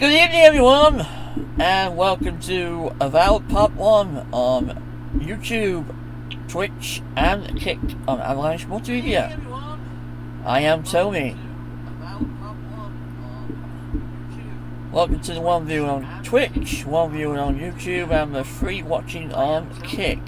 Good evening, everyone, and welcome to Avowed Part 1 on YouTube, Twitch, and Kick on Avalanche Multimedia. I am Tony. Welcome to the one view on Twitch, one view on YouTube, and the free watching on Kick.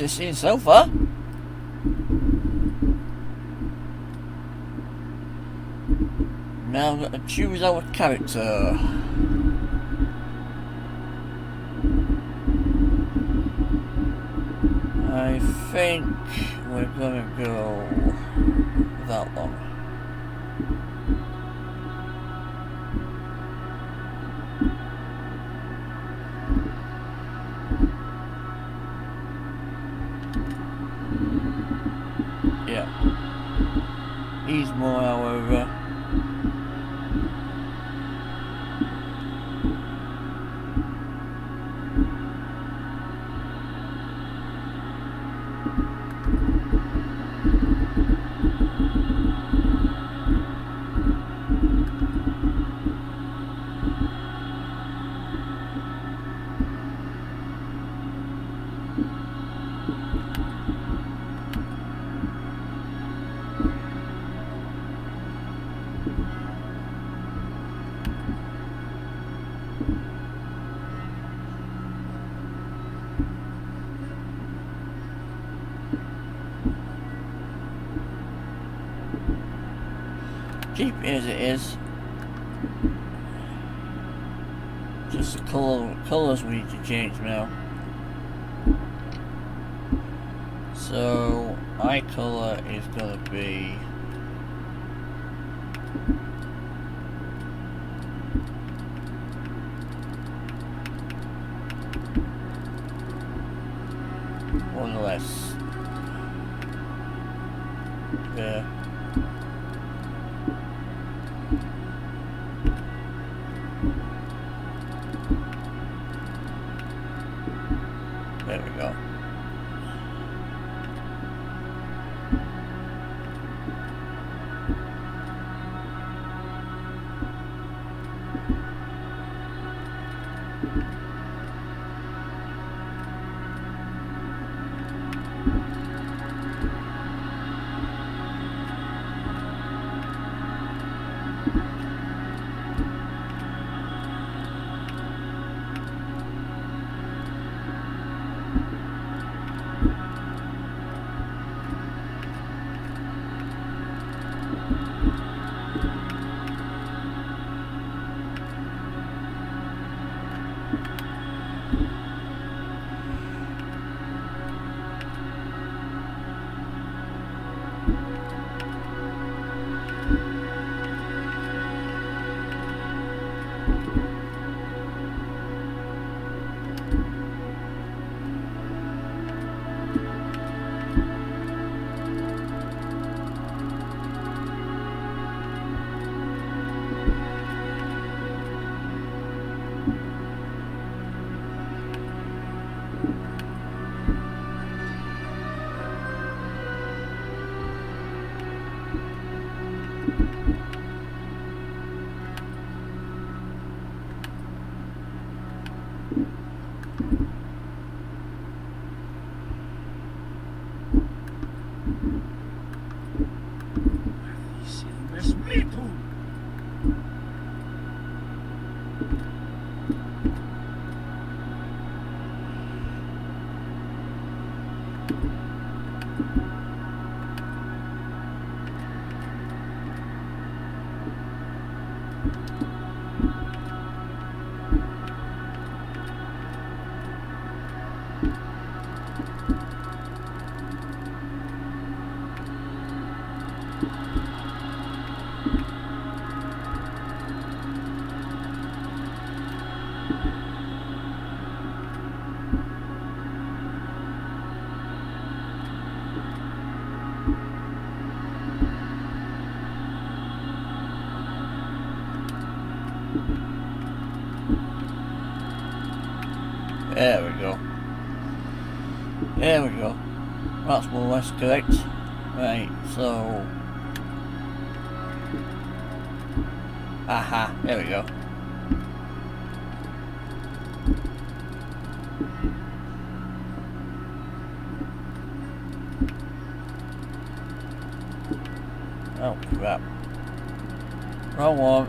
Interesting so far. Now I'm going to choose our character. I think we're going to go that one. more, however. Cheap as it is, just the colours we need to change now. So eye colour is gonna be one less there. There we go. There we go. There we go. That's more or less correct. Right, so... Aha, there we go. Oh, crap. Wrong one.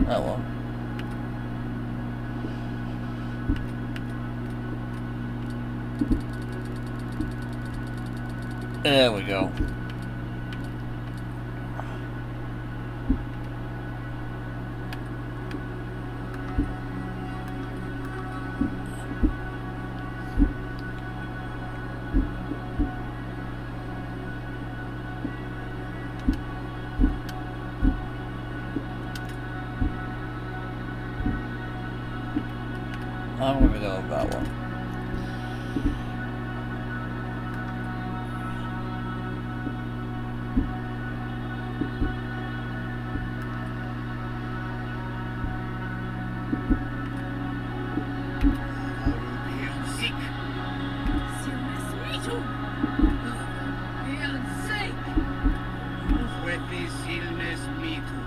That one. There we go. I'm gonna go with that one. silnes mitu.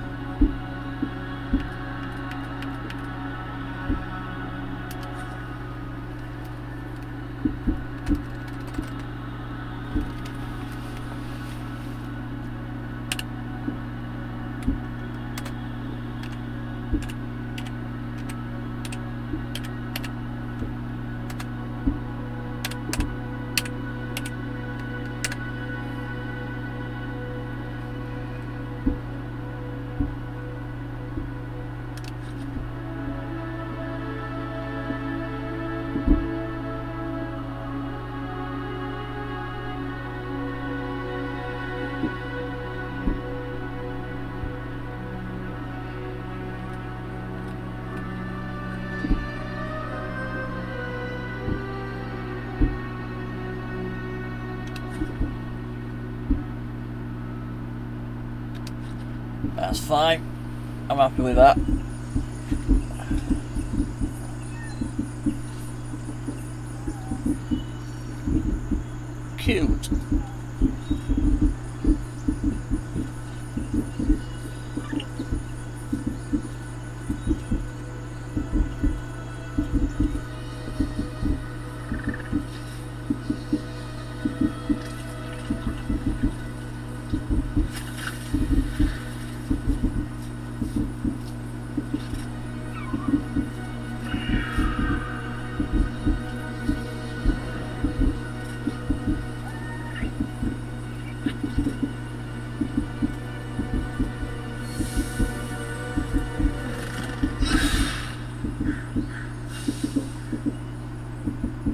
That's fine. I'm happy with that. Cute.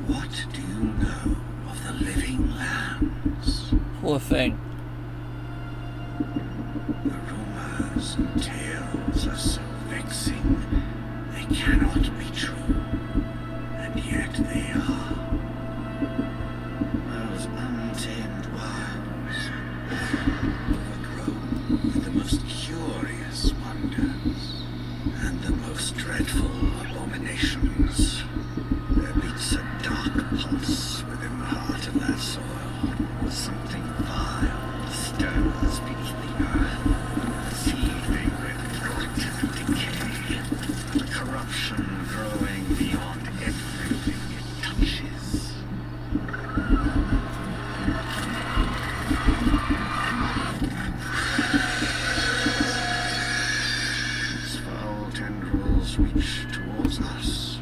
What do you know of the living lands? Poor thing. The rumors and tales are so vexing, they cannot be true, and yet they are. Those untamed wilds, overgrown with the most curious wonders, and the most dreadful abominations. There beats a dark pulse within the heart of that soil. Something vile stirs beneath the earth, seething with rot and decay, corruption growing beyond everything it touches. Its foul tendrils reach towards us,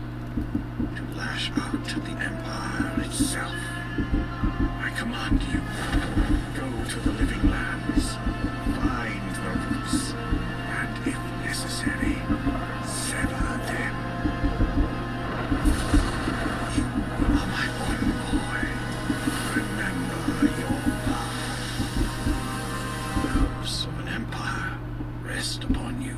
to lash out at the Empire itself. I command you, go to the living lands, find the roots, and if necessary, sever them. You are my one boy. Remember your vow. The hopes of an empire rest upon you.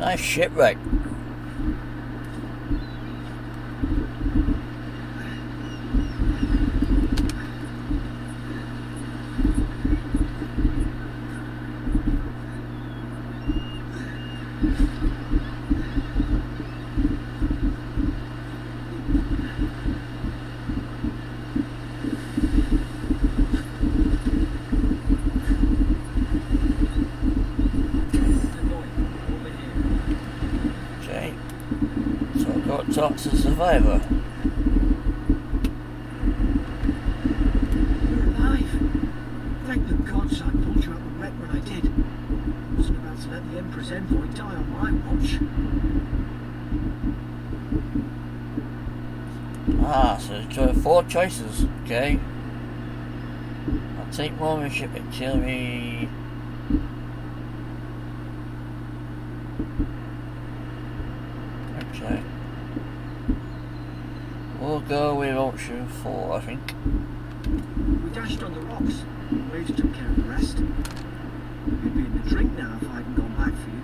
Nice shipwreck. Okay. So I've got to talk to the survivor. You're alive. Thank the gods I pulled you out the wreck when I did. Wasn't about to let the Emperor's envoy die on my watch. Ah, so there's 4 choices. Okay. I'll take ownership until me. Okay. We'll go with option 4, I think. We dashed on the rocks. Waves took care of the rest. You'd be in the drink now if I hadn't gone back for you.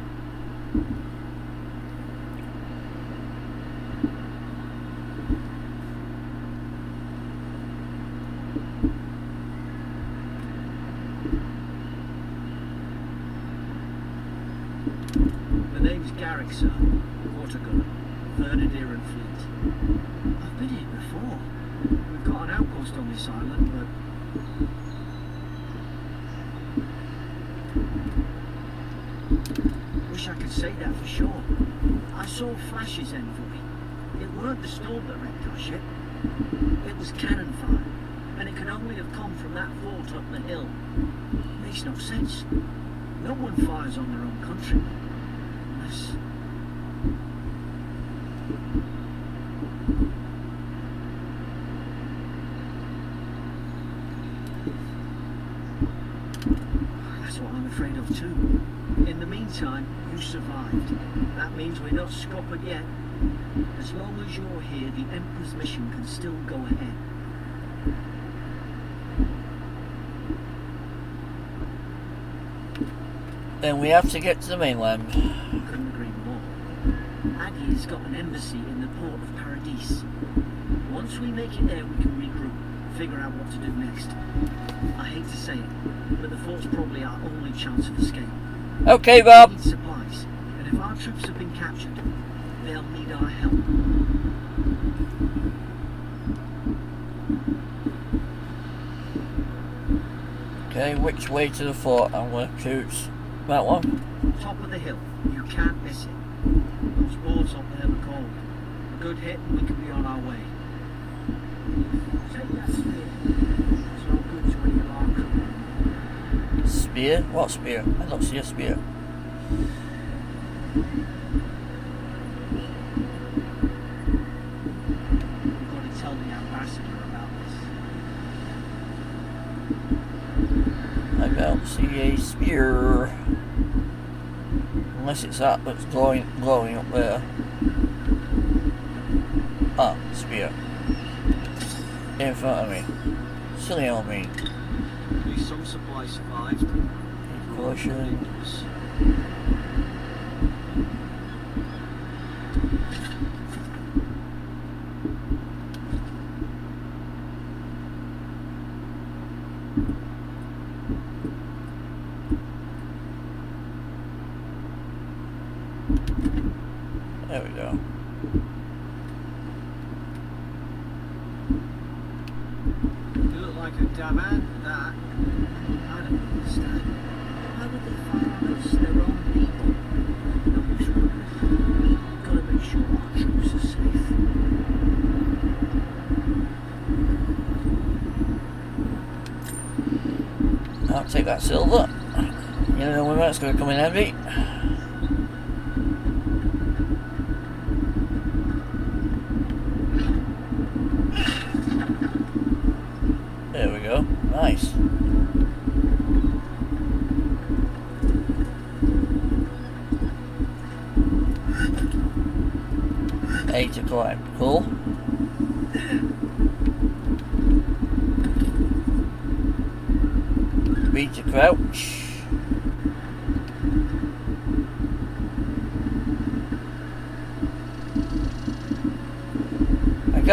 The name's Garrick, sir. Water gunner. 3rd Adherent Fleet. I've been here before. We've got an outpost on this island, but... Wish I could say that for sure. I saw Flash's envoy. It weren't the storm that wrecked our ship. It was cannon fire, and it could only have come from that fort up the hill. Makes no sense. No one fires on their own country. Unless... That's what I'm afraid of too. In the meantime, you survived. That means we're not scuppered yet. As long as you're here, the Emperor's mission can still go ahead. Then we have to get to the mainland. Couldn't agree more. Aggie's got an embassy in the port of Paradis. Once we make it there, we can regroup, figure out what to do next. I hate to say it, but the fort's probably our only chance of escape. Okay, We Bob. need supplies, and if our troops have been captured, they'll need our help. Okay, which way to the fort? I'm gonna choose that one. Top of the hill. You can't miss it. Those boards up there are cold. A good hit and we can be on our way. Take that spear. It's no good to any of our crew. Spear? What spear? I don't see a spear. We've got to tell the ambassador about this. I don't see a spear. Unless it's that that's glowing up there. Ah, spear. In front of me. Silly old me. At least some supplies survived. Caution. There we go. You look like a Daman, that. I don't understand. Why would they fire on us, their own people? No use worrying. Gotta make sure our troops are safe. I'll take that silver. You know when that's going to come in handy. There we go. Nice. A to climb. Cool. B to crouch.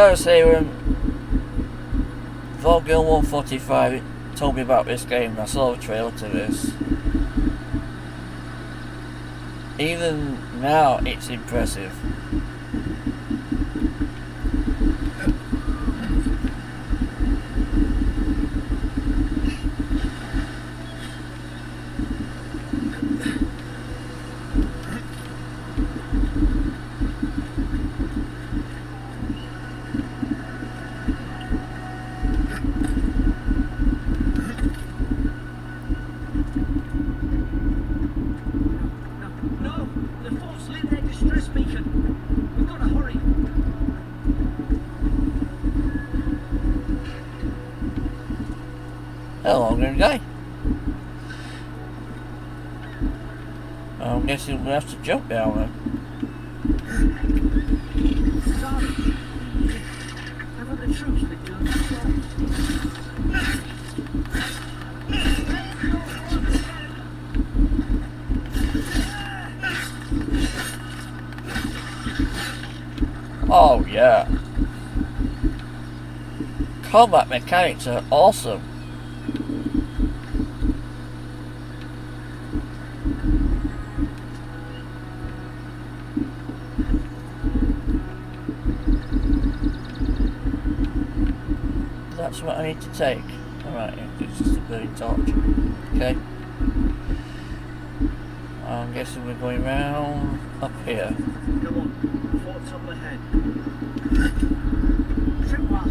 gotta say, when Vlogirl 145 told me about this game and I saw the trailer to this, even now it's impressive. Hello, I'm guy. I'm guessing we'll have to jump down there. Sorry. I've got the troops that do the Oh yeah. Combat mechanics are awesome. That's what I need to take. Alright, it's just a burning torch. Okay. I'm guessing we're going round up here. Come on, forts up ahead. Trip one.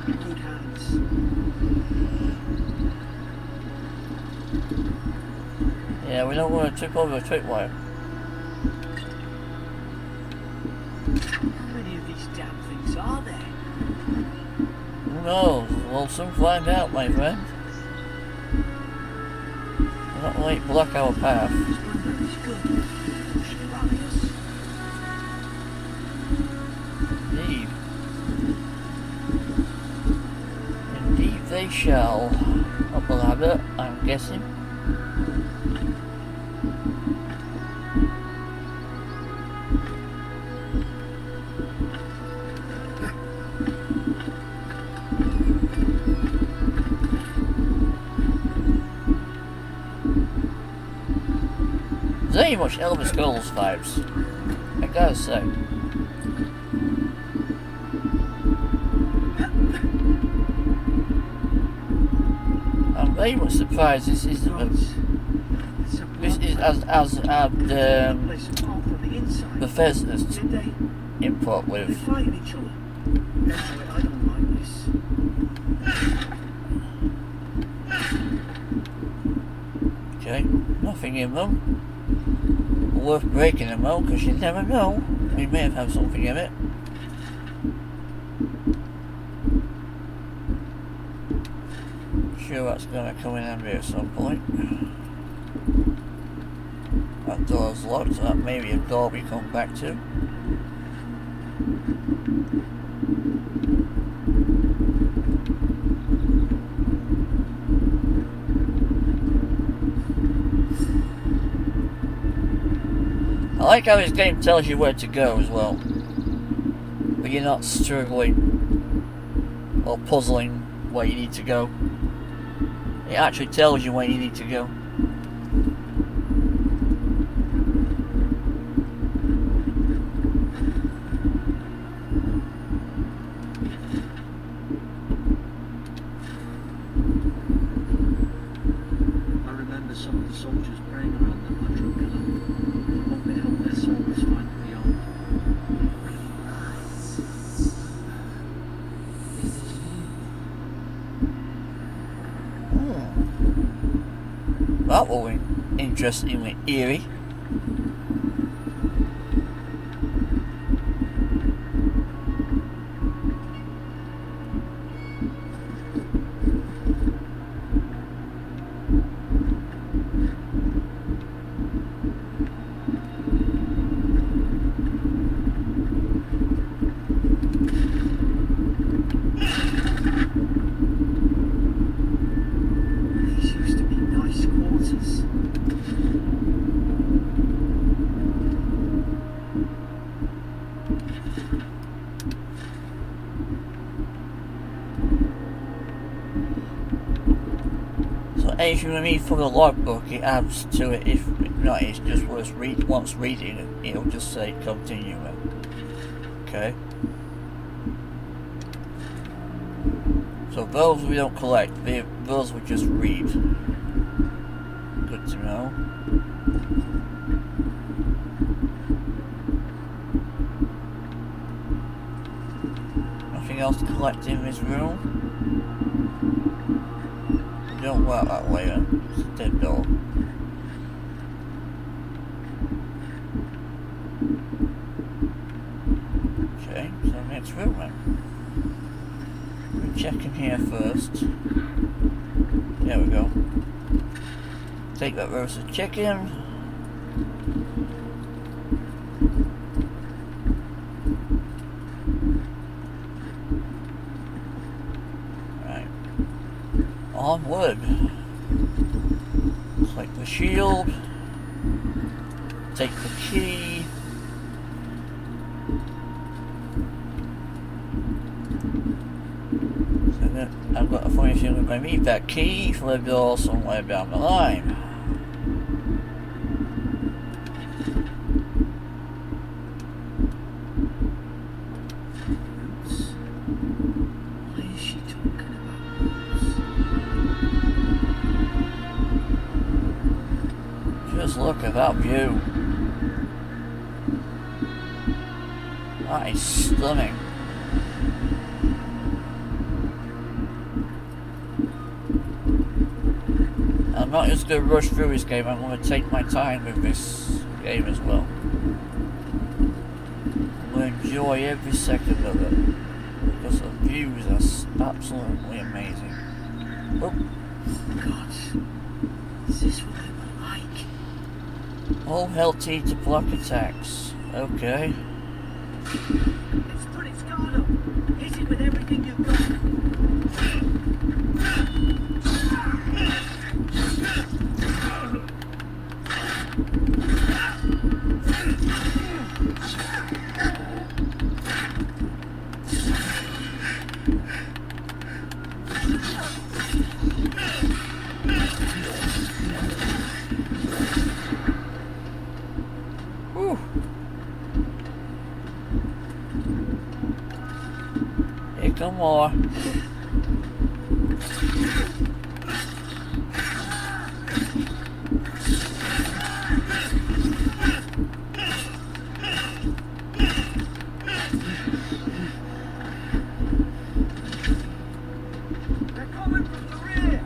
Good hands. Yeah, we don't want to trip over a tripwire. How many of these damn things are there? Who knows? We'll soon find out, my friend. We're not like block our path. This window is good. Should rally us. Indeed. Indeed they shall. Up the ladder, I'm guessing. Very much Elvis Skulls vibes, I gotta say. I'm very much surprised this is Bethesda's input with. They're fighting each other. Naturally, I don't like this. Okay, nothing in them. Worth breaking them out, because you never know. We may have had something in it. Sure that's gonna come in handy at some point. That door's locked, so that may be a door we come back to. I like how this game tells you where to go as well, but you're not struggling or puzzling where you need to go. It actually tells you where you need to go. I remember some of the soldiers praying around that metro pillar. Hope they help their souls find beyond. That will be interestingly eerie. These used to be anything we need for the logbook, it adds to it. If not, it's just worth once reading it, it'll just say continue it. Okay. So those we don't collect, those we just read. Good to know. Nothing else to collect in this room. Don't work that way then. It's a dead door. Okay, so next room then. We'll check in here first. There we go. Take that roasted chicken. Right. Onward. Click the shield. Take the key. I've got a funny feeling I'm going to need that key for the door somewhere down the line. Why is she talking about? Just look at that view. That is stunning. I'm not just going to rush through this game, I'm going to take my time with this game as well. I'm going to enjoy every second of it, because the views are absolutely amazing. Oh. God, is this what they were like? Hold LT to block attacks. Okay. It's put its guard up. Hit it with everything you've got. Whew. Here come more. They're coming from the rear.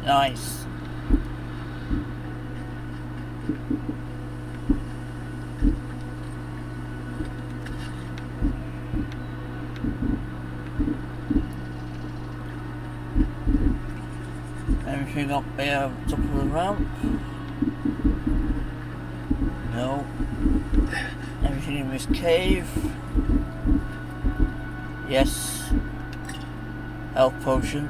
Nice. Everything up there, top of the ramp? No. Everything in this cave? Yes. Health potion.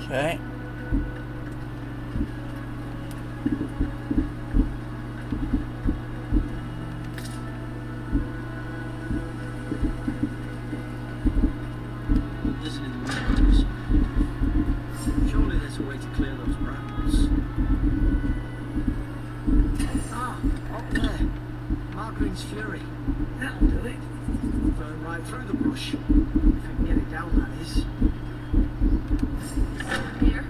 Okay. Listen to the windows. Surely there's a way to clear those brambles. Ah, up there. Margarine's Fury. That'll do it. Burn right through the brush. If we can get it down, that is. Here.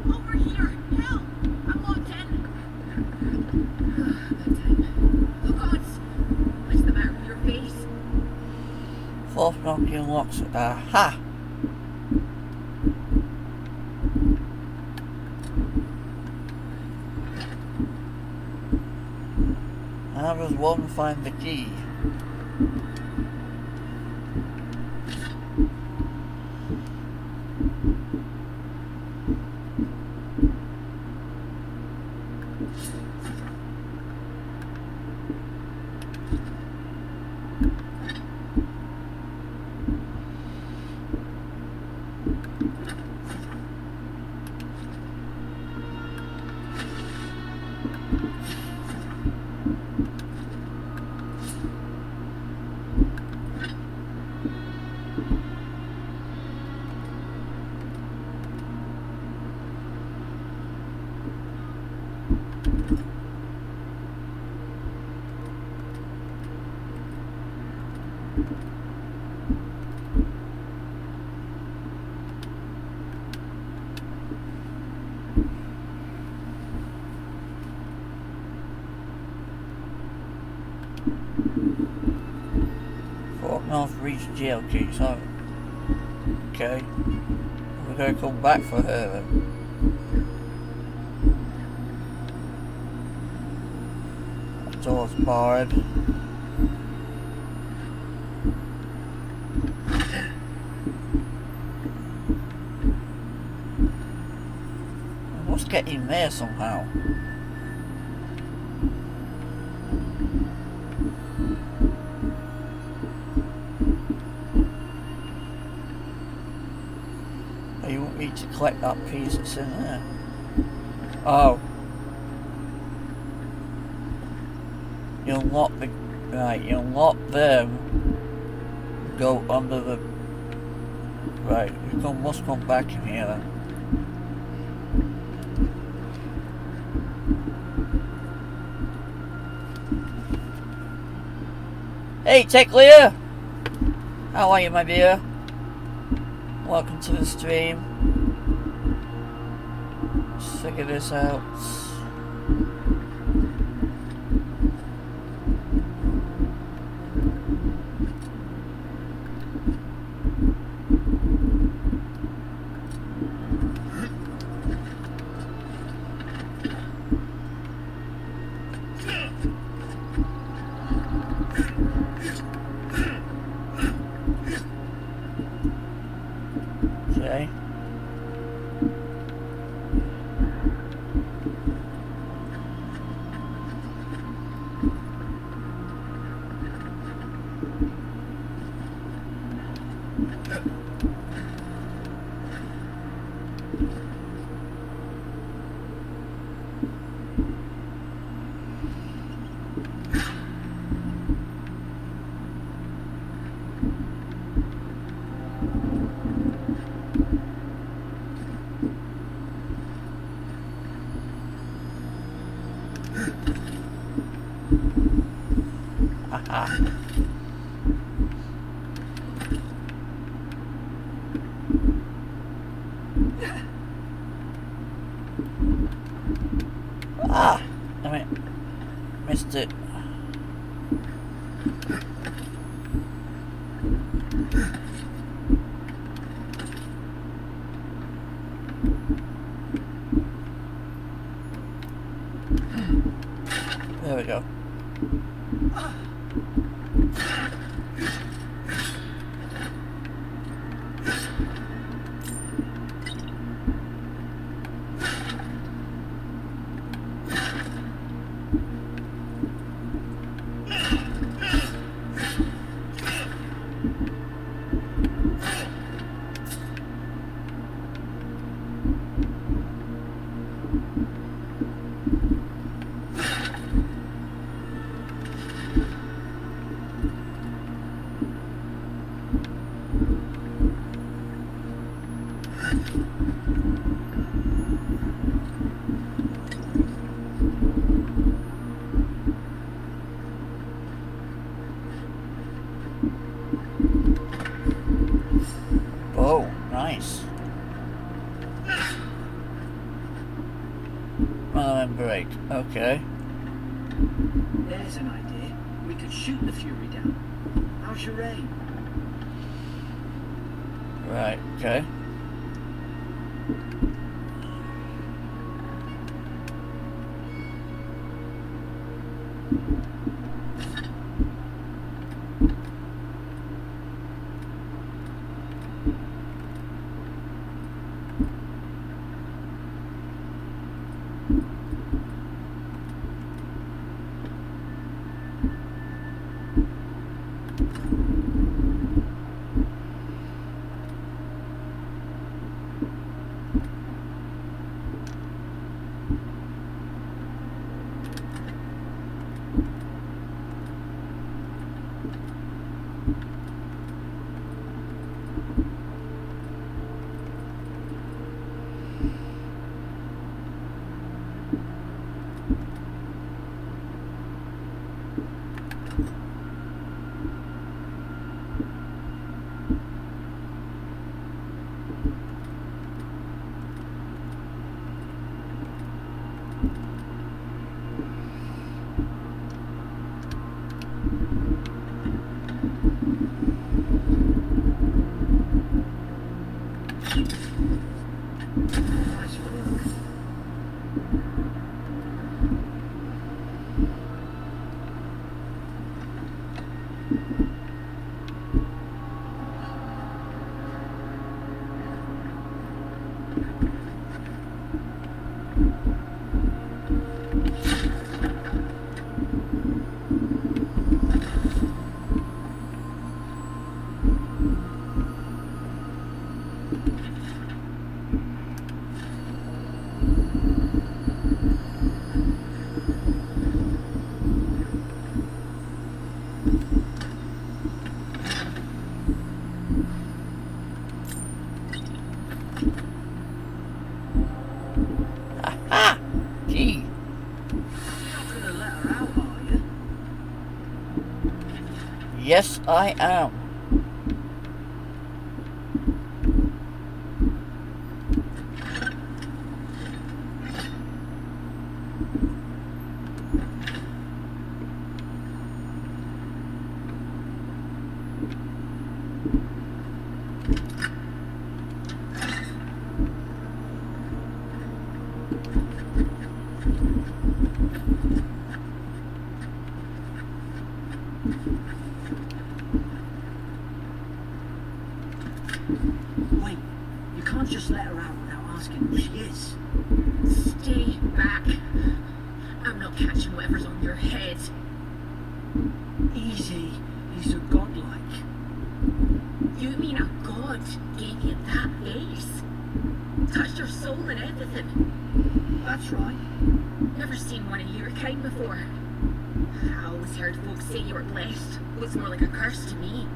Over here. Help! I'm locked in. Fourth knock unlocks. Aha! How does one find the key? North reach jail key, so okay. We're gonna come back for her then. That door's barred. I must get in there somehow. You want me to collect that piece that's in there? Oh. You unlock the... Right, you unlock them. Go under the... Right, you must come back in here then. Hey, Tech Leah! How are you, my dear? Welcome to the stream. Let's figure this out. Okay. Ah! Damn it. Missed it. There we go. Oh, nice. Break. Okay. There's an idea. We could shoot the Fury down. How's your aim? Right, okay. Nice work. Ah! Gee. Not gonna let her out, are you? Yes, I am. Wait, you can't just let her out without asking who she is. Stay back. I'm not catching whatever's on your head. Easy, he's a godlike. You mean a god gave you that face? Touched your soul and everything. That's right. Never seen one of your kind before. I always heard folks say you were blessed. Looks more like a curse to me.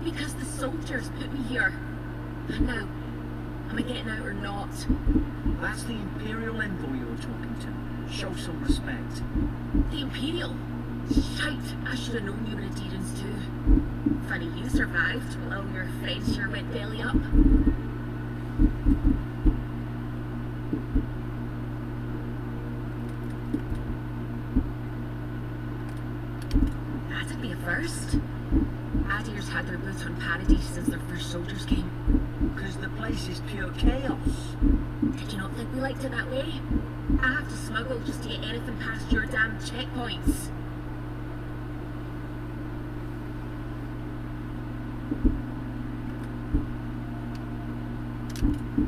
Because the soldiers put me here. And now, am I getting out or not? That's the Imperial envoy you're talking to. Show some respect. The Imperial? Shite, I should have known you were Adherents too. Funny you survived while all your friends here went belly up. That'd be a first. Adir's had their boots on Paradise since their first soldiers came. Because the place is pure chaos. Did you not think we liked it that way? I have to smuggle just to get anything past your damn checkpoints.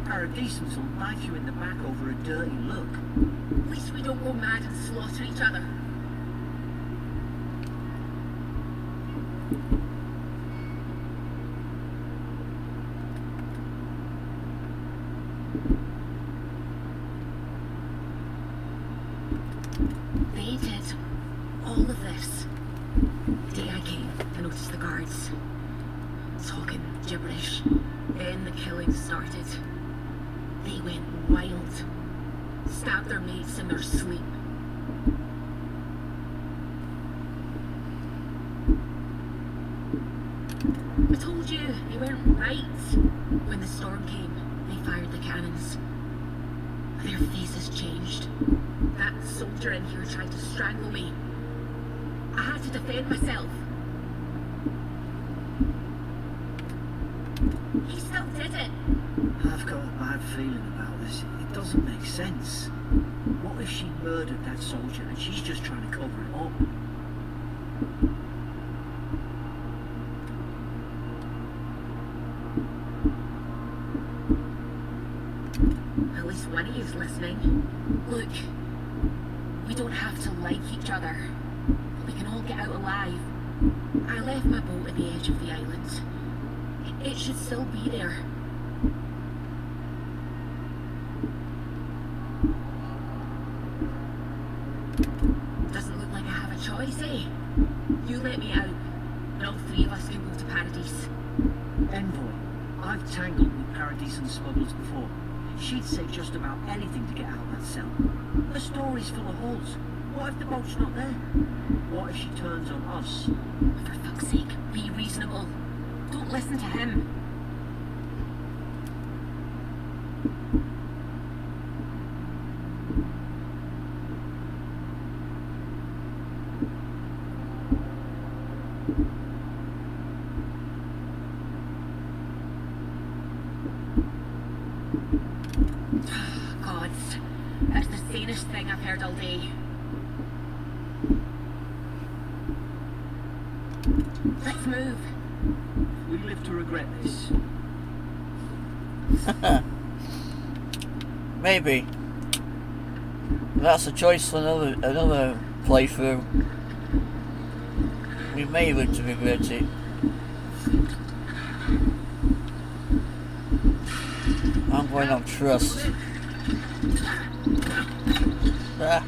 Paradisans will knife you in the back over a dirty look. At least we don't go mad and slaughter each other. They did all of this. The day I came, I noticed the guards talking gibberish. Then the killing started. They went wild. Stabbed their mates in their sleep. told you, you weren't right. When the storm came, they fired the cannons. Their faces changed. That soldier in here tried to strangle me. I had to defend myself. He still did it. I've got a bad feeling about this. It doesn't make sense. What if she murdered that soldier and she's just trying to cover it up? At least one of you's listening. Look, we don't have to like each other. We can all get out alive. I left my boat at the edge of the island. It should still be there. Doesn't look like I have a choice, eh? You let me out, and all three of us can go to Paradise. Envoy, I've tangled with Paradise and smugglers before. She'd say just about anything to get out of that cell. The story's full of holes. What if the boat's not there? What if she turns on us? For fuck's sake, be reasonable. Don't listen to him. Gods, that's the sanest thing I've heard all day. Let's move. We live to regret this. Maybe. That's a choice for another playthrough. We may live to regret it. I'm going on trust. Ah.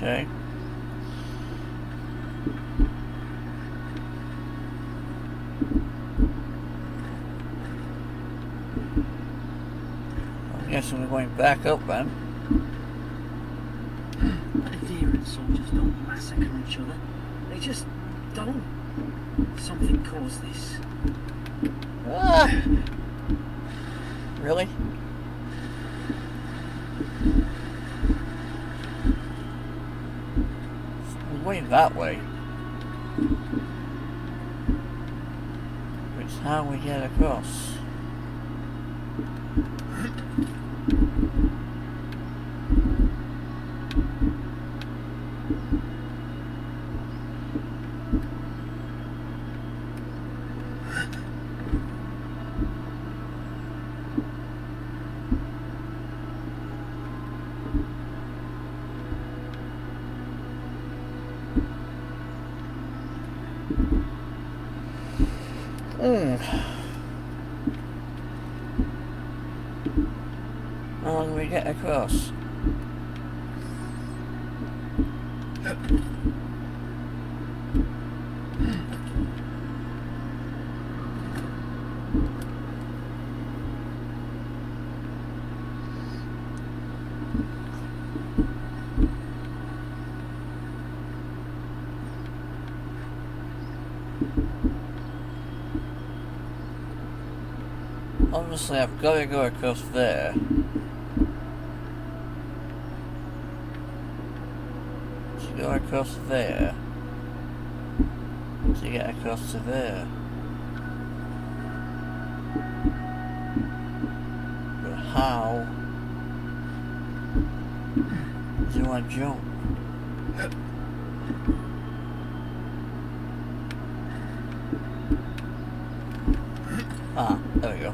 Okay. I guess we're going back up then. Adherent soldiers don't massacre each other. They just don't. Something caused this. Ah! Really? We're going that way. It's how we get across. How do we get across? Obviously, I've got to go across there. To go across there. To get across to there. But how do I jump? There we go.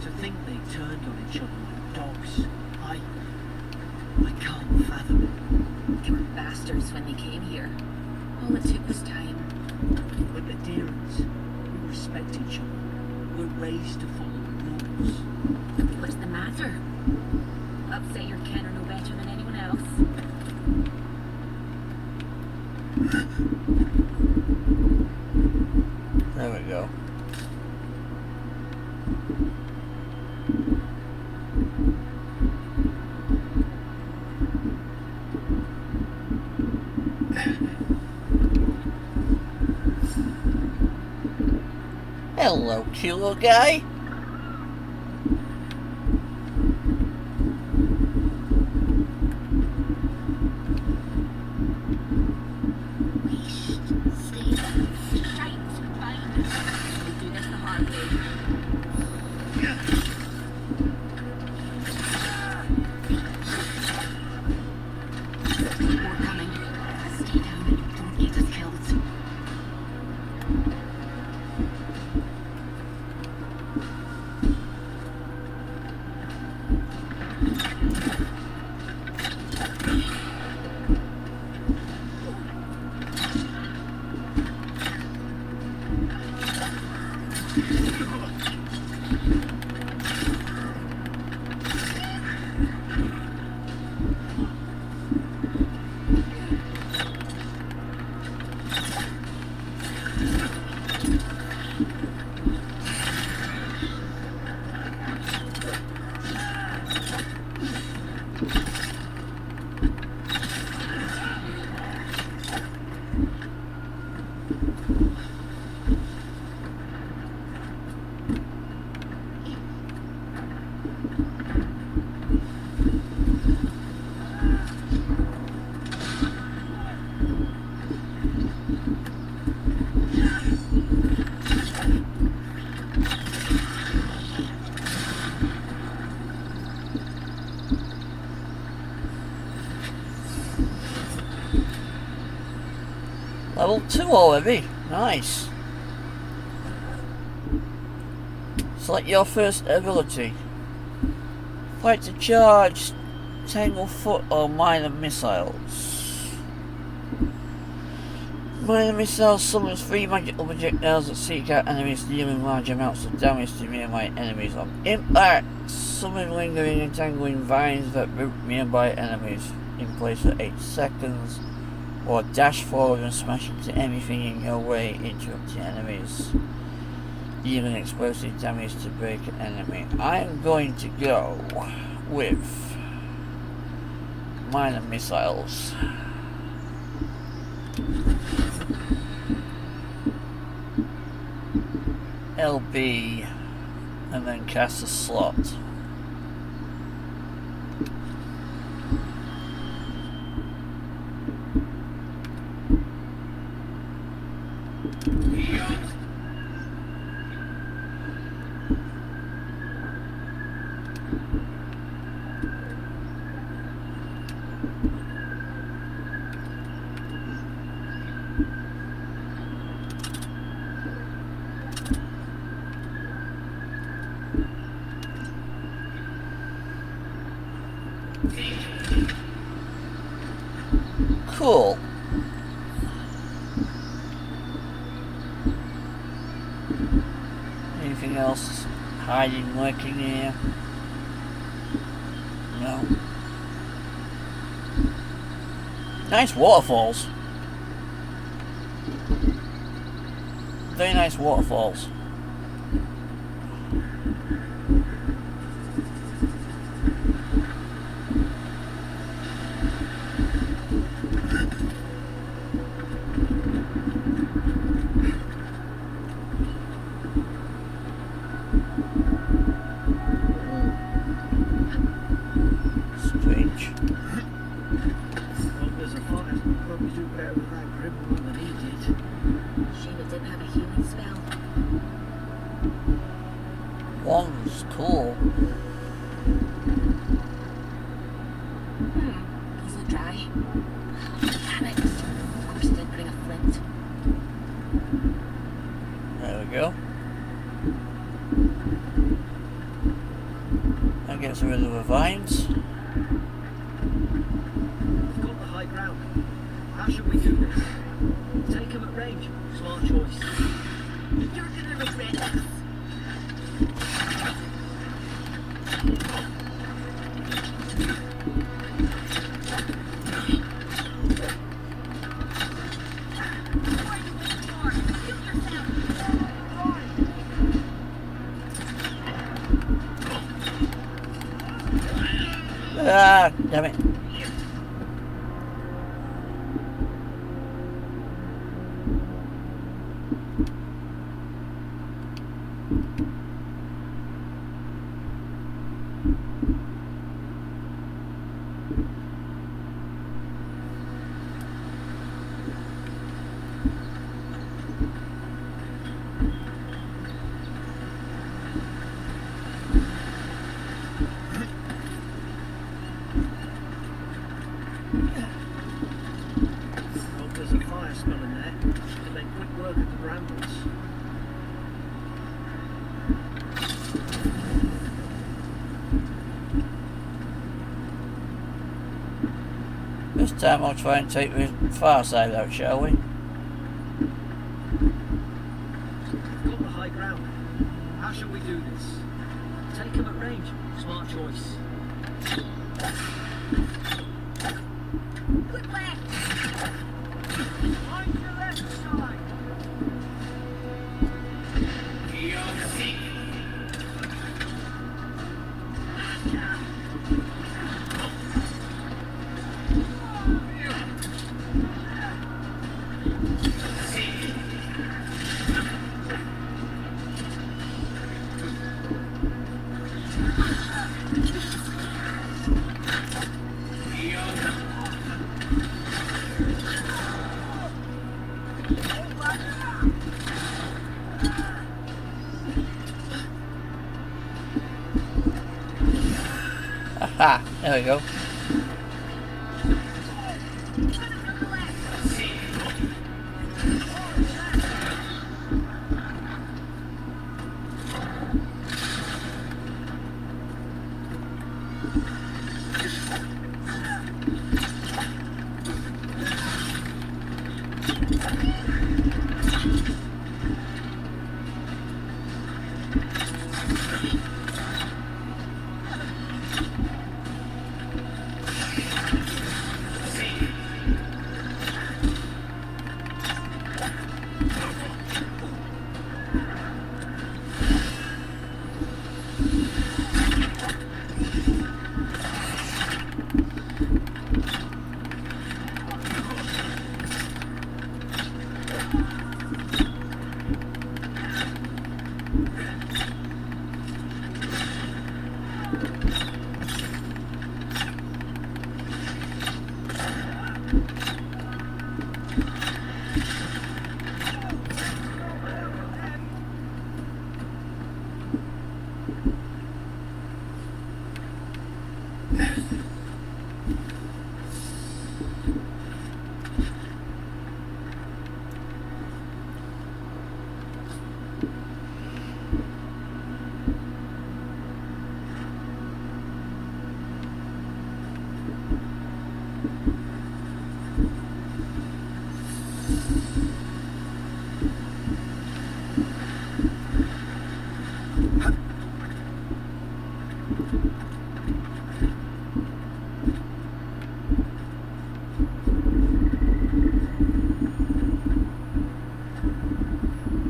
To think they turned on each other like dogs. I can't fathom it. They were bastards when they came here. All it took was time. But the Deerans, we respect each other. We're raised to follow the rules. What's the matter? Upset your ken are no better than anyone else. There we go. Hello, cute little guy. Level 2 already. Nice. Select your first ability. Fight to charge, tangle foot or minor missiles. Minor missiles summons 3 magical projectiles that seek out enemies, dealing large amounts of damage to nearby enemies on impact. Summon lingering and tangling vines that root nearby enemies in place for 8 seconds. Or dash forward and smash into anything in your way, interrupting enemies. Dealing explosive damage to break an enemy. I am going to go with minor missiles. LB and then cast a slot. Cool. Anything else hiding, lurking here? No. Nice waterfalls. Very nice waterfalls. Strange. Well, there's a forest. Probably do better with that grim one than he did. Shame it didn't have a healing spell. One's cool. That gets rid of the vines. We've got the high ground. How should we do this? Take him at range. Smart choice. You're gonna regret this. Ah, damn it. Well, there's a fire smell in there. To make quick work of the brambles. This time I'll try and take the far side out, shall we? We've got the high ground. How shall we do this? Take him at range. Smart choice. Good left. Mind your left side. Aha, there we go.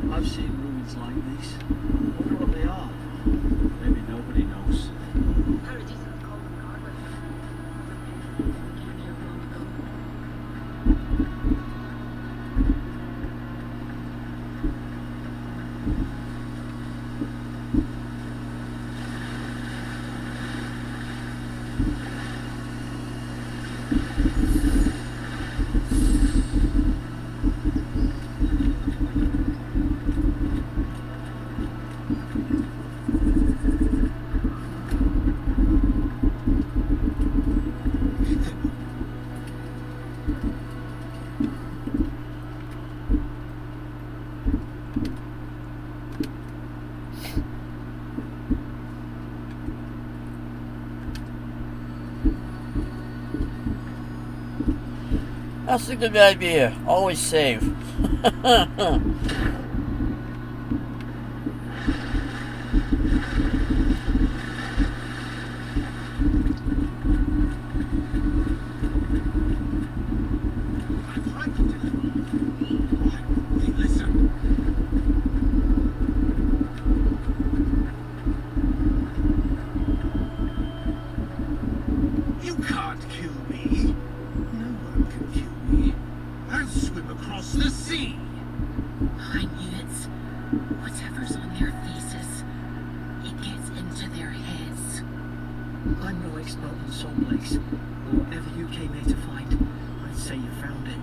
I've seen ruins like these. Wonder what they are. Maybe nobody knows. Paradise is called regardless. Came here long ago. That's a good idea. Always save. You can't kill me. No one can kill me. I'll swim across the sea. I knew it. Whatever's on their faces, it gets into their heads. I'm no expert on soul lakes, but whatever you came here to find, I'd say you found it.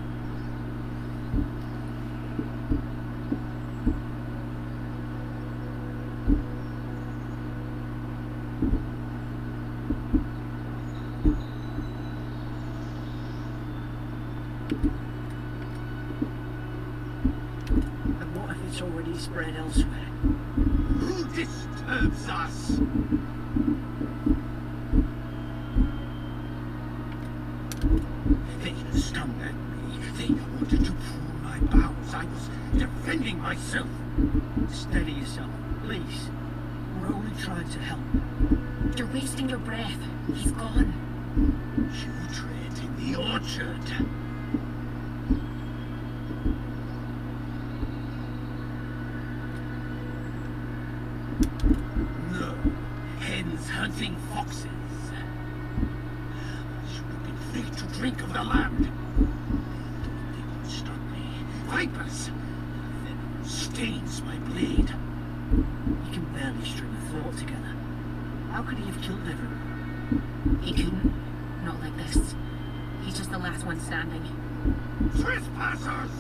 And what if it's already spread elsewhere? Who disturbs us? They stung at me. They wanted to pull my bows. I was defending myself. Steady yourself, please. We're only trying to help. You're wasting your breath. He's gone. You tread in the orchard. No, hens hunting foxes. Should have been free to drink of the land. They could stop me. Vipers. Venom stains my blade. You can barely string a thought together. How could he have killed everyone? He couldn't. Not like this. He's just the last one standing. Trespassers!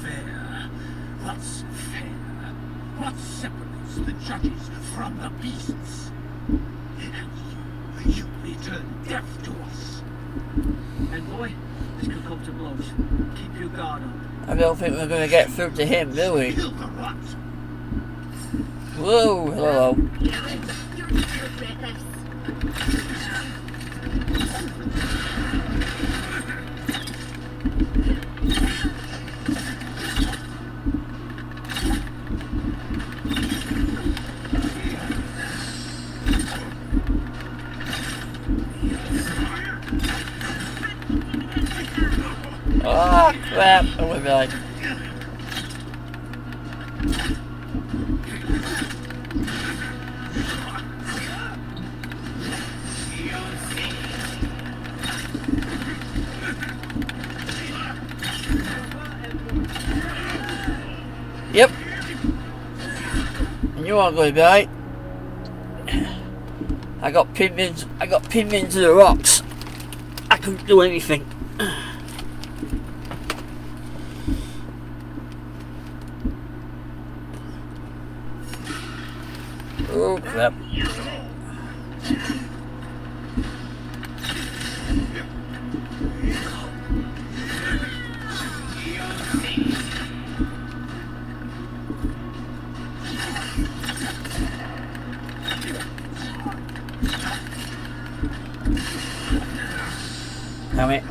Fair. What's fair? What separates the judges from the beasts? And you return deaf to us. And boy, this could come to blows. Keep your guard up. I don't think we're going to get through to him, do we? Kill the rot. Whoa, hello. You're going to regret this. Ah, crap. Oh my god. Yep. And you aren't going to be right. I got pinned into the rocks. I couldn't do anything. Oh crap. Damn it.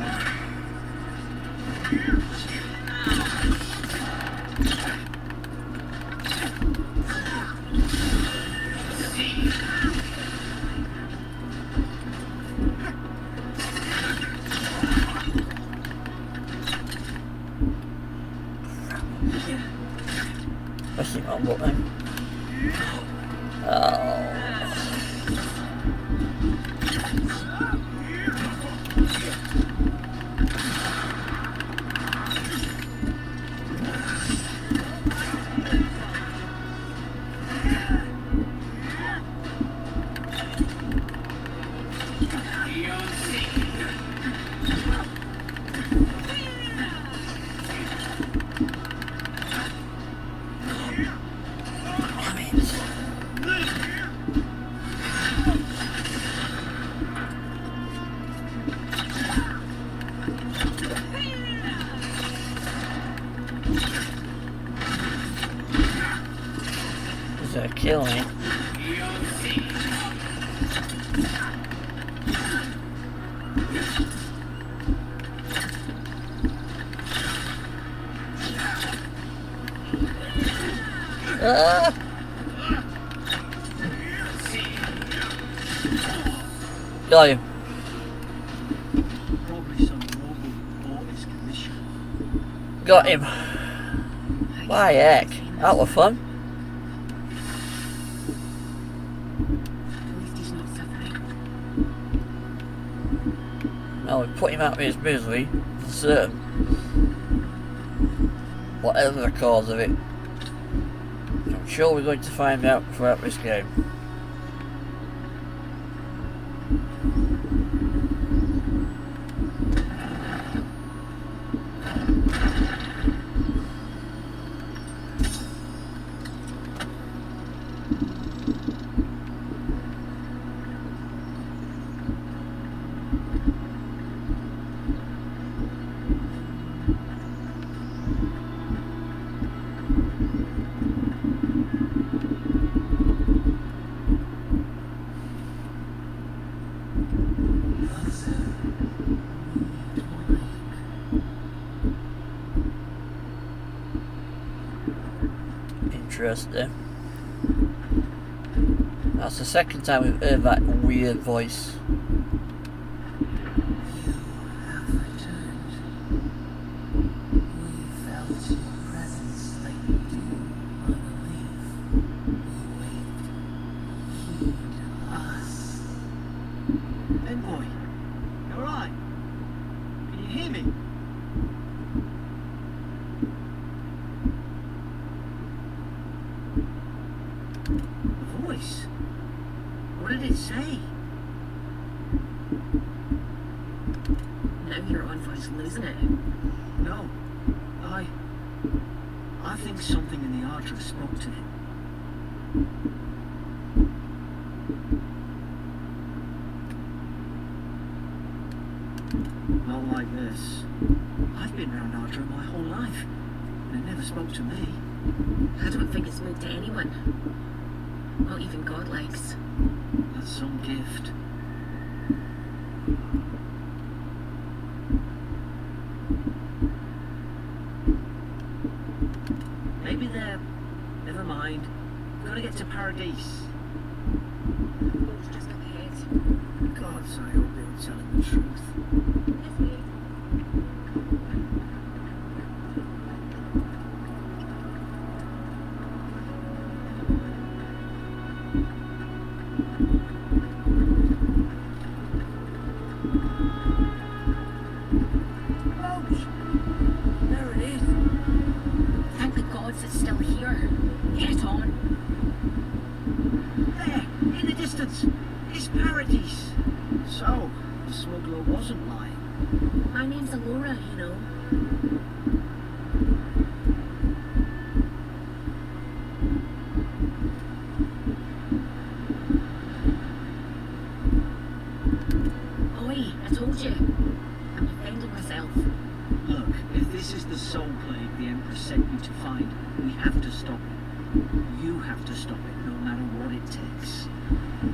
What's the wrong button? Oh. Is that killing me? Ah! Got him. Probably some noble who bought his commission. Got him. Why heck? That was fun. At least he's not suffering. Now we put him out of his misery for certain. Whatever the cause of it. I'm sure we're going to find out throughout this game. Interesting. That's the second time we've heard that weird voice. You have returned. We felt your presence like you do on a leaf. We wait. Heed us. Envoy, you alright? Can you hear me? The voice? What did it say? Now your envoy's losing it. No. I think something in the Ardra spoke to him. Not like this. I've been around Ardra my whole life, and it never spoke to me. I don't think it spoke to anyone. Not even godlikes. That's some gift. Maybe they're... Never mind. Gotta get to Paradise. Boat's just up ahead. Gods, I hope they're telling the truth. Yes, mate. Ouch! There it is. Thank the gods it's still here. Get on. There, in the distance. It's Paradise. So, the smuggler wasn't lying. My name's Alora, you know. Oi, I told you. I'm defending myself. Look, if this is the soul plague the Empress sent you to find, we have to stop it. You have to stop it, no matter what it takes.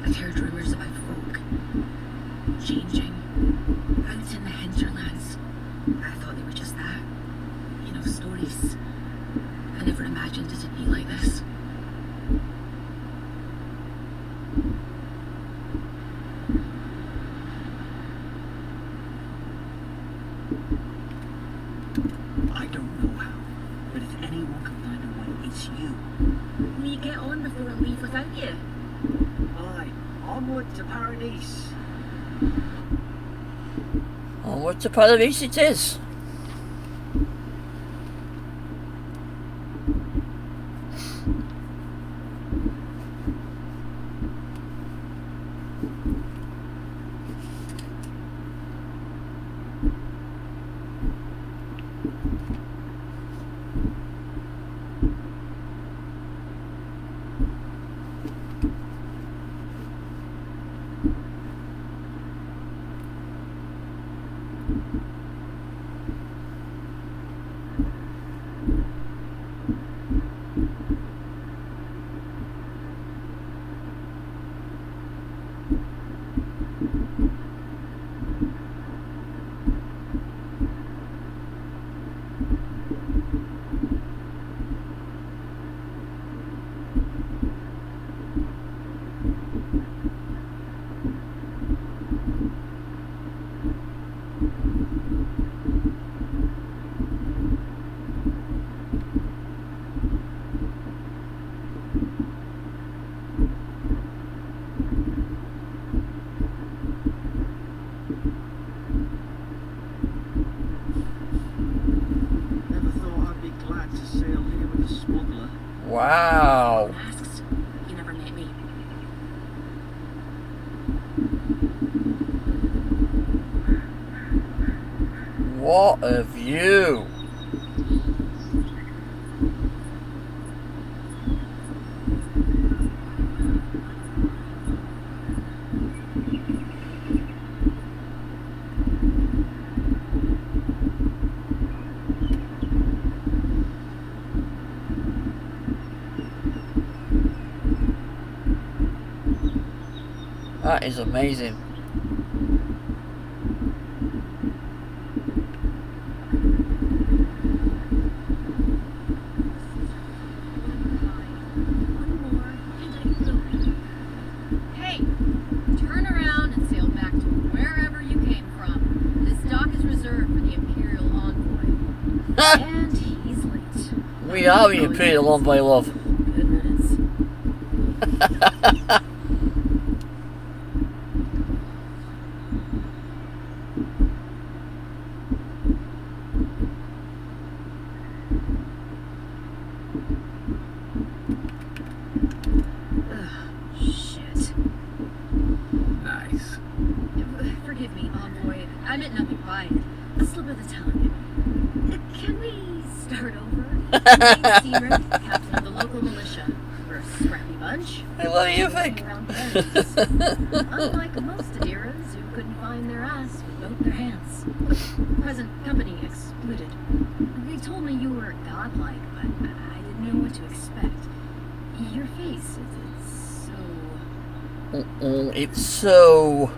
I've heard rumours about folk changing out in the hinterlands. I thought they were just that. You know, stories. I never imagined it'd be like this. I don't know how, but if anyone can find a way, it's you. Will you get on before I leave without you? Aye, onward to Paradise. Onward to Paradise it is. Wow. Masks? You never met me. What a view. That is amazing. Hey, turn around and sail back to wherever you came from. This dock is reserved for the Imperial Envoy. And he's late. We are the Imperial Envoy, love. Good minutes. Shit. Nice. Forgive me, Envoy. I meant nothing by it. A slip of the tongue. Can we start over? Seaman, captain of the local militia. We're a scrappy bunch. Hey, what do you think? Around berries. Unlike most Adiras who couldn't find their ass with both their hands. Present company excluded. They told me you were godlike, but I didn't know what to expect. Your face, it's so... It's so...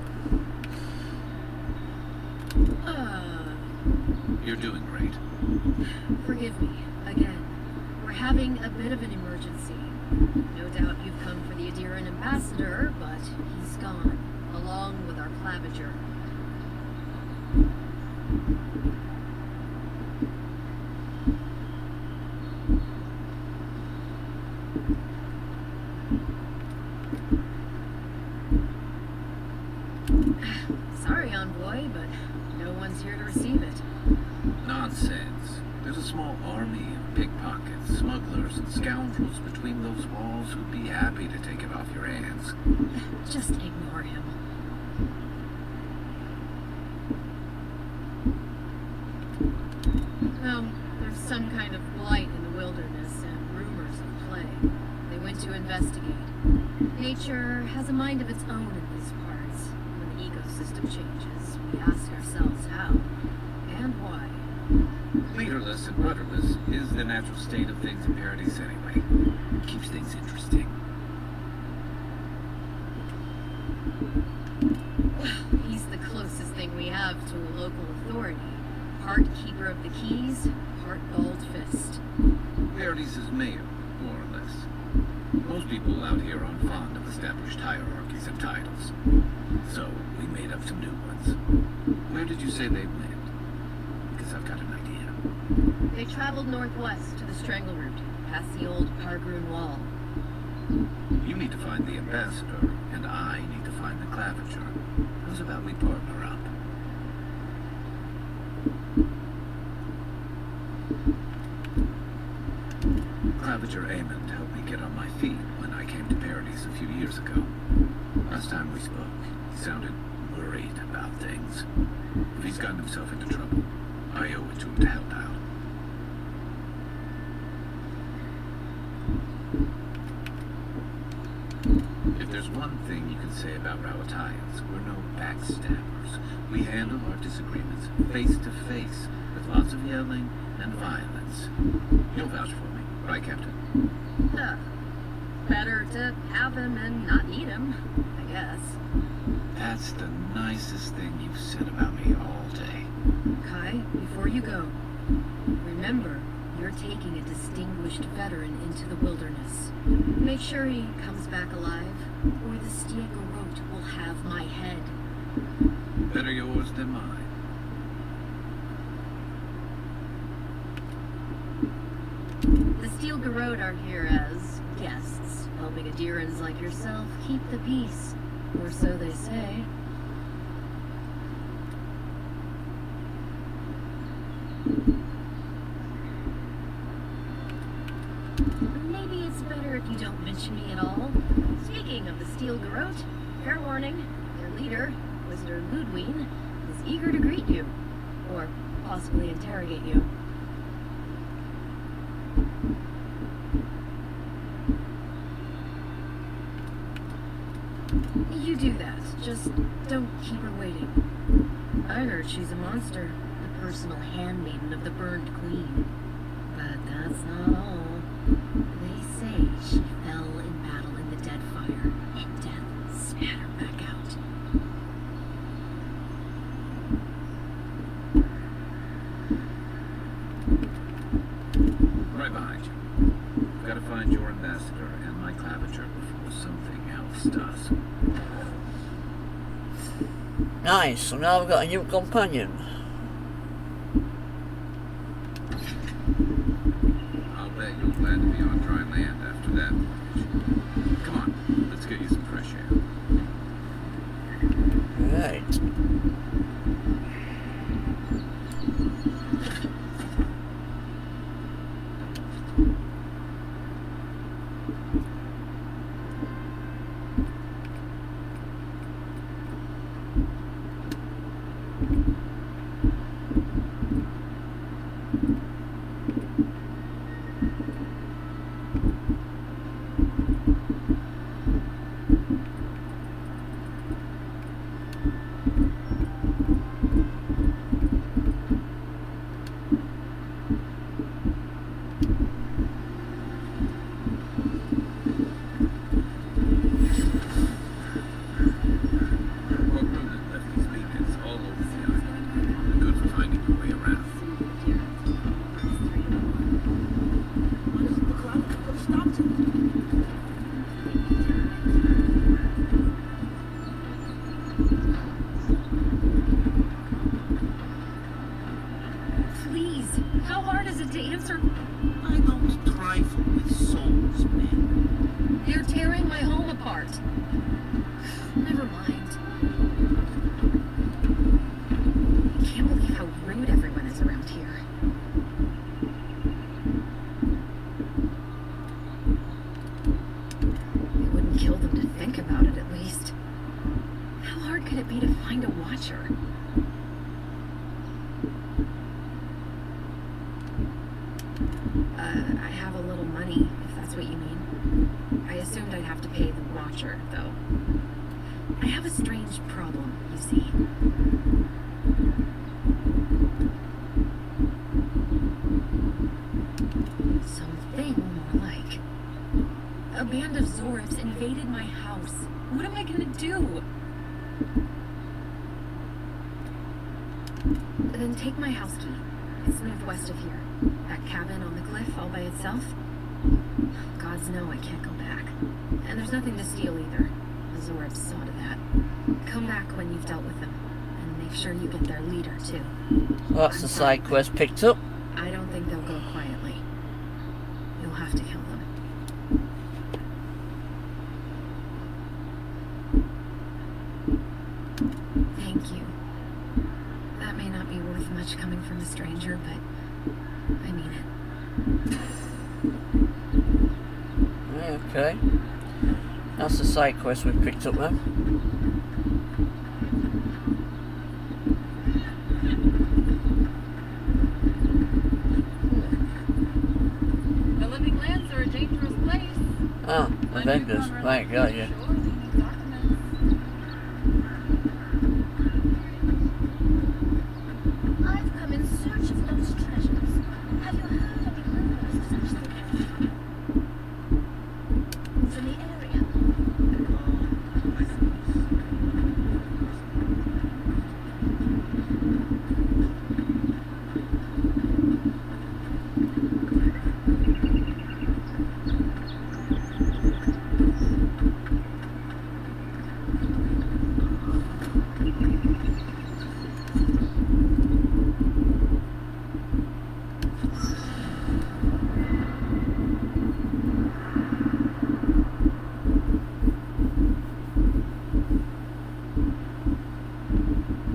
You're doing great. Forgive me, again. We're having a bit of an emergency. No doubt you've come for the Adiran ambassador, but he's gone, along with our claviger. Sorry, Envoy, but no one's here to receive it. Nonsense. There's a small army of pickpockets, smugglers, and scoundrels between those walls who'd be happy to take it off your hands. Just ignore him. There's some kind of blight in the wilderness and rumors of plague. They went to investigate. Nature has a mind of its own in these parts. When the ecosystem changes, we ask ourselves how and why. Leaderless and rudderless is the natural state of things in Paradise anyway. Keeps things interesting. He's the closest thing we have to a local authority. Part keeper of the keys, part bald fist. Paradise is mayor, more or less. Most people out here aren't fond of established hierarchies and titles. So we made up some new ones. Where did you say they went? Because I've got an idea. They traveled northwest to the Strangle Route, past the old Pargroon Wall. You need to find the ambassador, and I need to find the claviger. How's about we partner up? Claviger Amond helped me get on my feet when I came to Paradise a few years ago. Last time we spoke, he sounded worried about things. If he's gotten himself into trouble, I owe it to him to help out. If there's one thing you can say about Rawatayans, we're no backstabbers. We handle our disagreements face to face, with lots of yelling and violence. You'll vouch for me, right, Captain? Better to have him and not need him, I guess. That's the nicest thing you've said about me all day. Kai, before you go, remember, you're taking a distinguished veteran into the wilderness. Make sure he comes back alive, or the Steel Garrote will have my head. Better yours than mine. The Steel Garrote are here as guests, helping Adirans like yourself keep the peace. Or so they say. Maybe maybe it's better if you don't mention me at all. Speaking of the Steel Garrote, fair warning, their leader, Wizard Ludwig, is eager to greet you. Or possibly interrogate you. You do that. Just don't keep her waiting. I heard she's a monster. The personal handmaiden of the burned queen. But that's not all. They say she fell in battle in the dead fire, and death spat her back out. Right behind you. We've got to find your ambassador and my claviger before something else does. Nice, so now we've got a new companion. I'll bet you're glad to be on dry land after that voyage. Come on, let's get you some fresh air. Right. I have a little money, if that's what you mean. I assumed I'd have to pay the watcher, though. I have a strange problem, you see. Something more like. A band of Zords invaded my house. What am I gonna do? Then take my house key. It's northwest of here. That cabin on the cliff all by itself. Gods know I can't go back. And there's nothing to steal either. The Zords saw to that. Come back when you've dealt with them. And make sure you get their leader, too. Well, that's the side quest picked up. I don't think they'll go quietly. You'll have to kill them. Thank you. That may not be worth much coming from a stranger, but I mean it. Okay. That's the side quest we picked up then. The living lands are a dangerous place. Ah, the vendors. Right, got you. I've come in search of lost treasures. Have you heard any rumors of such things? In the area? I suppose.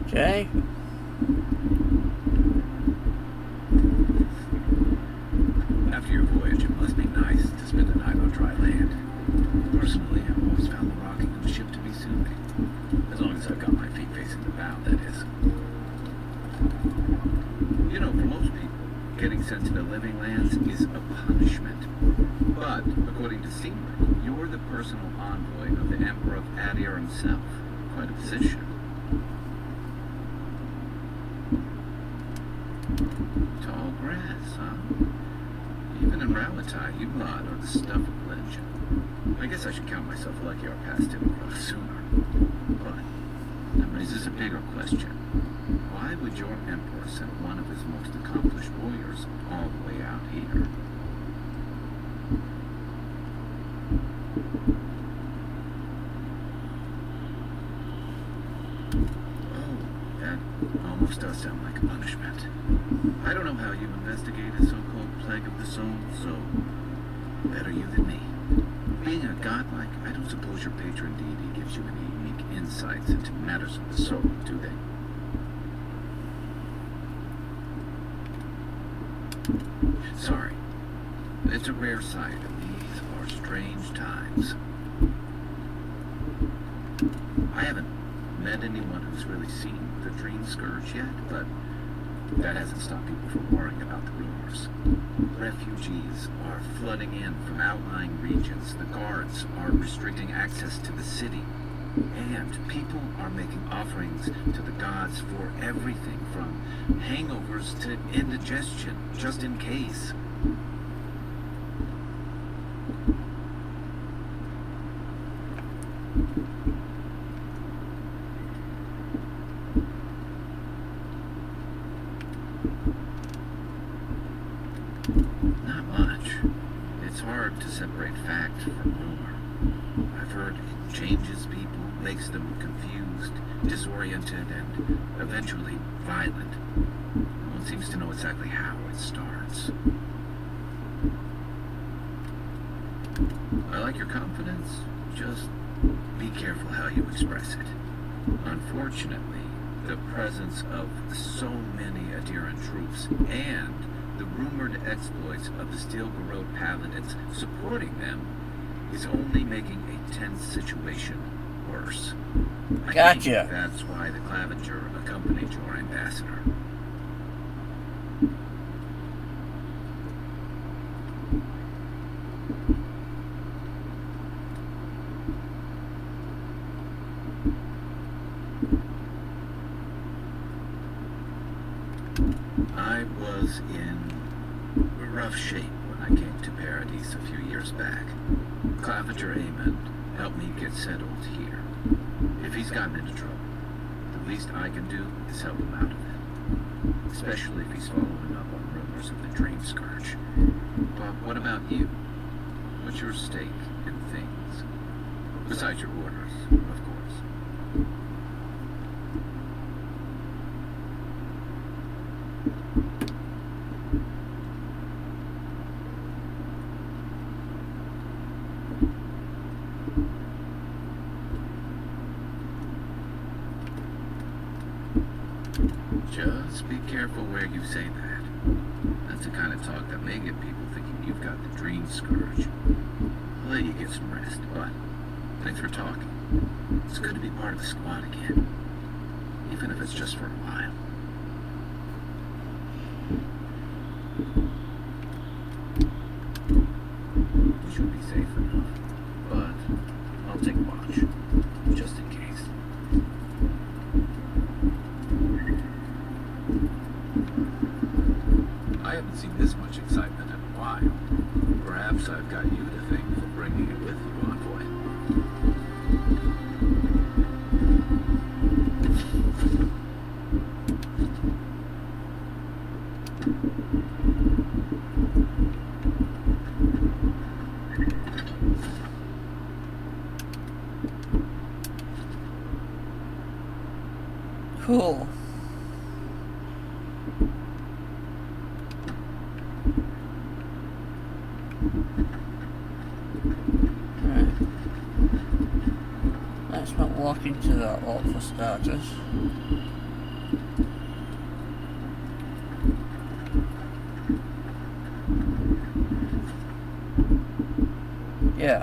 Okay. After your voyage, it must be nice to spend dry land. Personally, I've always found the rocking of a ship to be soothing. As long as I've got my feet facing the bow, that is. You know, for most people, getting sent to the living lands is a punishment. But, according to Steamboat, you're the personal envoy of the Emperor of Adir himself. Quite a position. Tall grass, huh? Even in Ralatai, you lot are the stuff of legend. I guess I should count myself lucky our paths didn't cross sooner. But that raises a bigger question. Why would your emperor send one of his most accomplished warriors all the way out here? Oh, that almost does sound like a punishment. I don't know how you investigate a so-called plague of the soul, so better you than me. Being a godlike, I don't suppose your patron deity gives you any unique insights into matters of the soul, do they? Sorry. It's a rare sight, and these are strange times. I haven't met anyone who's really seen the Dream Scourge yet, but that hasn't stopped people from worrying about the rumors. Refugees are flooding in from outlying regions. The guards are restricting access to the city. And people are making offerings to the gods for everything from hangovers to indigestion, just in case. Not much. It's hard to separate fact from rumor. I've heard it changes people, makes them confused, disoriented, and eventually violent. No one seems to know exactly how it starts. I like your confidence. Just be careful how you express it. Unfortunately, the presence of so many Adiran troops and the rumored exploits of the Steel Garrote paladins supporting them is only making a tense situation worse. I Gotcha. think that's why the Clavenger accompanied your ambassador. I was in rough shape when I came to Paradise a few years back. Clavenger Amond helped me get settled here. If he's gotten into trouble, the least I can do is help him out of it. Especially if he's following up on rumors of the Dream Scourge. But what about you? What's your stake in things? Besides your orders, of course. Just be careful where you say that. That's the kind of talk that may get people thinking you've got the Dream Scourge. I'll let you get some rest, but thanks for talking. It's good to be part of the squad again. Even if it's just for a while. You should be safe enough, but I'll take watch, just in case. I haven't seen this much excitement in a while. Perhaps I've got you to thank for bringing it with you, envoy. Cool. Right. Let's not walk into that lot for starters. Yeah.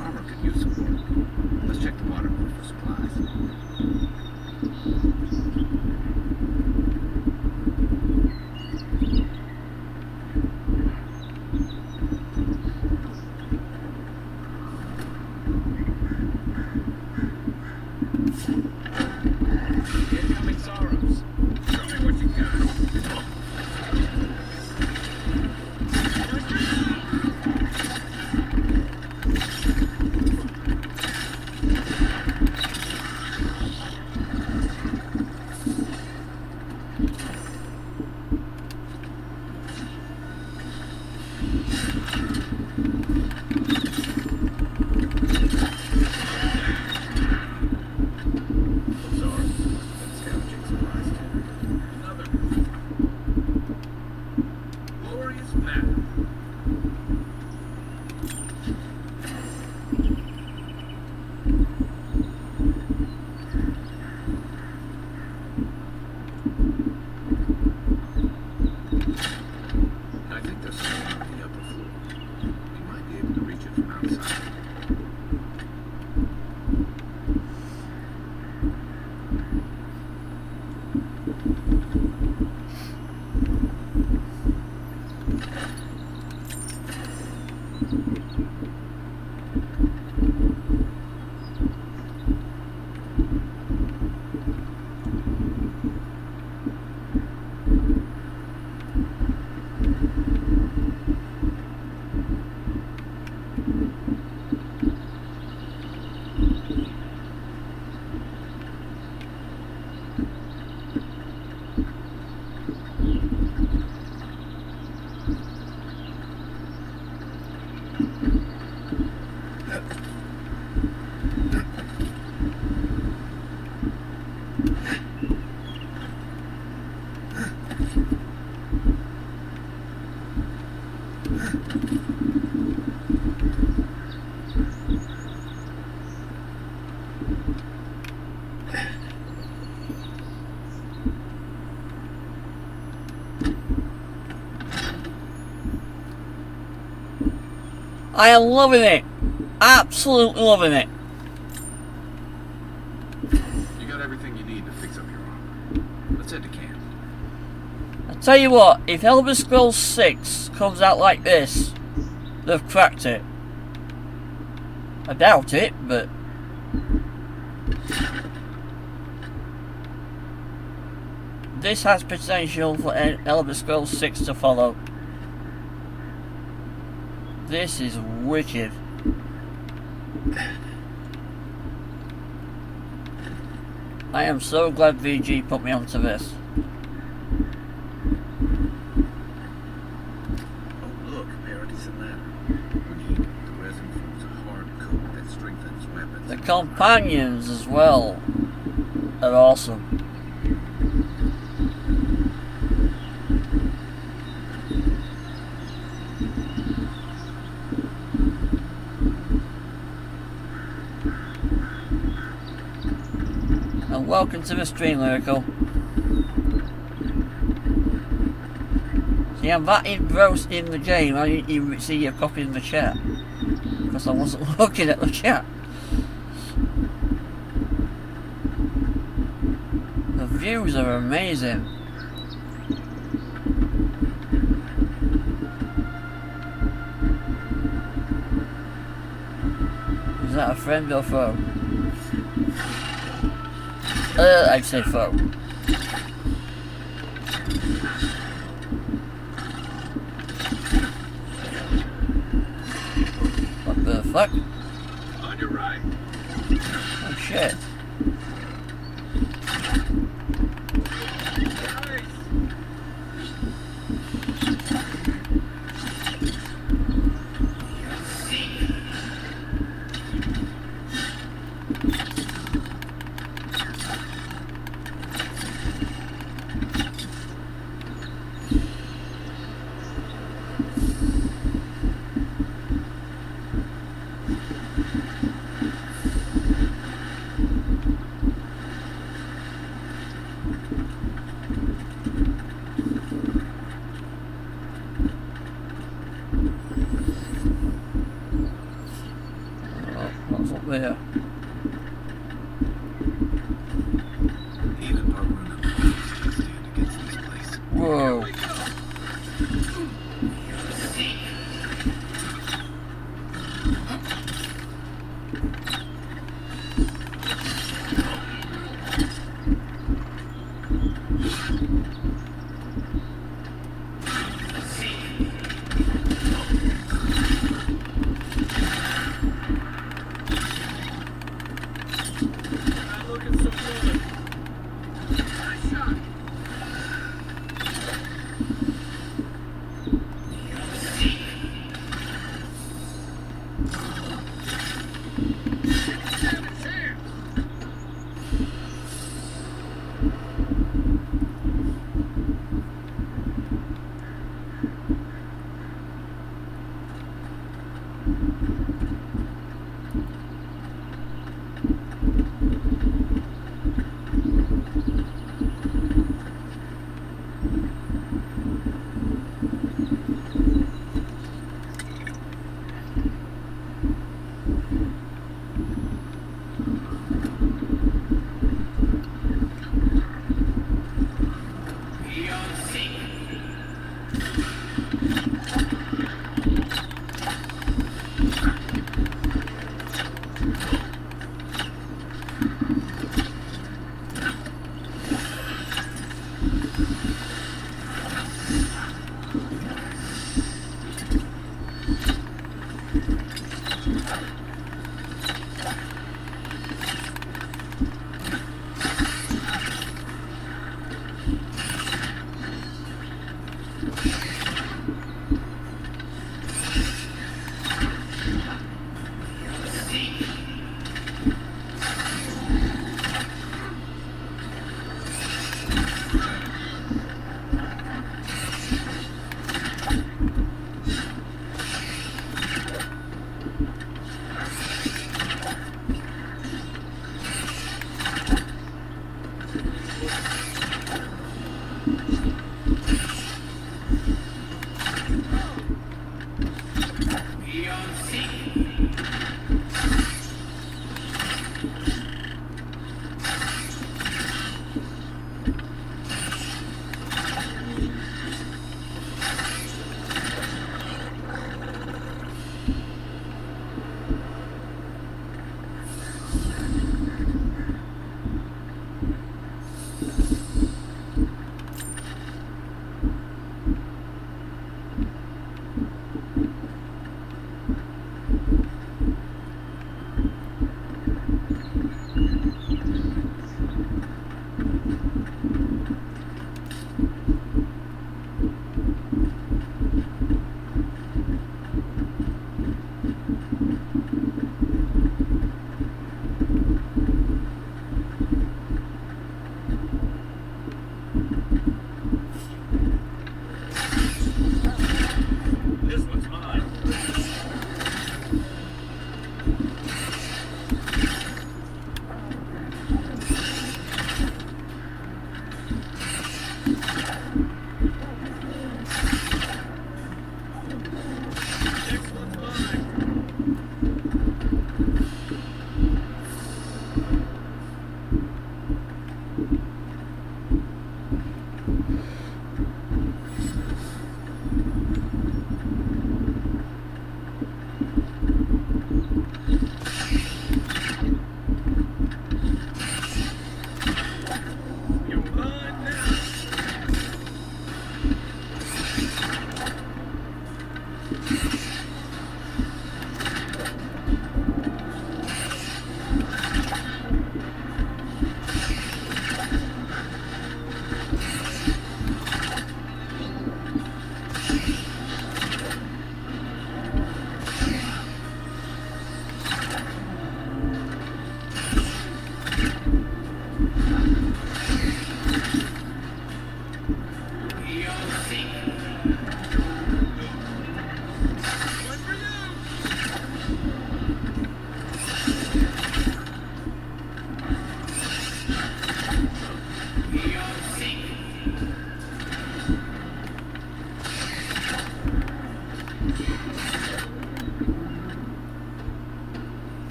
Armor could use some work. Let's check the water for supplies. Incoming sorrows. Show me what you got. Sorry. Been scavenging supplies too. Another. Glorious map. I think there's someone on the upper floor. We might be able to reach it from outside. I am loving it. Absolutely loving it. You got everything you need to fix up your armor. Let's head to camp. I tell you what, if Elder Scrolls 6 comes out like this, they've cracked it. I doubt it, but this has potential for Elder Scrolls 6 to follow. This is wicked. I am so glad VG put me onto this. Oh look, Parady's and ladder. We need the resin forms a hard coat that strengthens weapons. The companions as well are awesome. And welcome to the stream, Lyrical. See, I'm that engrossed in the game, I didn't even see your copy in the chat. Because I wasn't looking at the chat. The views are amazing. Is that a friend or foe? I'd say foe. What the fuck? On your right. Oh shit. Oh, what's up there? Even our run of police can stand against this place. Whoa. Not looking so good. Nice shot.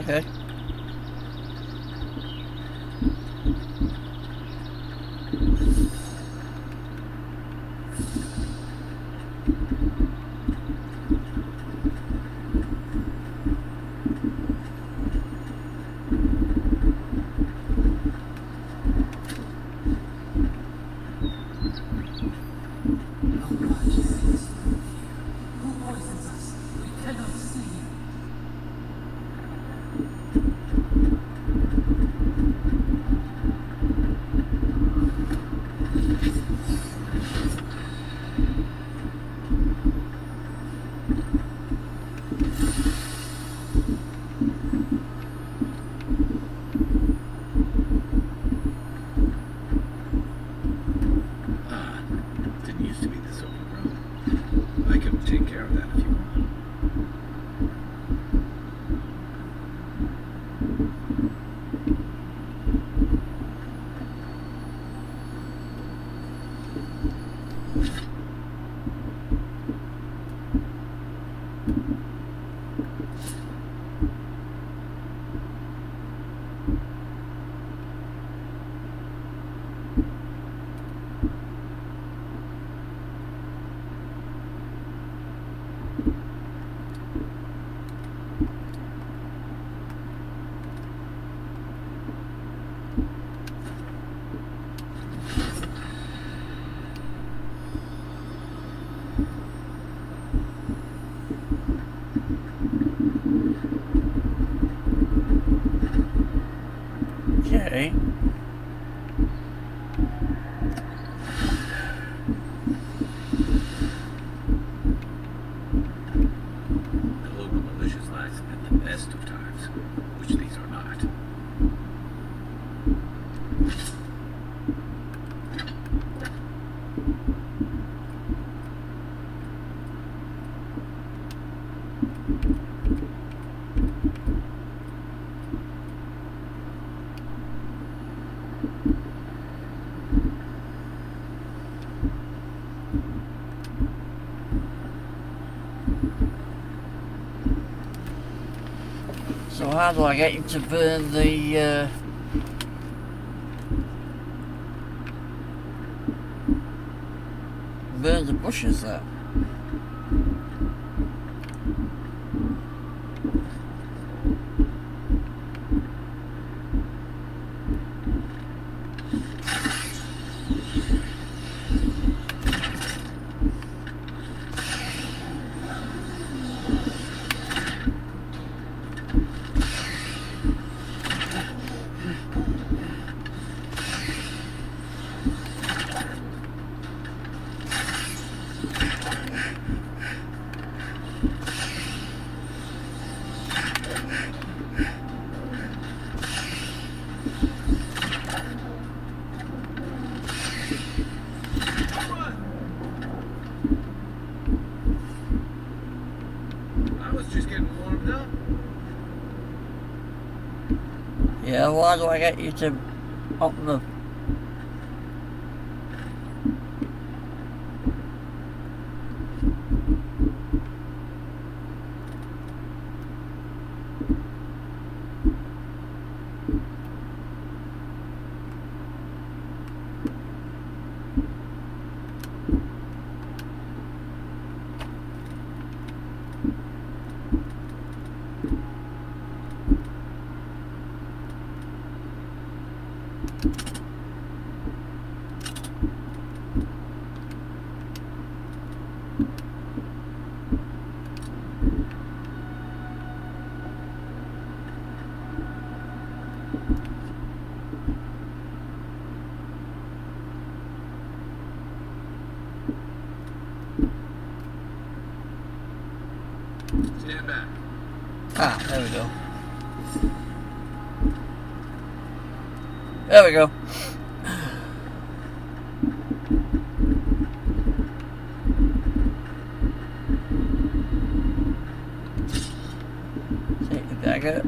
Okay. Ah, didn't used to be this overgrown. I can take care of that if you want. Okay. The local militia's lives have been the best of times, which these are not. So how do I get you to burn the bushes there? I was just getting warmed up. Yeah, why do I get you to open the... Stand back. Ah, there we go. There we go. Take the dagger.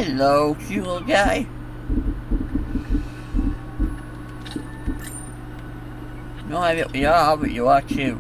Hello, cute little guy. No idea what you are, but you are cute.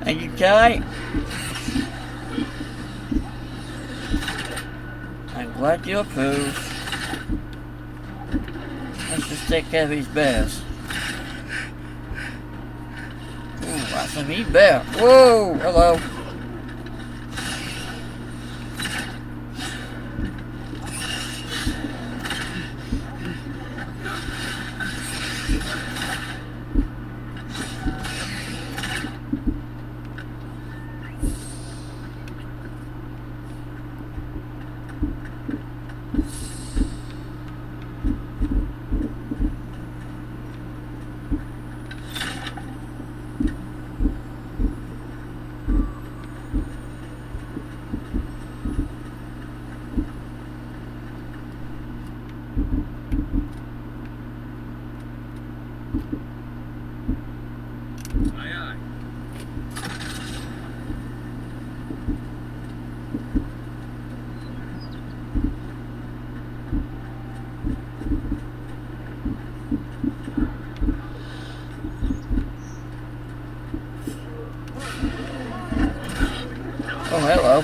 Thank you, Kai. I'm glad you approve. Let's just take care of these bears. Ooh, that's a mean bear. Whoa, hello. Oh, hello.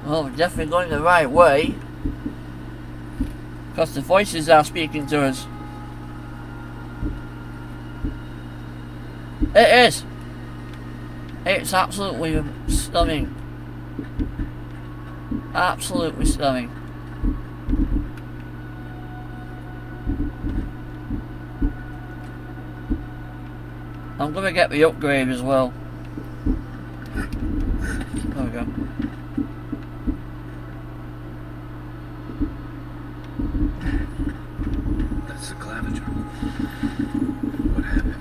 Well, we're definitely going the right way. Because the voices are speaking to us. It is! It's absolutely stunning. Absolutely stunning. I'm gonna get the upgrade as well. There we go. That's the claviger. What happened?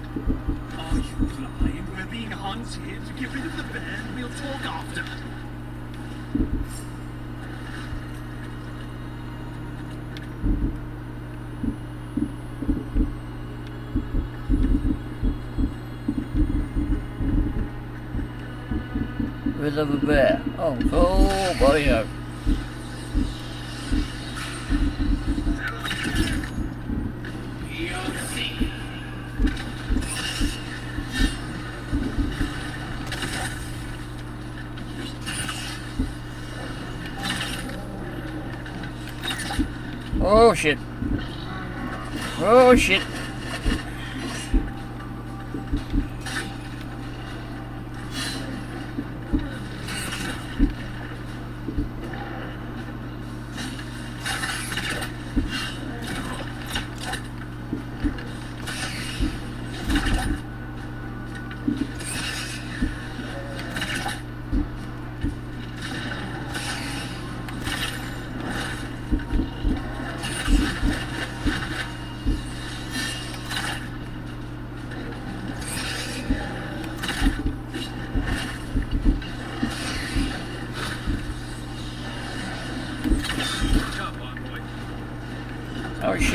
Are you blind? We're being hunted. Get rid of the bear. We'll talk after. Rid of a bear. Oh, cool, buddy. Oh shit. Oh shit.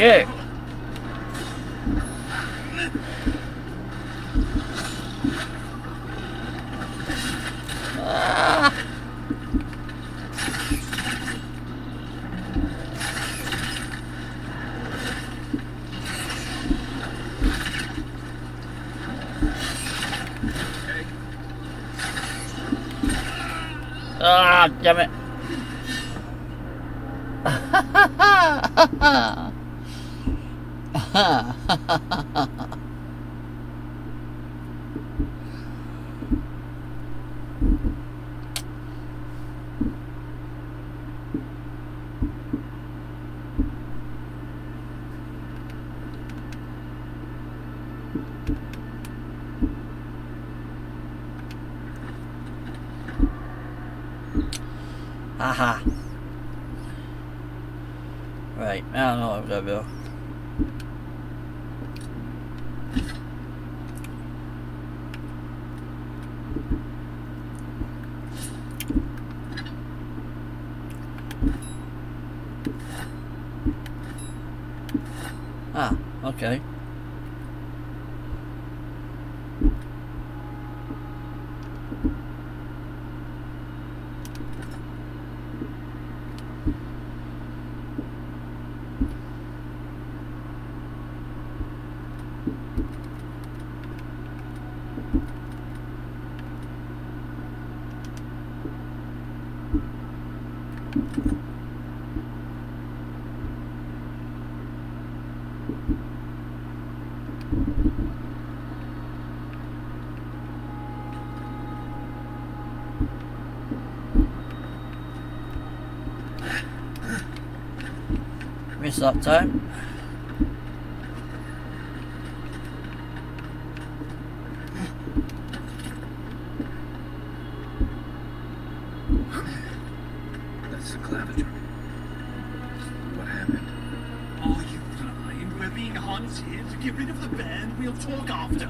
shit. Ah. Ah, damn it. Haha. Right, I don't know what I'm gonna do. Ah, okay. Missed that time. That's the claviger. What happened? Are you blind? We're being hunted. Get rid of the band. We'll talk after.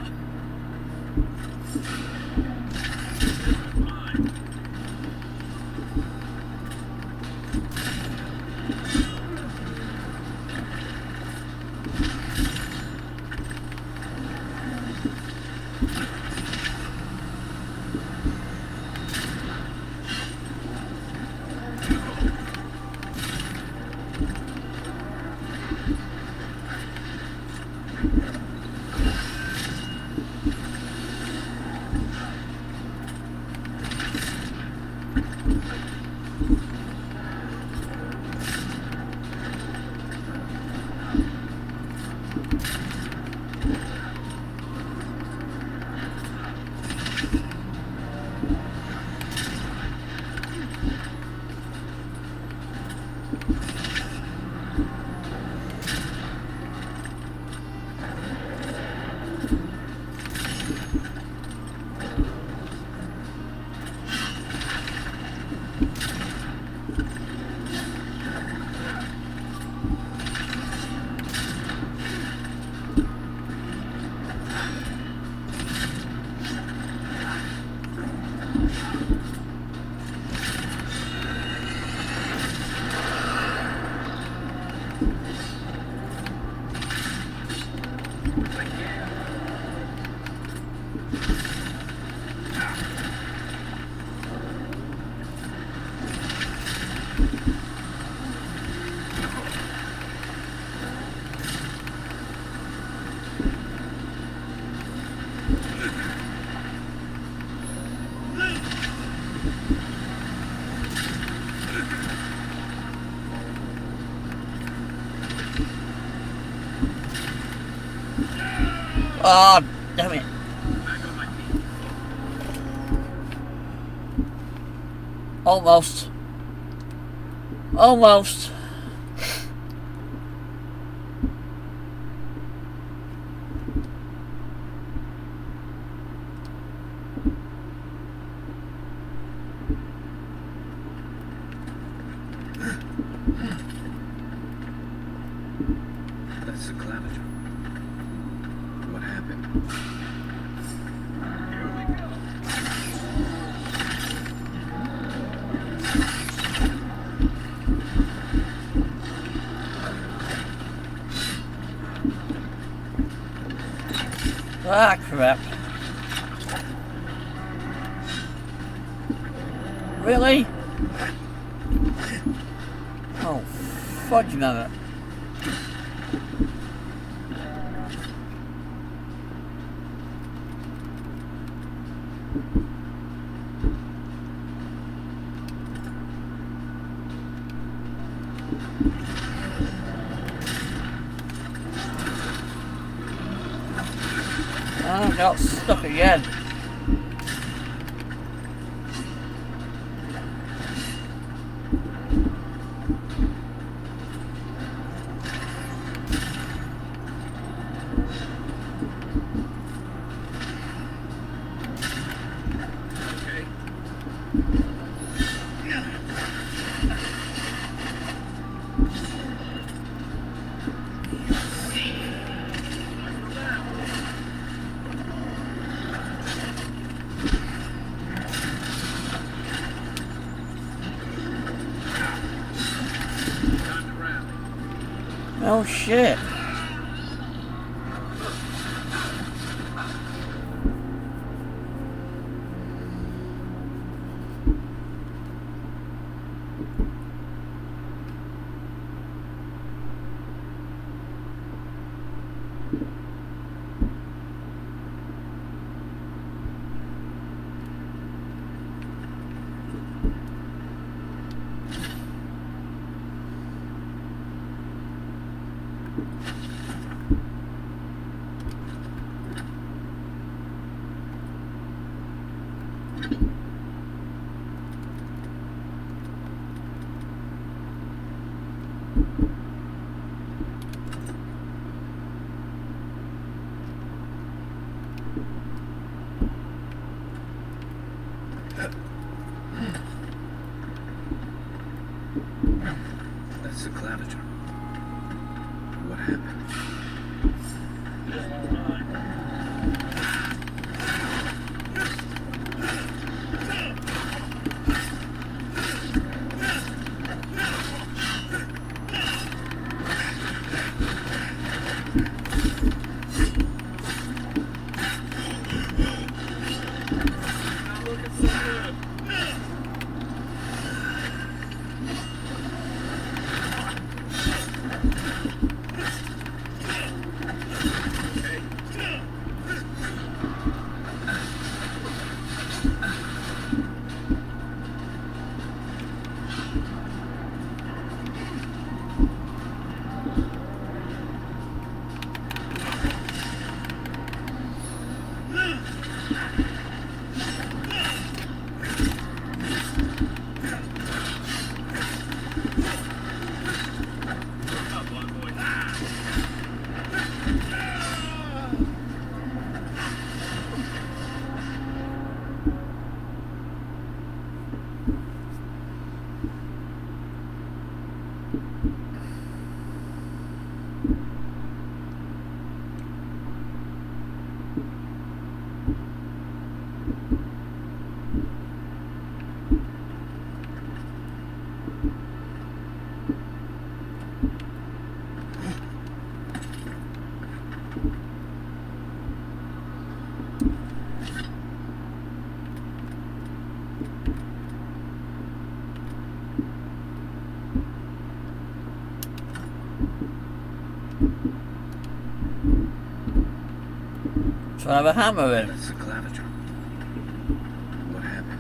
Ah, damn it. Almost. Almost. That's the claviger. What happened? Ah, crap. Really? Oh, fudge nugget. I got stuck again. Oh shit. That's the claviger. What happened? So I have a hammer in. That's the claviger. What happened?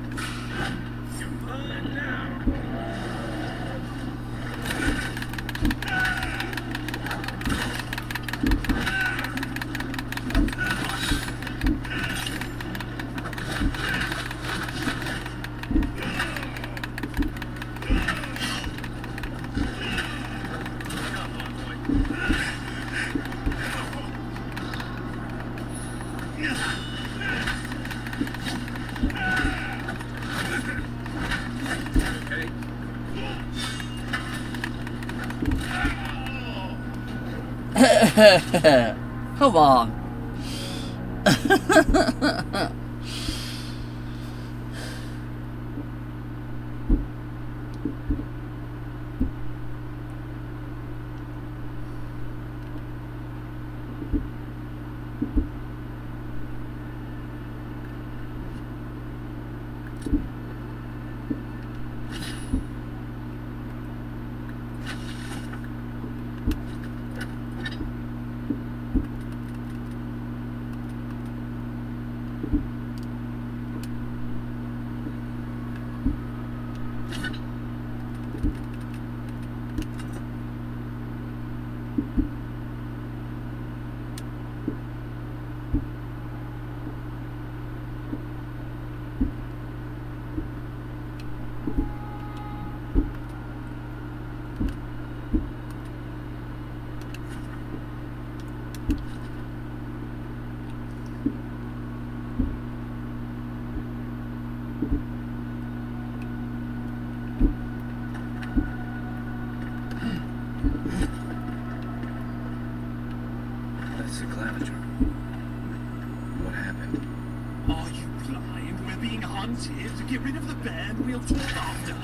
Come on. That's the claviger. What happened? Are you blind? We're being hunted. Get rid of the bear and we'll talk after.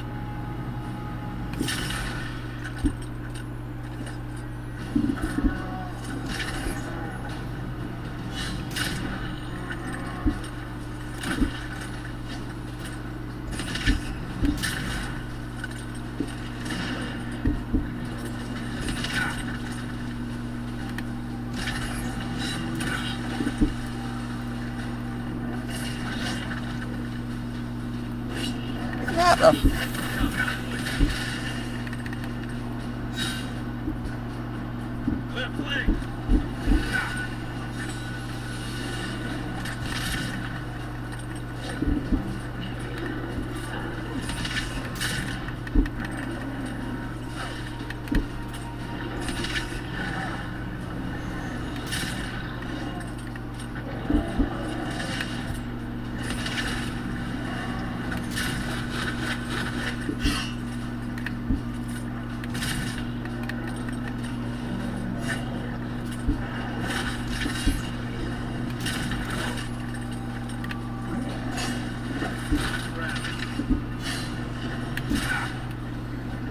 What the? Clear play.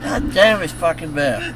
God damn this fucking bear.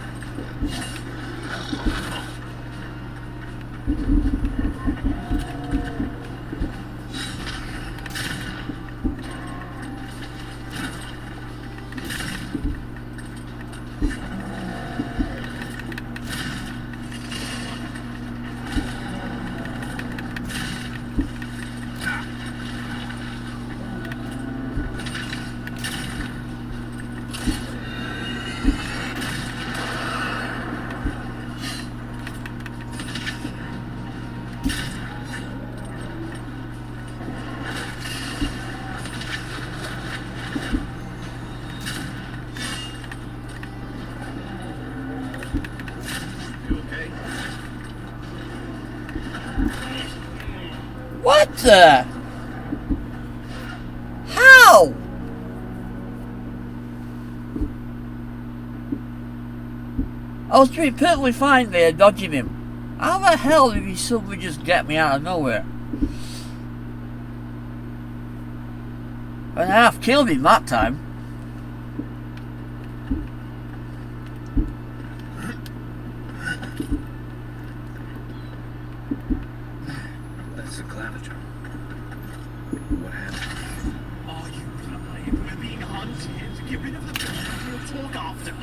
You okay? What the? How? I was doing perfectly fine there, dodging him. How the hell did he suddenly just get me out of nowhere? And half killed him that time. That's the claviger. What happened? Are you blind? We're being hunted. Get rid of the bear and we'll talk after.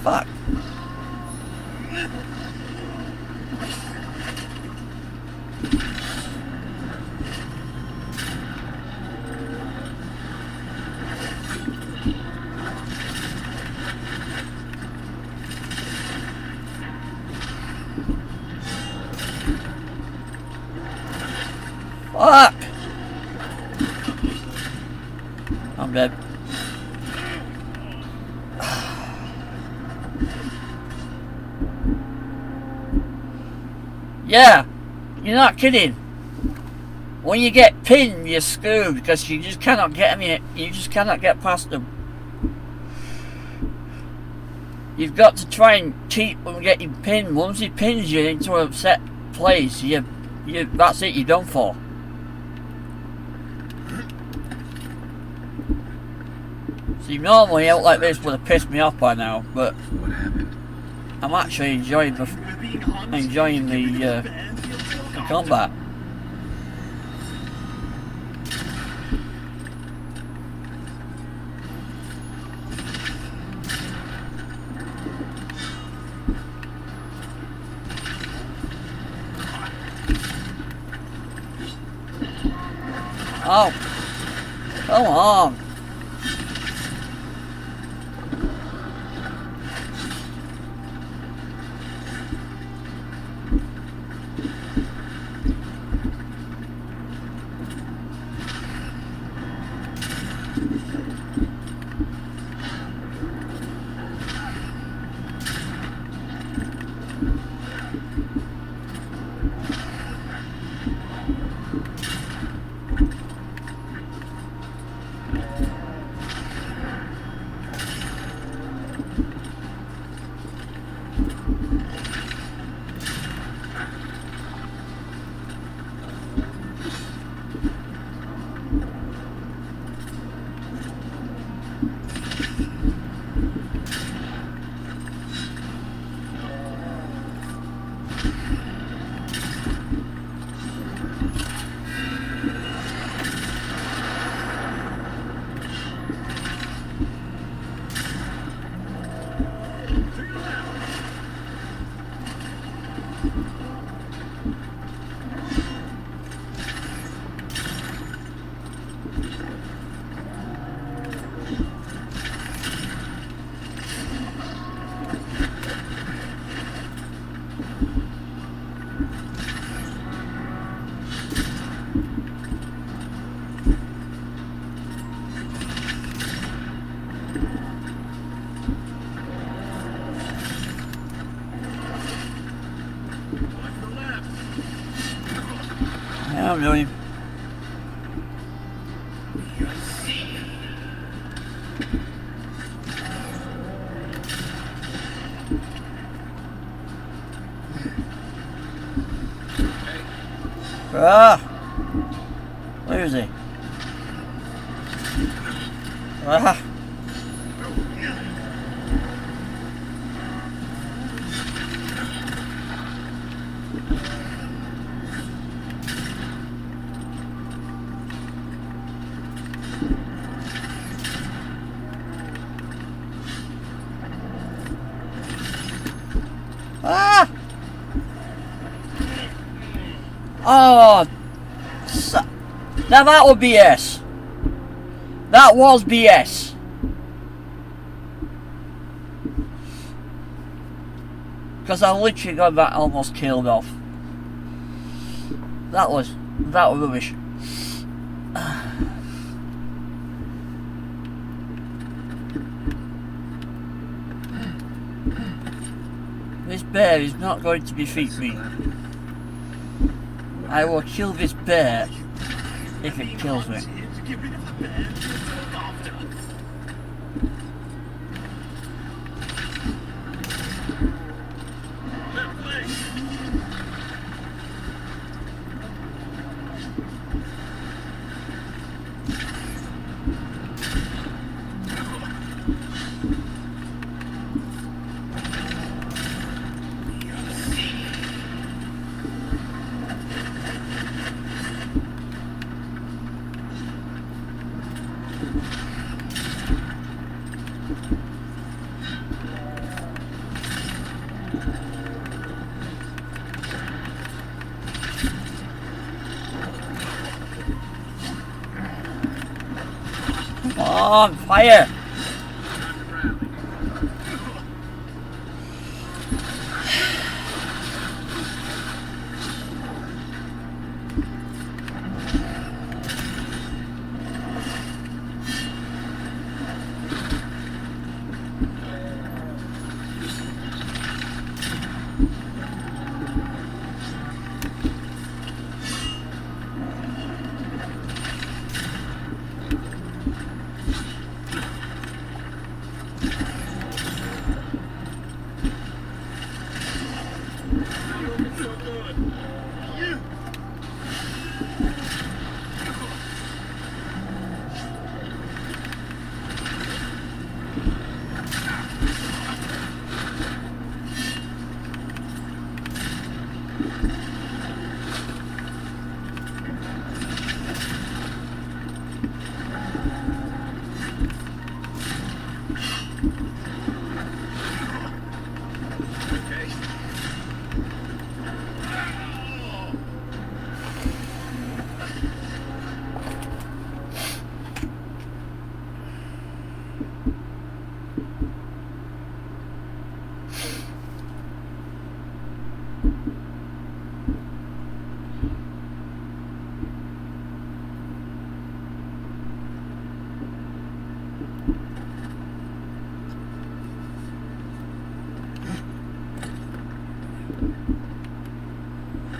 Fuck. Fuck! I'm dead. Yeah, you're not kidding. When you get pinned, you're screwed because you just cannot get them. You just cannot get past them. You've got to try and keep from getting pinned. Once he pins you into a set place, that's it. You're done for. See, normally out like this would have pissed me off by now, but What happened? I'm actually enjoying the combat. Oh, come on. Yeah, I'm doing. Ah! Where is he? Ah! Ah! Oh! Now that was BS. That was BS. Because I literally got that almost killed off. That was rubbish. This bear is not going to defeat me. I will kill this bear if it kills me. Get rid of the band, we'll talk after. Left leg. Come on, fire!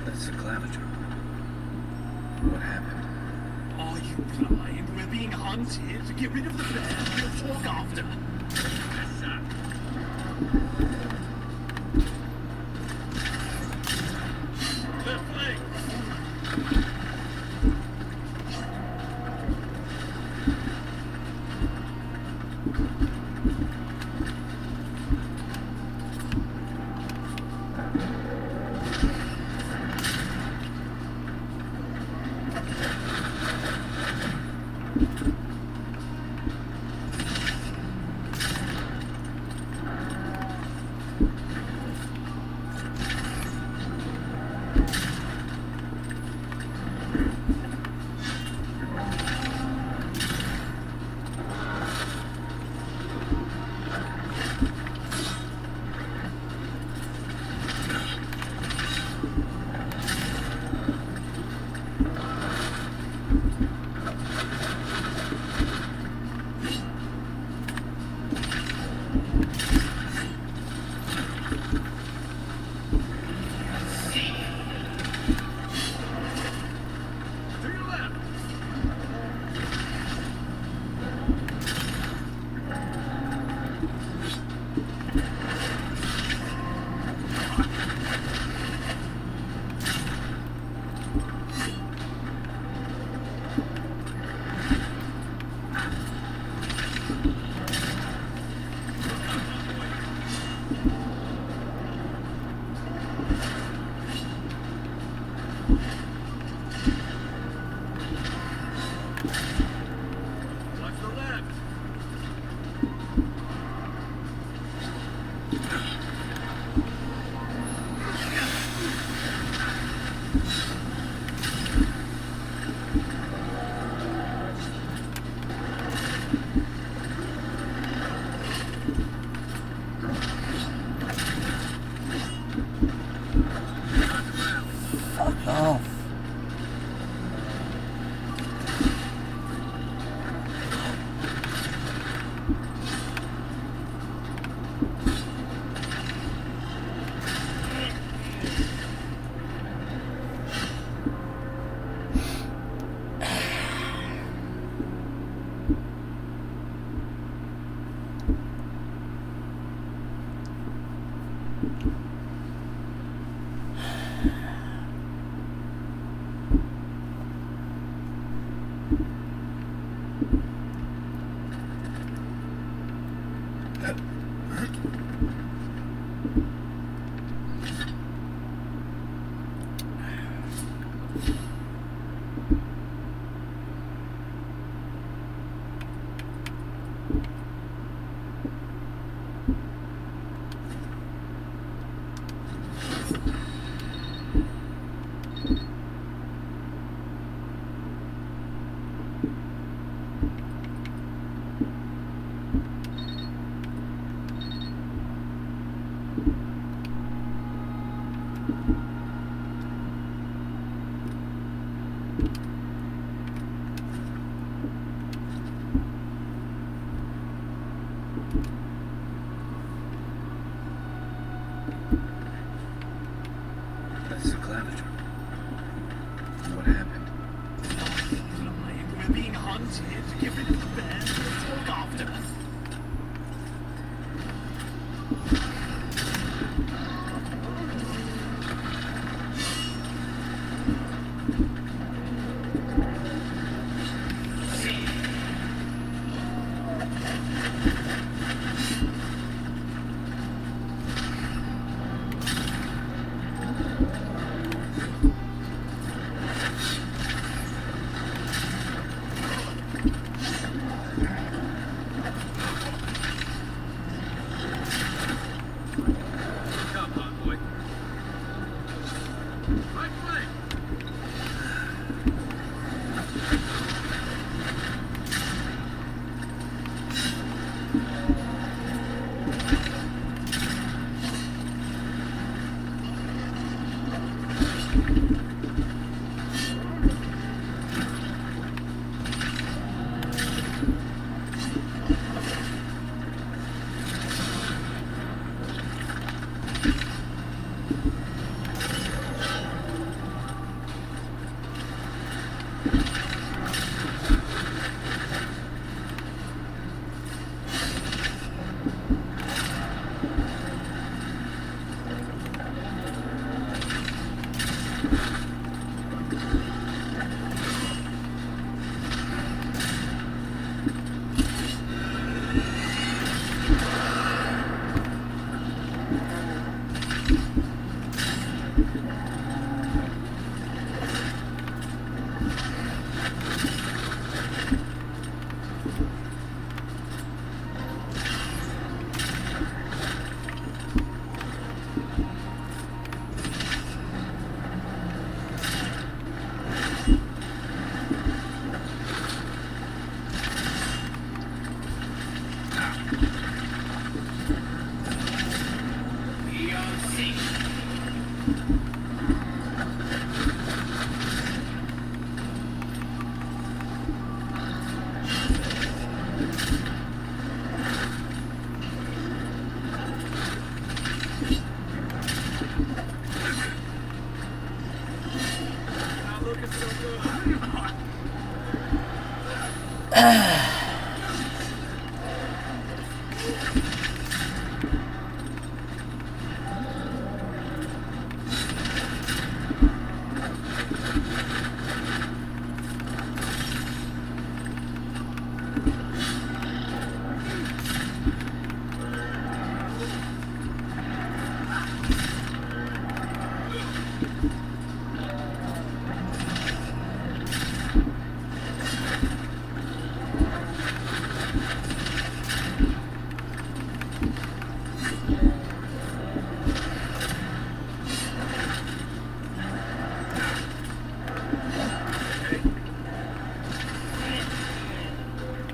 That's the claviger. What happened? Are you blind? We're being hunted. Get rid of the bear. We'll talk after. Yes, sir. Left leg.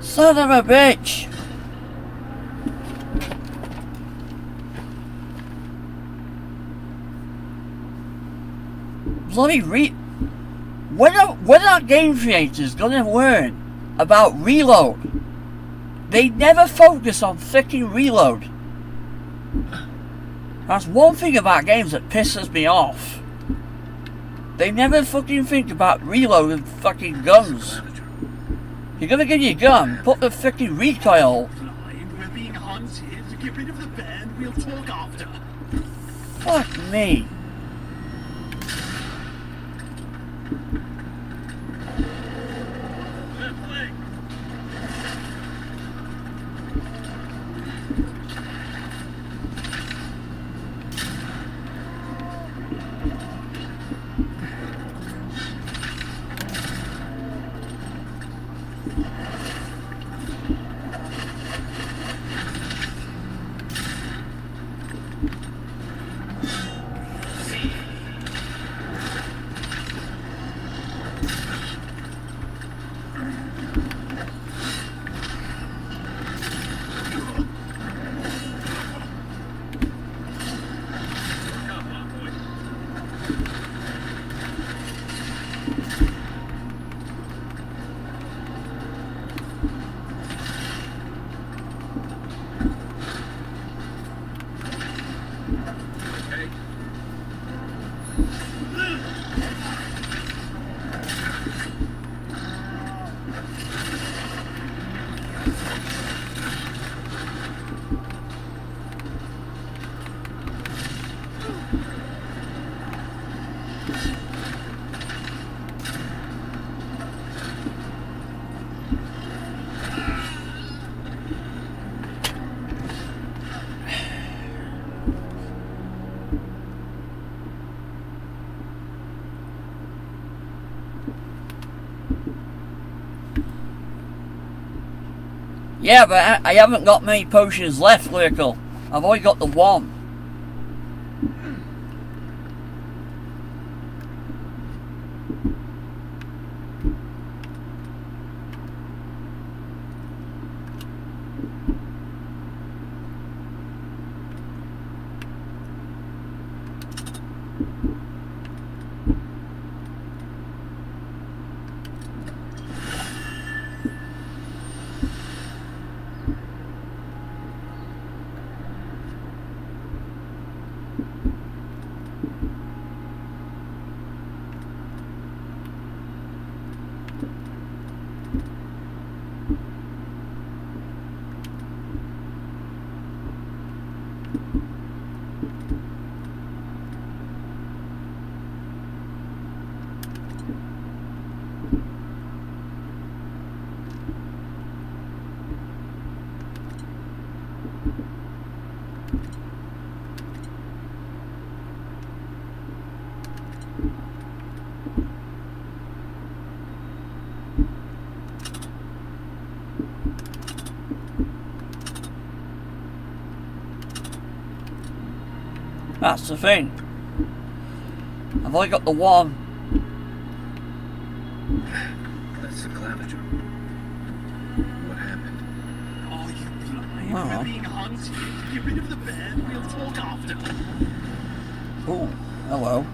Son of a bitch! Bloody when are game creators gonna learn about reload? They never focus on fucking reload. That's one thing about games that pisses me off. They never fucking think about reload and fucking guns. You're gonna get your gun, put the fucking recoil. Blind, we're being hunted. Get rid of the band. We'll talk after. Fuck me. Left leg. Yeah, but I haven't got many potions left, Lyrical. I've only got the one. That's the thing. I've only got the one. That's the claviger. What happened? Are you blind? Oh. We're being hunted. Get rid of the band. We'll talk after. Oh, hello.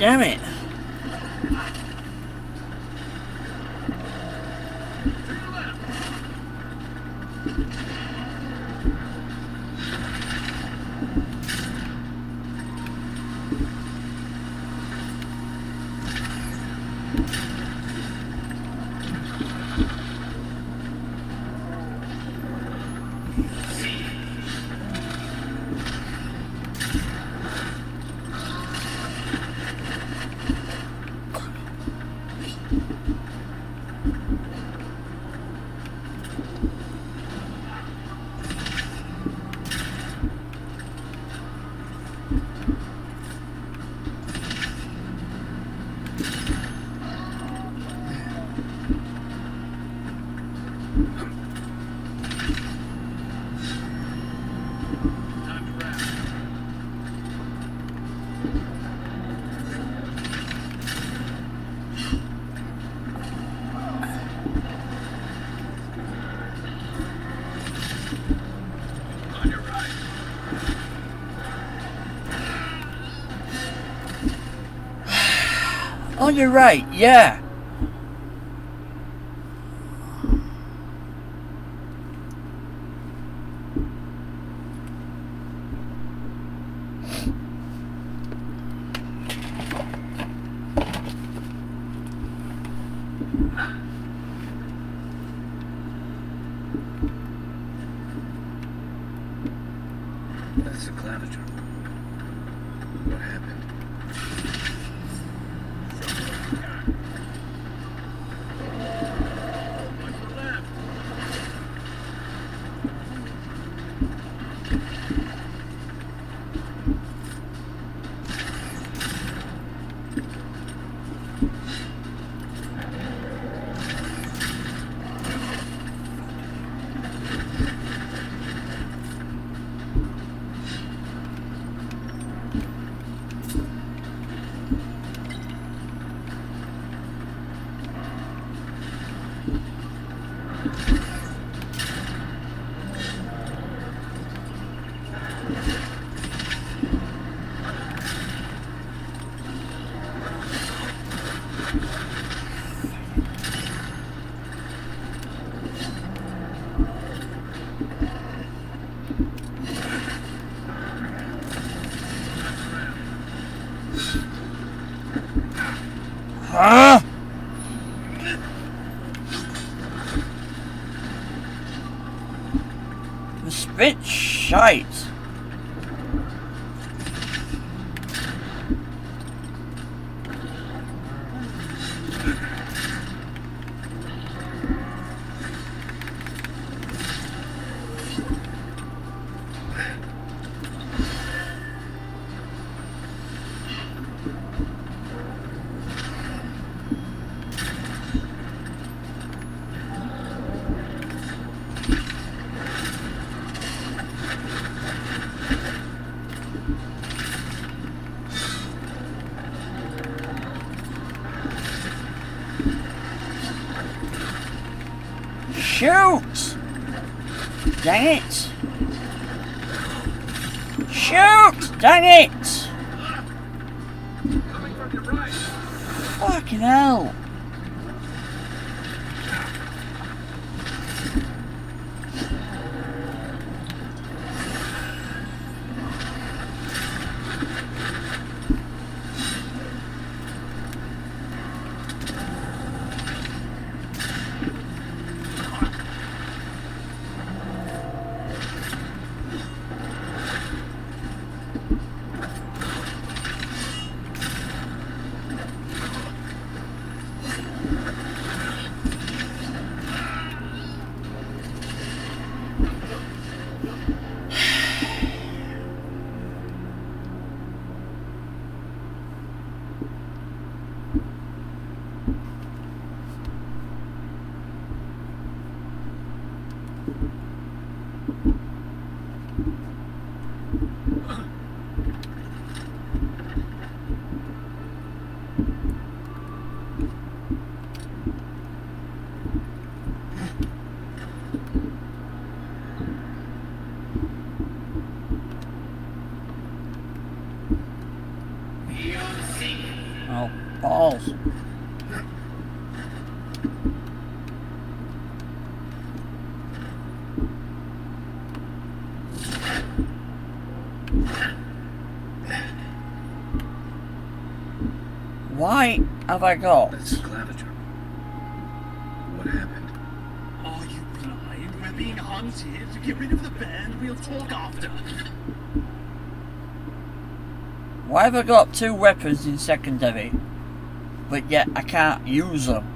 Damn it. Oh, you're right, yeah. That's the claviger. What happened? Huh? The spit shite. Shoot! Dang it! Shoot! Dang it! Coming from your right. Fucking hell! Why have I got? That's Claviger. What happened? Are you blind? We're being hunted. Get rid of the band. We'll talk after. Why have I got 2 weapons in secondary, but yet I can't use them?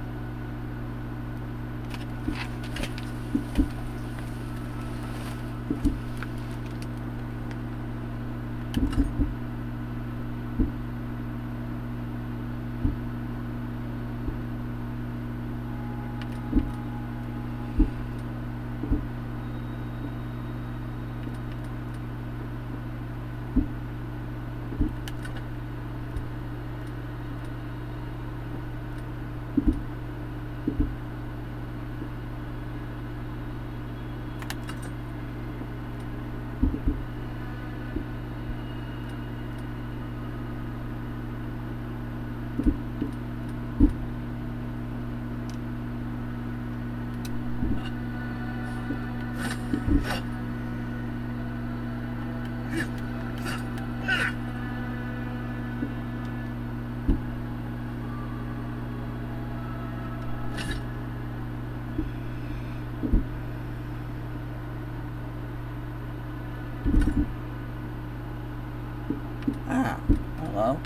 Ah, hello.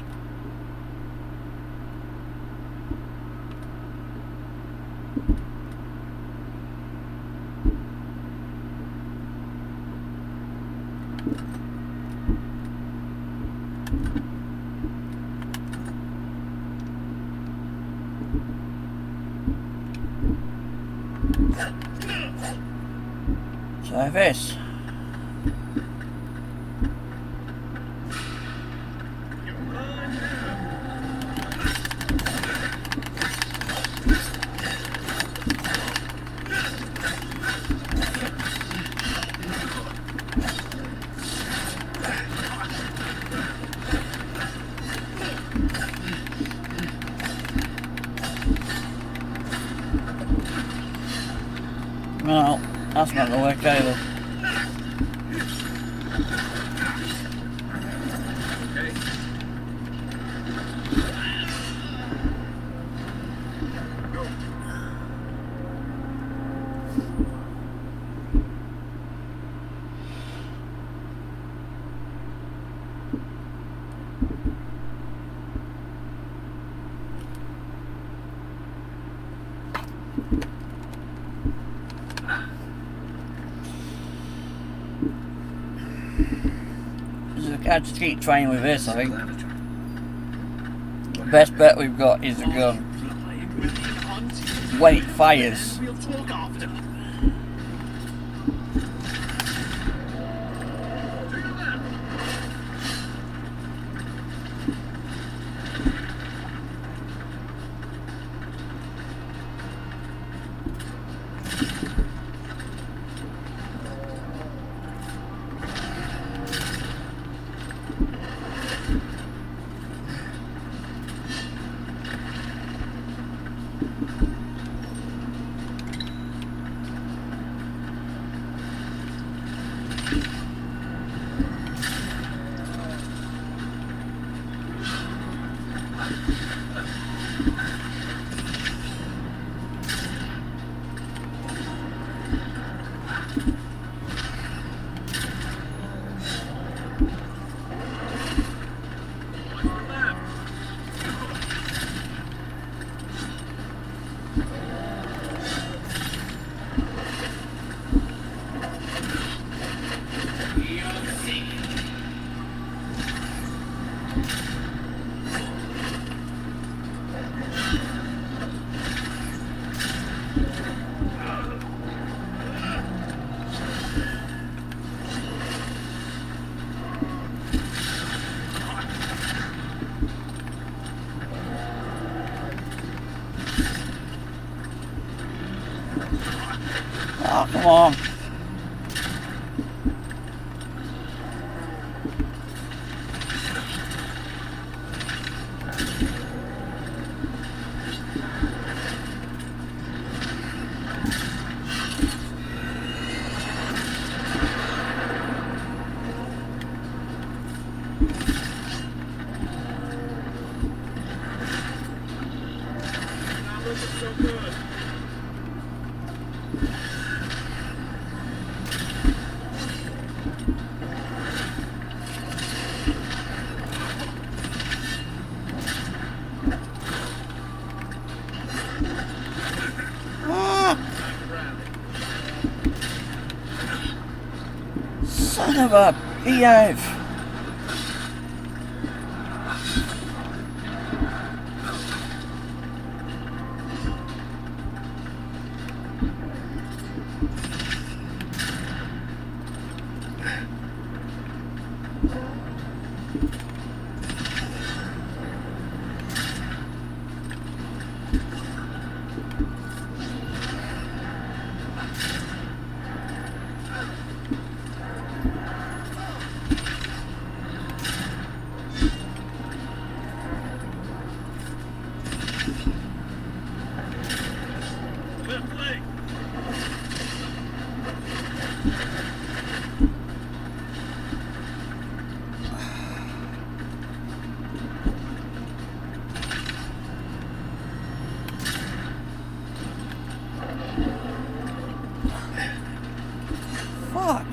Try this. No, that's not gonna work either. I just keep trying with this, I think. Claviger. What Best happened? bet we've got is a gun. Blind. We're being hunted. When it fires. We'll talk after. Oh, come on. Son of a behave. Fuck.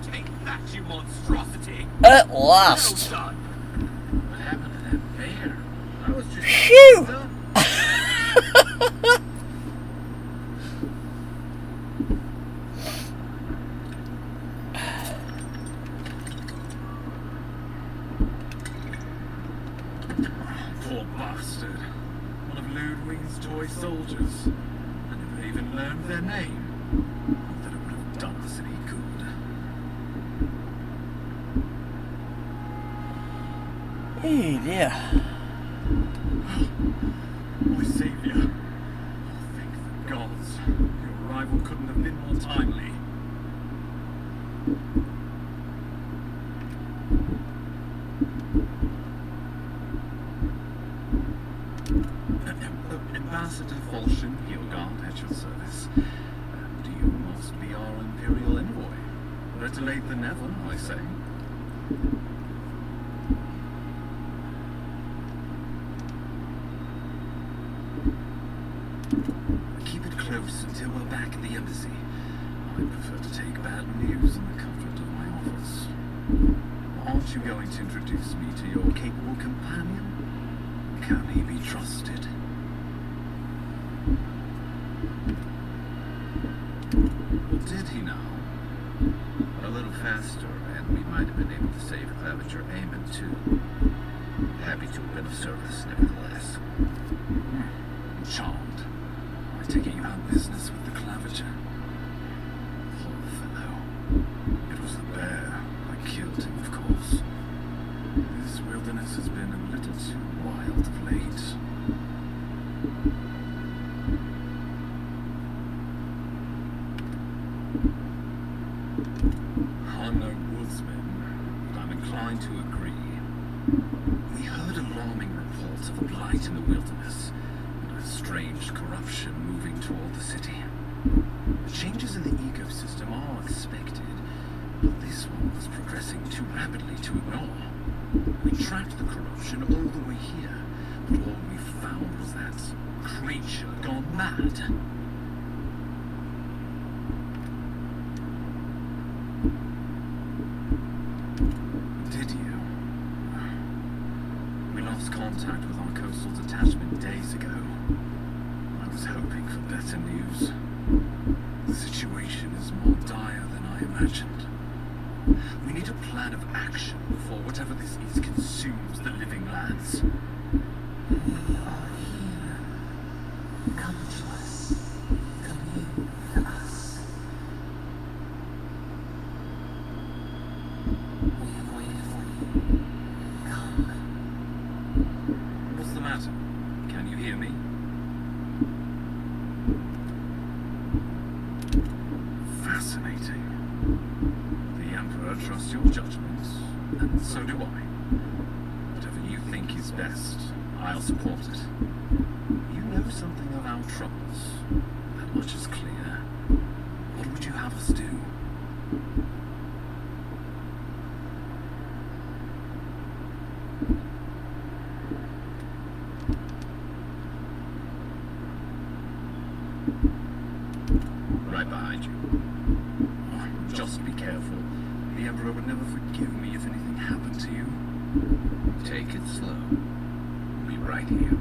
Take that, you monstrosity! At last. Well done. What happened to that bear? I was just... Phew! Poor bastard. One of Ludwig's toy soldiers. I never even learned their name. Not that it would have done us any good. Hey dear. My savior. Oh, thank the gods. Your arrival couldn't have been more timely. Ambassador Volshin, Hildegard, at your service. And you must be our Imperial envoy. Better late than never, I say. Keep it close until we're back at the embassy. I prefer to take bad news in the comfort of my office. Aren't you going to introduce me to your capable companion? Can he be trusted? Or did he now? A little faster, and we might have been able to save Claviger Aemon too. Happy to have been of service, nevertheless. I'm charmed. I take it you have business with the Claviger. Poor fellow. It was the bear. I killed him, of course. This wilderness has been a little too wild of late. I'm no woodsman, but I'm inclined to agree. We heard alarming reports of a blight in the wilderness, and a strange corruption moving toward the city. The changes in the ecosystem are expected, but this one was progressing too rapidly to ignore. We tracked the corruption all the way here, but all we found was that creature gone mad. Did you? We lost contact with our coastal detachment days ago. I was hoping for better news. The situation is more dire than I imagined. We need a plan of action before whatever this is consumes the living lands. We are here. Come to us. Commune with us. We have waited for you. Come. What's the matter? Can you hear me? Fascinating. The Emperor trusts your judgment, and so do I. Whatever you think is best, I'll support it. You know something of our troubles. That much is clear. What would you have us do? Right behind you. Just be careful. The Emperor would never forgive me if anything happened to you. Take it slow. We'll be right here.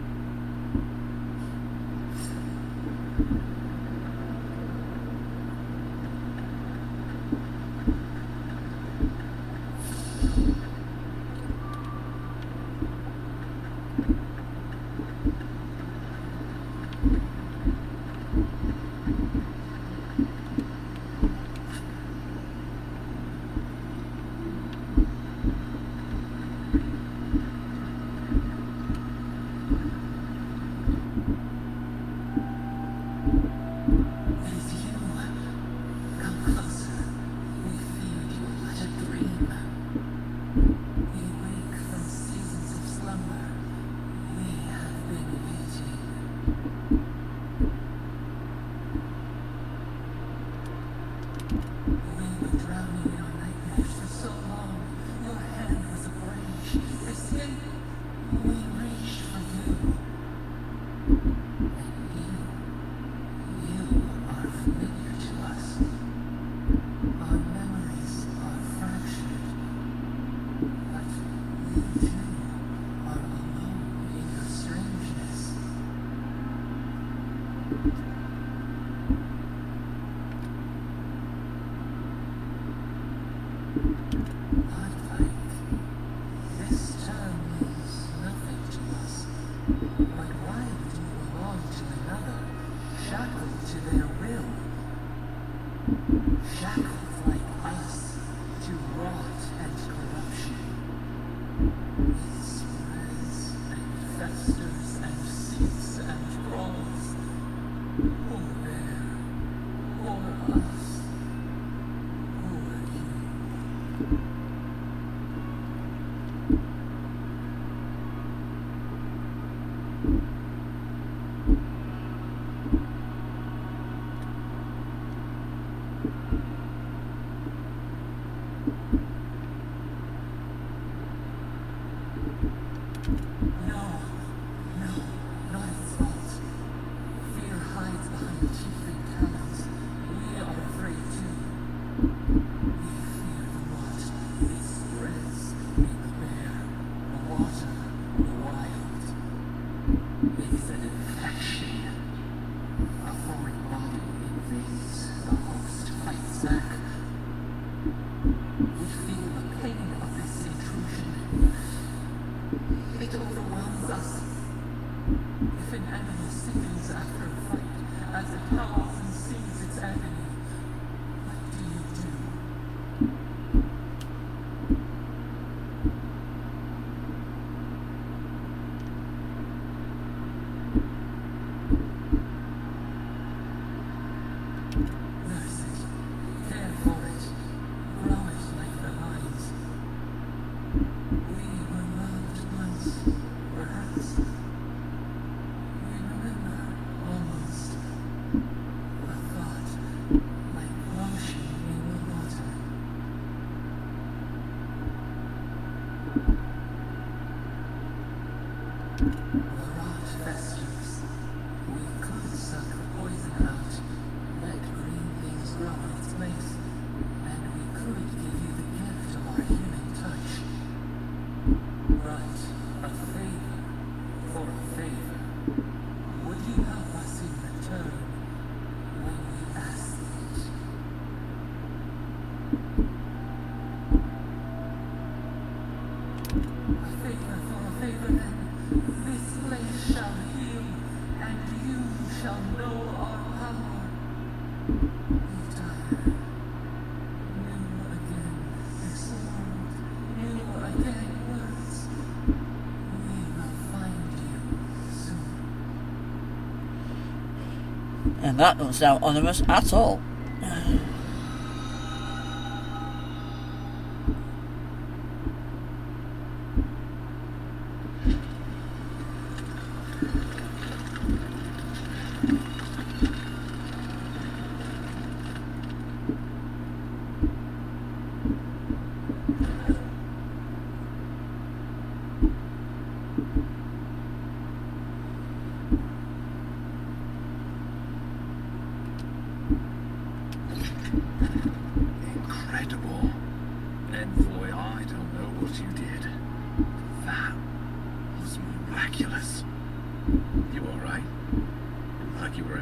And that doesn't sound ominous at all.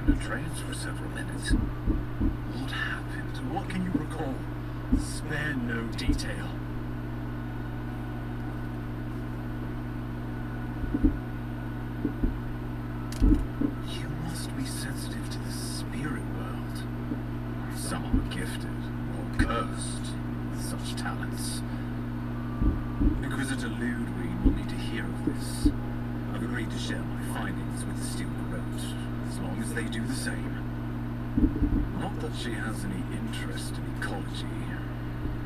in a trance for several minutes. What happened? What can you recall? Spare no detail. You must be sensitive to the spirit world. Some are gifted or cursed with such talents. Inquisitor Ludwig will need to hear of this. I've agreed to share my findings with the Steel Garrote, as long as they do the same. Not that she has any interest in ecology.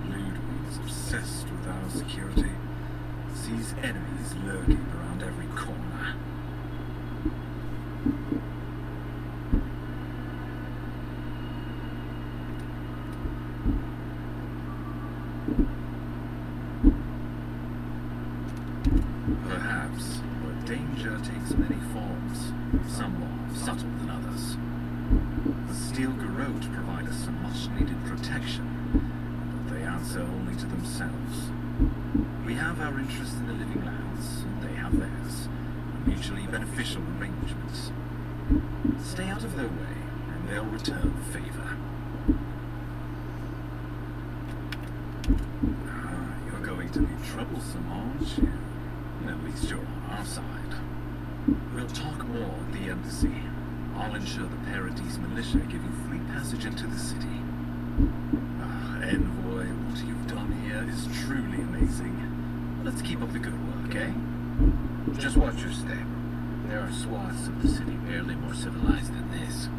Ludwig is obsessed with our security. Sees enemies lurking around every corner. Perhaps, but danger takes many forms, some more subtle than others. The Steel Garrote provide us some much-needed protection, but they answer only to themselves. We have our interest in the living lands, and they have theirs, a mutually beneficial arrangements. Stay out of their way, and they'll return the favor. You're going to be troublesome, aren't you? At least you're on our side. We'll talk more at the embassy. I'll ensure the Paradise militia give you free passage into the city. Envoy, what you've done here is truly amazing. Let's keep up the good work, eh? Just watch your step. There are swaths of the city barely more civilized than this.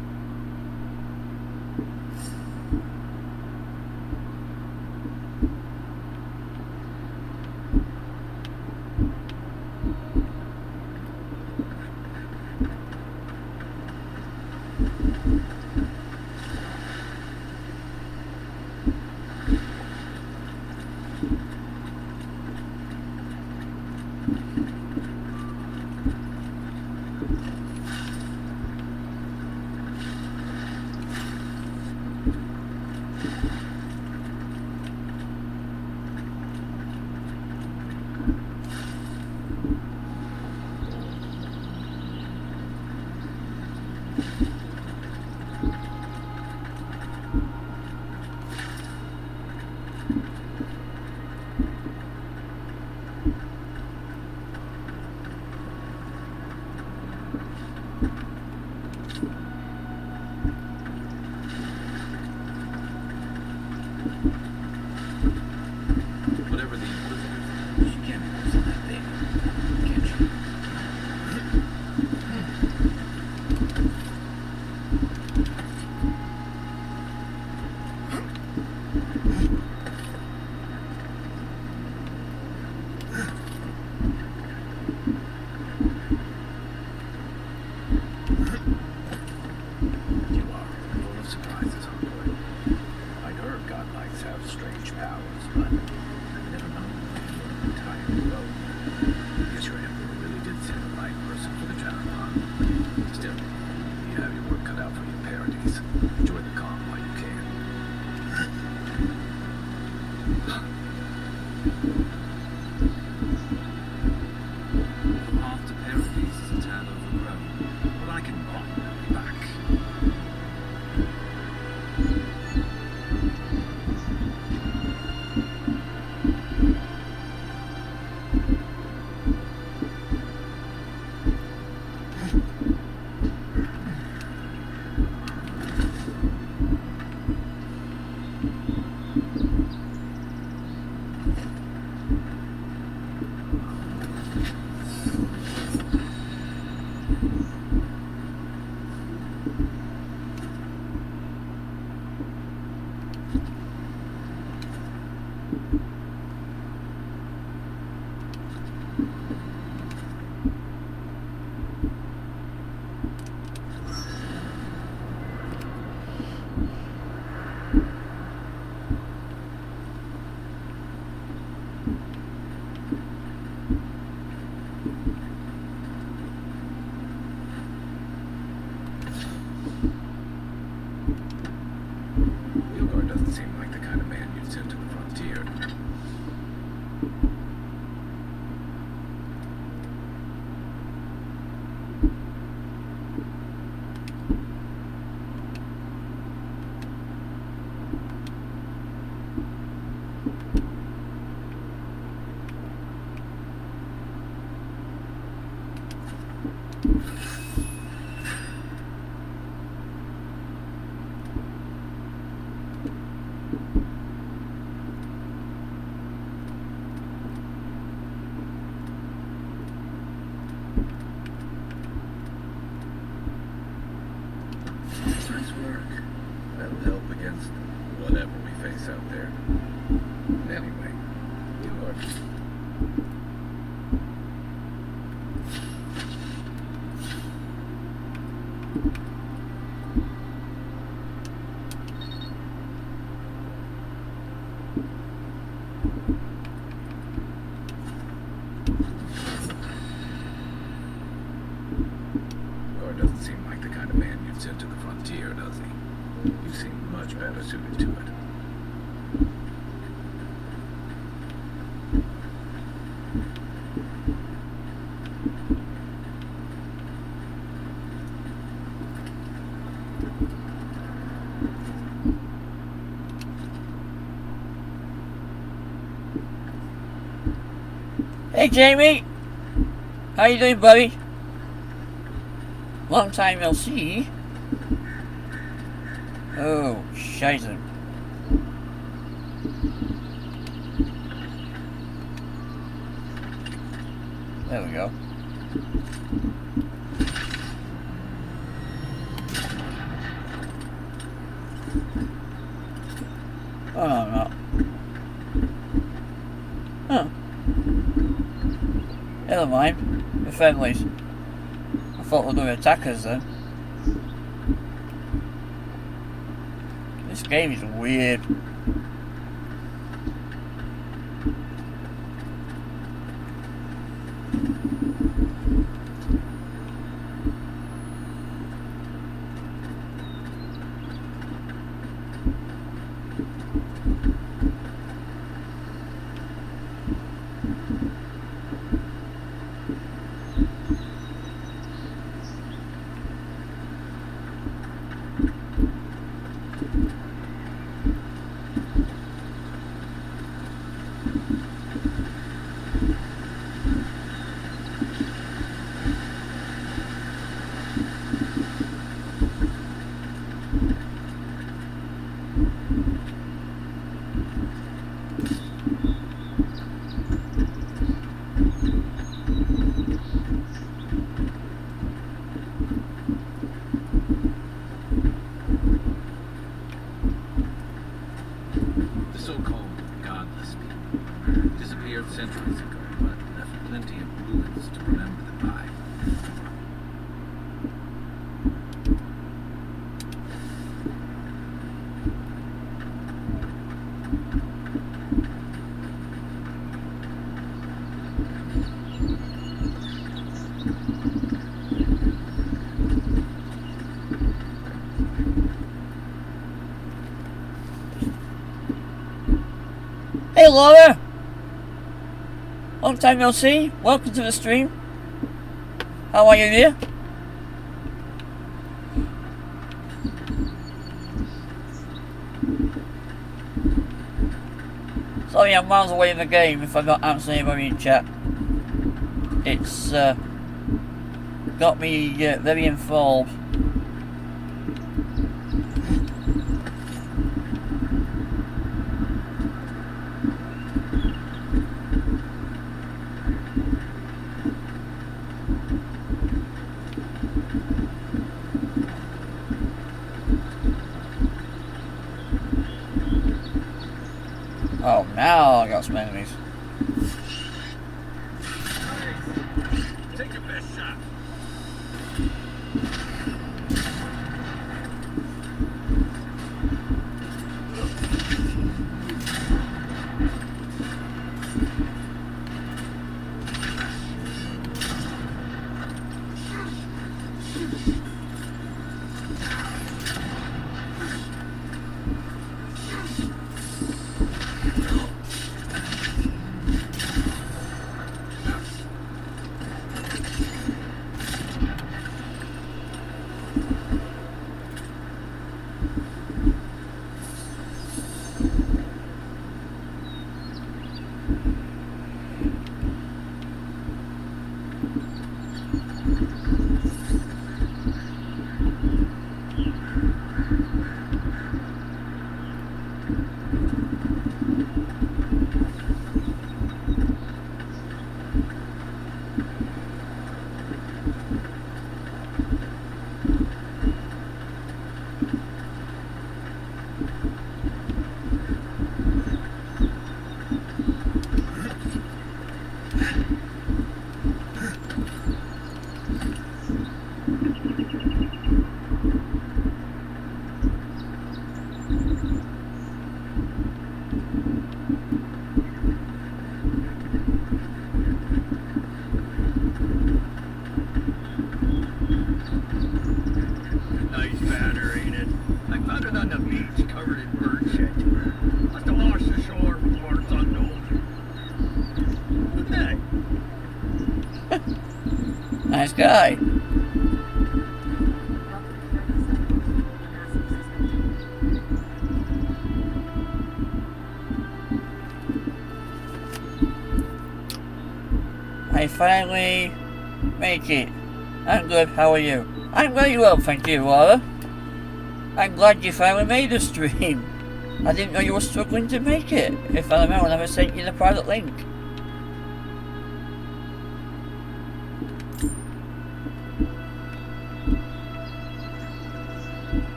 Whatever the Inquisitor is, she can't be worse than that thing, can she? You are full of surprises, Envoy. I'd heard godlikes have strange powers, but I've never known them for an entire road. Guess your Emperor really did seem the right person for the job, huh? Still, you have your work cut out for your Paradise. Enjoy the calm while you can. The path to Paradise is a tad overgrown, but I can find my way back. Yogard doesn't seem like the kind of man you'd send to the frontier. Nice work. That'll help against whatever we face out there. Anyway, you are. Or doesn't seem like the kind of man you'd send to the frontier, does he? You seem much better suited to it. Hey Jamie! How you doing, buddy? Long time no see. Oh, scheiße. There we go. Oh no. Huh. Never mind. The friendlies. I thought they were doing attackers then. This game is weird. The so-called godless people disappeared centuries ago, but left plenty of ruins to remember them by. Hey Laura! Long time no see. Welcome to the stream. How are you dear? Sorry I'm miles away in the game if I'm not answering anybody in chat. It's got me very involved. Oh, now I got some enemies. Take your best shot. Nice banner, ain't it? I found it on the beach, covered in bird shit. Must have washed ashore before it's unknown. Good night. Nice guy. I finally make it. I'm good, how are you? I'm very well, thank you, Laura. I'm glad you finally made the stream. I didn't know you were struggling to make it. If I remember, I never sent you the private link.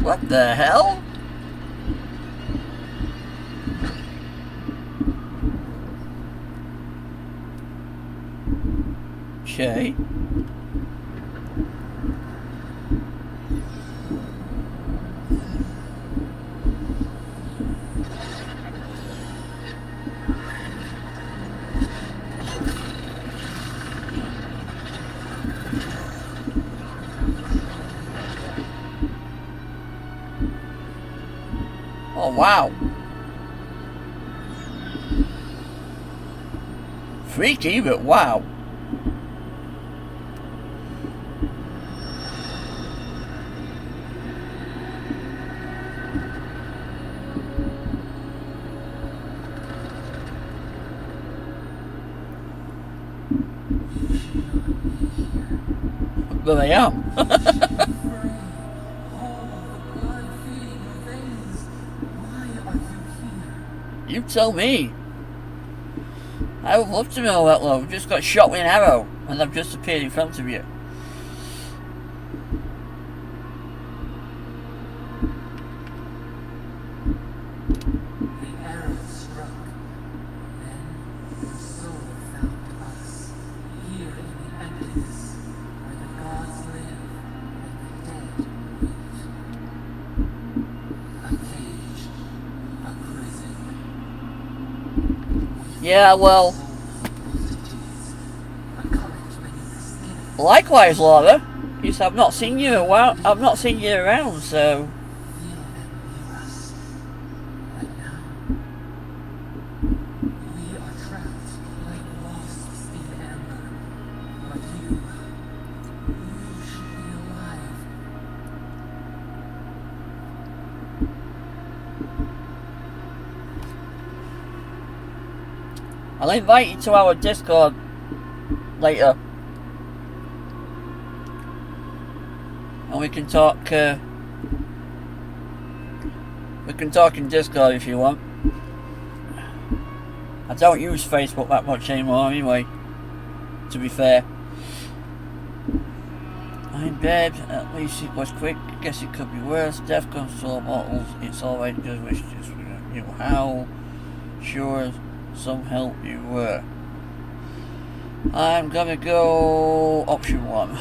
What the hell? Okay. Oh wow. Freaky, but wow. But I am. You tell me. I would love to know that, love. Just got shot with an arrow and I've just appeared in front of you. The arrow struck. Then the soul found us. Here in the emptiness, where the gods live and the dead wait. A cage. A prison. Yeah, well. Likewise, Laura. Yes, I've not seen you around, so. I'll invite you to our Discord later. And we can talk in Discord if you want. I don't use Facebook that much anymore anyway, to be fair. I'm in bed, at least it was quick, guess it could be worse. Death comes to all mortals, it's alright, just wish you know how sure some help you were. I'm gonna go option 1.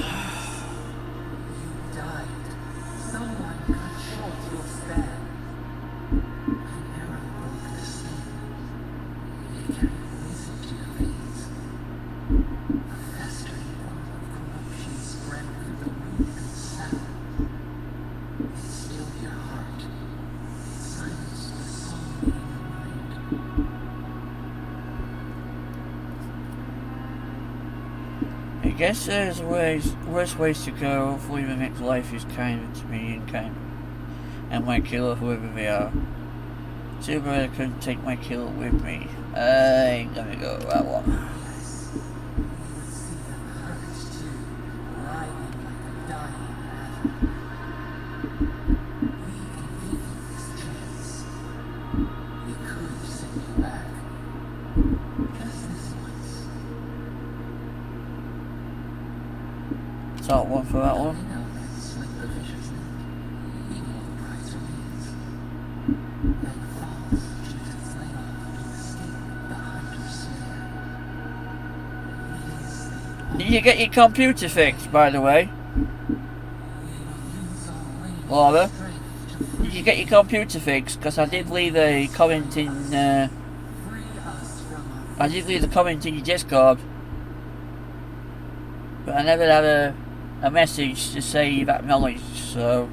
I guess there's worse ways to go. Hopefully the next life is kinder to me and my killer, whoever they are. Too bad I couldn't take my killer with me. I'm gonna go that one. Start one for that one. Did you get your computer fixed, by the way? Laura? Did you get your computer fixed? Because I did leave a comment in, I did leave a comment in your Discord. But I never had a message to say you've acknowledged, so...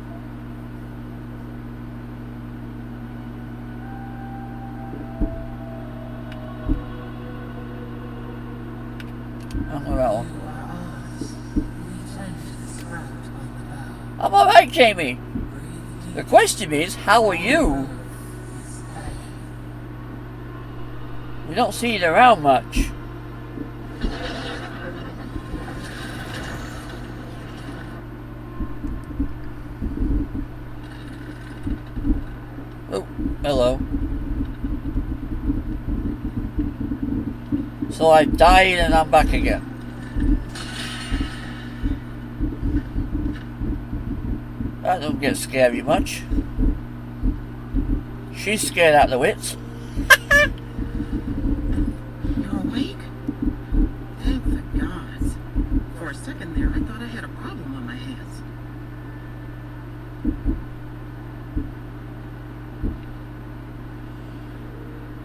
I'm alright, Jamie. The question is, how are you? We don't see it around much. Oh, hello. So I died and I'm back again. That don't get scary much. She's scared out of the wits. You're awake? Thank the gods. For a second there, I thought I had a problem on my hands.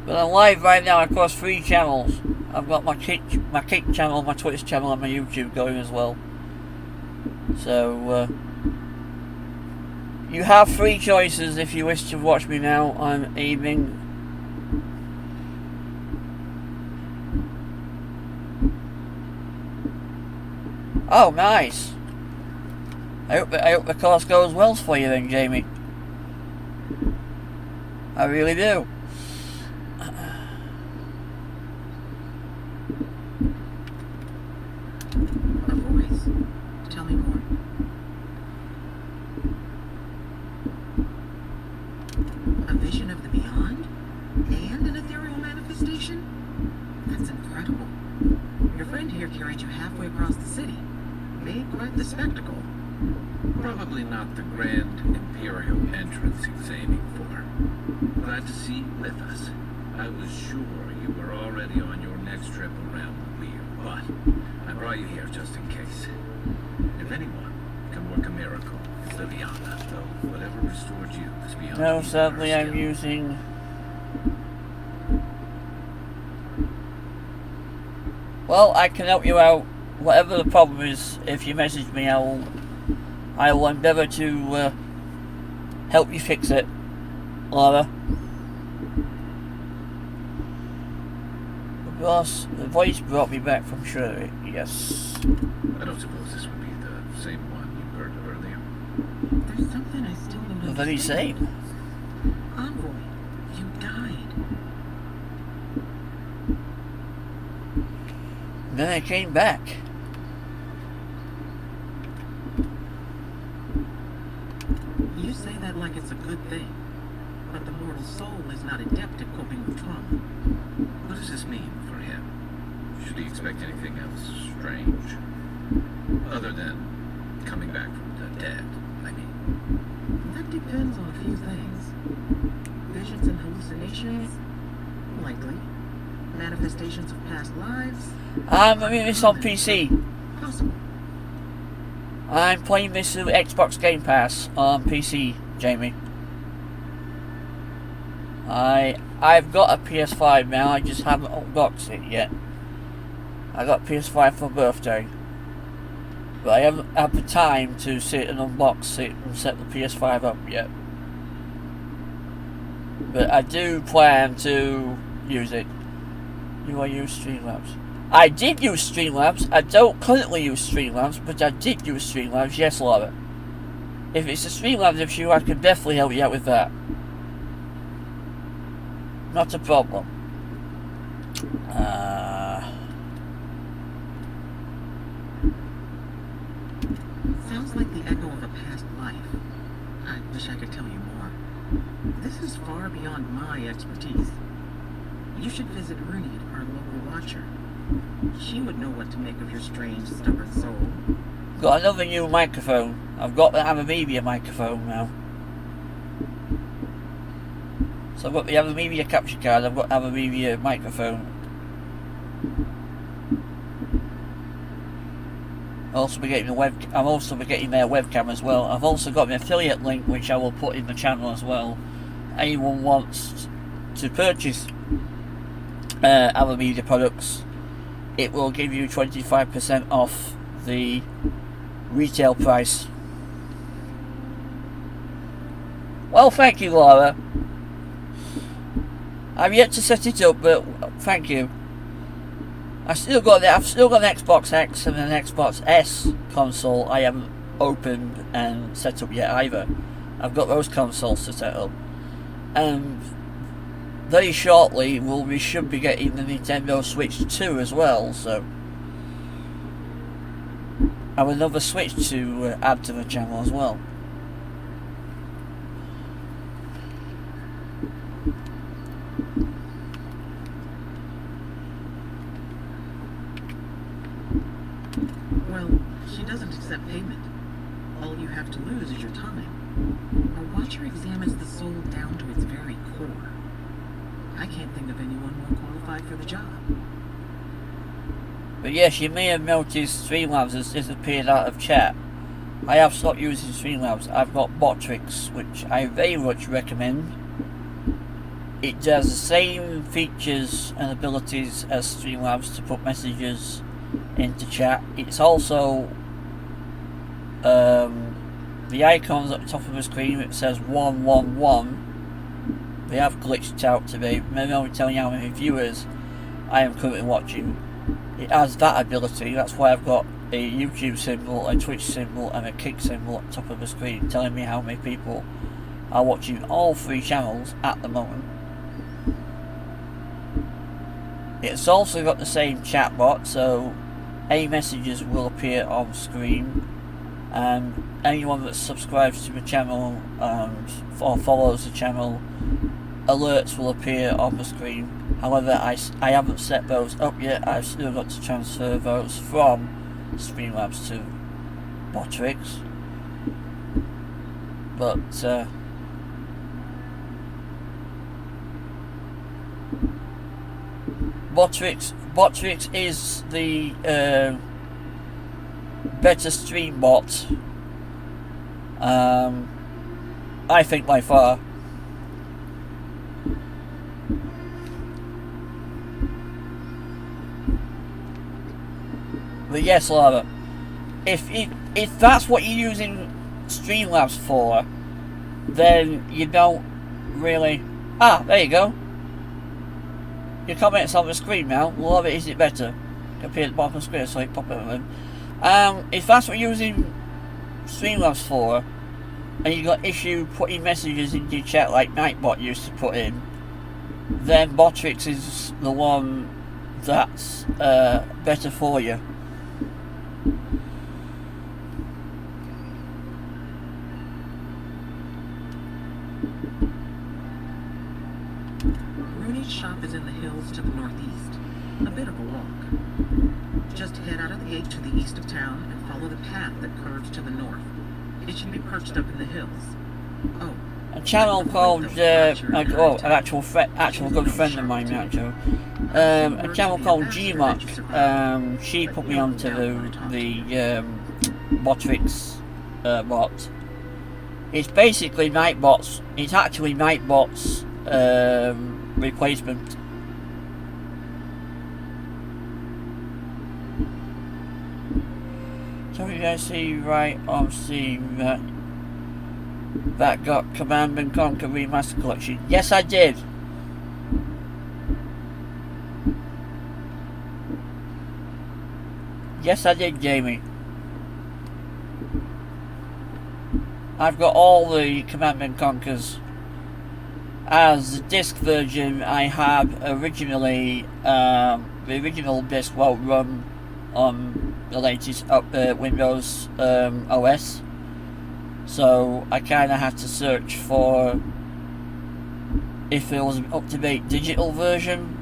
But I'm live right now across 3 channels. I've got my Kick channel, my Twitch channel, and my YouTube going as well. So, you have 3 choices if you wish to watch me now. I'm aiming. Oh, nice. I hope the course goes well for you then, Jamie. I really do. A voice. Tell me more. A vision of the beyond? And an ethereal manifestation? That's incredible. Your friend here carried you halfway across the city. Made quite the spectacle. Probably not the grand imperial entrance he was aiming for. Glad to see you with us. I was sure you were already on your next trip around the wheel, but I brought you here just in case. If anyone can work a miracle, it's Liliana, though whatever restored you is beyond No, even sadly our I'm skill. using... Well, I can help you out. Whatever the problem is, if you message me, I will endeavour to help you fix it, Laura. Boss, the voice brought me back from Shuri. Yes. I don't suppose this would be the same one you heard earlier. There's something I still don't The very understand. same. Envoy, you died. Then I came back. You say that like it's a good thing. But the mortal soul is not adept at coping with trauma. What does this mean for him? Should he expect anything else strange? Other than coming back from the dead, I mean. That depends on a few things. Visions and hallucinations? Likely. Manifestations of past lives? I'm doing this on PC. Possible. I'm playing this through Xbox Game Pass on PC, Jamie. I've got a PS5 now, I just haven't unboxed it yet. I got PS5 for birthday. But I haven't had the time to sit and unbox it and set the PS5 up yet. But I do plan to use it. Do I use Streamlabs? I did use Streamlabs. I don't currently use Streamlabs, but I did use Streamlabs. Yes, Laura. If it's a Streamlabs issue, I can definitely help you out with that. Not a problem. Sounds like the echo of a past life. I wish I could tell you more. This is far beyond my expertise. You should visit Rooney, our local watcher. She would know what to make of your strange, stubborn soul. Got another new microphone. I've got the Avowed microphone now. So I've got the Avowed capture card, I've got the Avowed microphone. I'll also be getting their webcam as well. I've also got an affiliate link which I will put in the channel as well. Anyone wants to purchase our media products, it will give you 25% off the retail price. Well, thank you, Laura. I've yet to set it up, but thank you. I've still got an Xbox X and an Xbox S console I haven't opened and set up yet either. I've got those consoles to set up, and very shortly we should be getting the Nintendo Switch 2 as well. So I have another Switch to add to the channel as well. Well, she doesn't accept payment. All you have to lose is your time. A watcher examines the soul down to its very core. I can't think of anyone more qualified for the job. But yes, you may have noticed Streamlabs has disappeared out of chat. I have stopped using Streamlabs. I've got Botrix, which I very much recommend. It does the same features and abilities as Streamlabs to put messages into chat. It's also the icons at the top of the screen, it says 111. They have glitched out today. Maybe I'll be telling you how many viewers I am currently watching. It has that ability. That's why I've got a YouTube symbol, a Twitch symbol and a Kick symbol at the top of the screen telling me how many people are watching all three channels at the moment. It's also got the same chatbot, so any messages will appear on screen, and anyone that subscribes to the channel or follows the channel, alerts will appear on the screen. However, I haven't set those up yet. I've still got to transfer those from Streamlabs to Botrix. But Botrix is the better stream bot, I think, by far. But yes, Laura, if that's what you're using Streamlabs for, then you don't really... Ah, there you go. Your comments on the screen now. Laura, is it better? Appear at the bottom of the screen, so I pop it in. If that's what you're using Streamlabs for, and you got issue putting messages into your chat like Nightbot used to put in, then Botrix is the one that's better for you. Rooney's shop is in the hills to the northeast. A bit of a walk. Just head out of the gate to the east of town and follow the path that curves to the north. It should be perched up in the hills. Oh. A channel called an actual good friend of mine, actually. A channel called Gmock. She put me onto the Botrix bot. It's basically Nightbot's. It's actually Nightbot's replacement. So you guys see right on Steam that got Command and Conquer Remaster Collection. Yes, I did. Yes, I did, Jamie. I've got all the Command and Conquers. As the disc version, I have originally the original disc won't run on the latest Windows OS, so I kind of had to search for if there was an up-to-date digital version,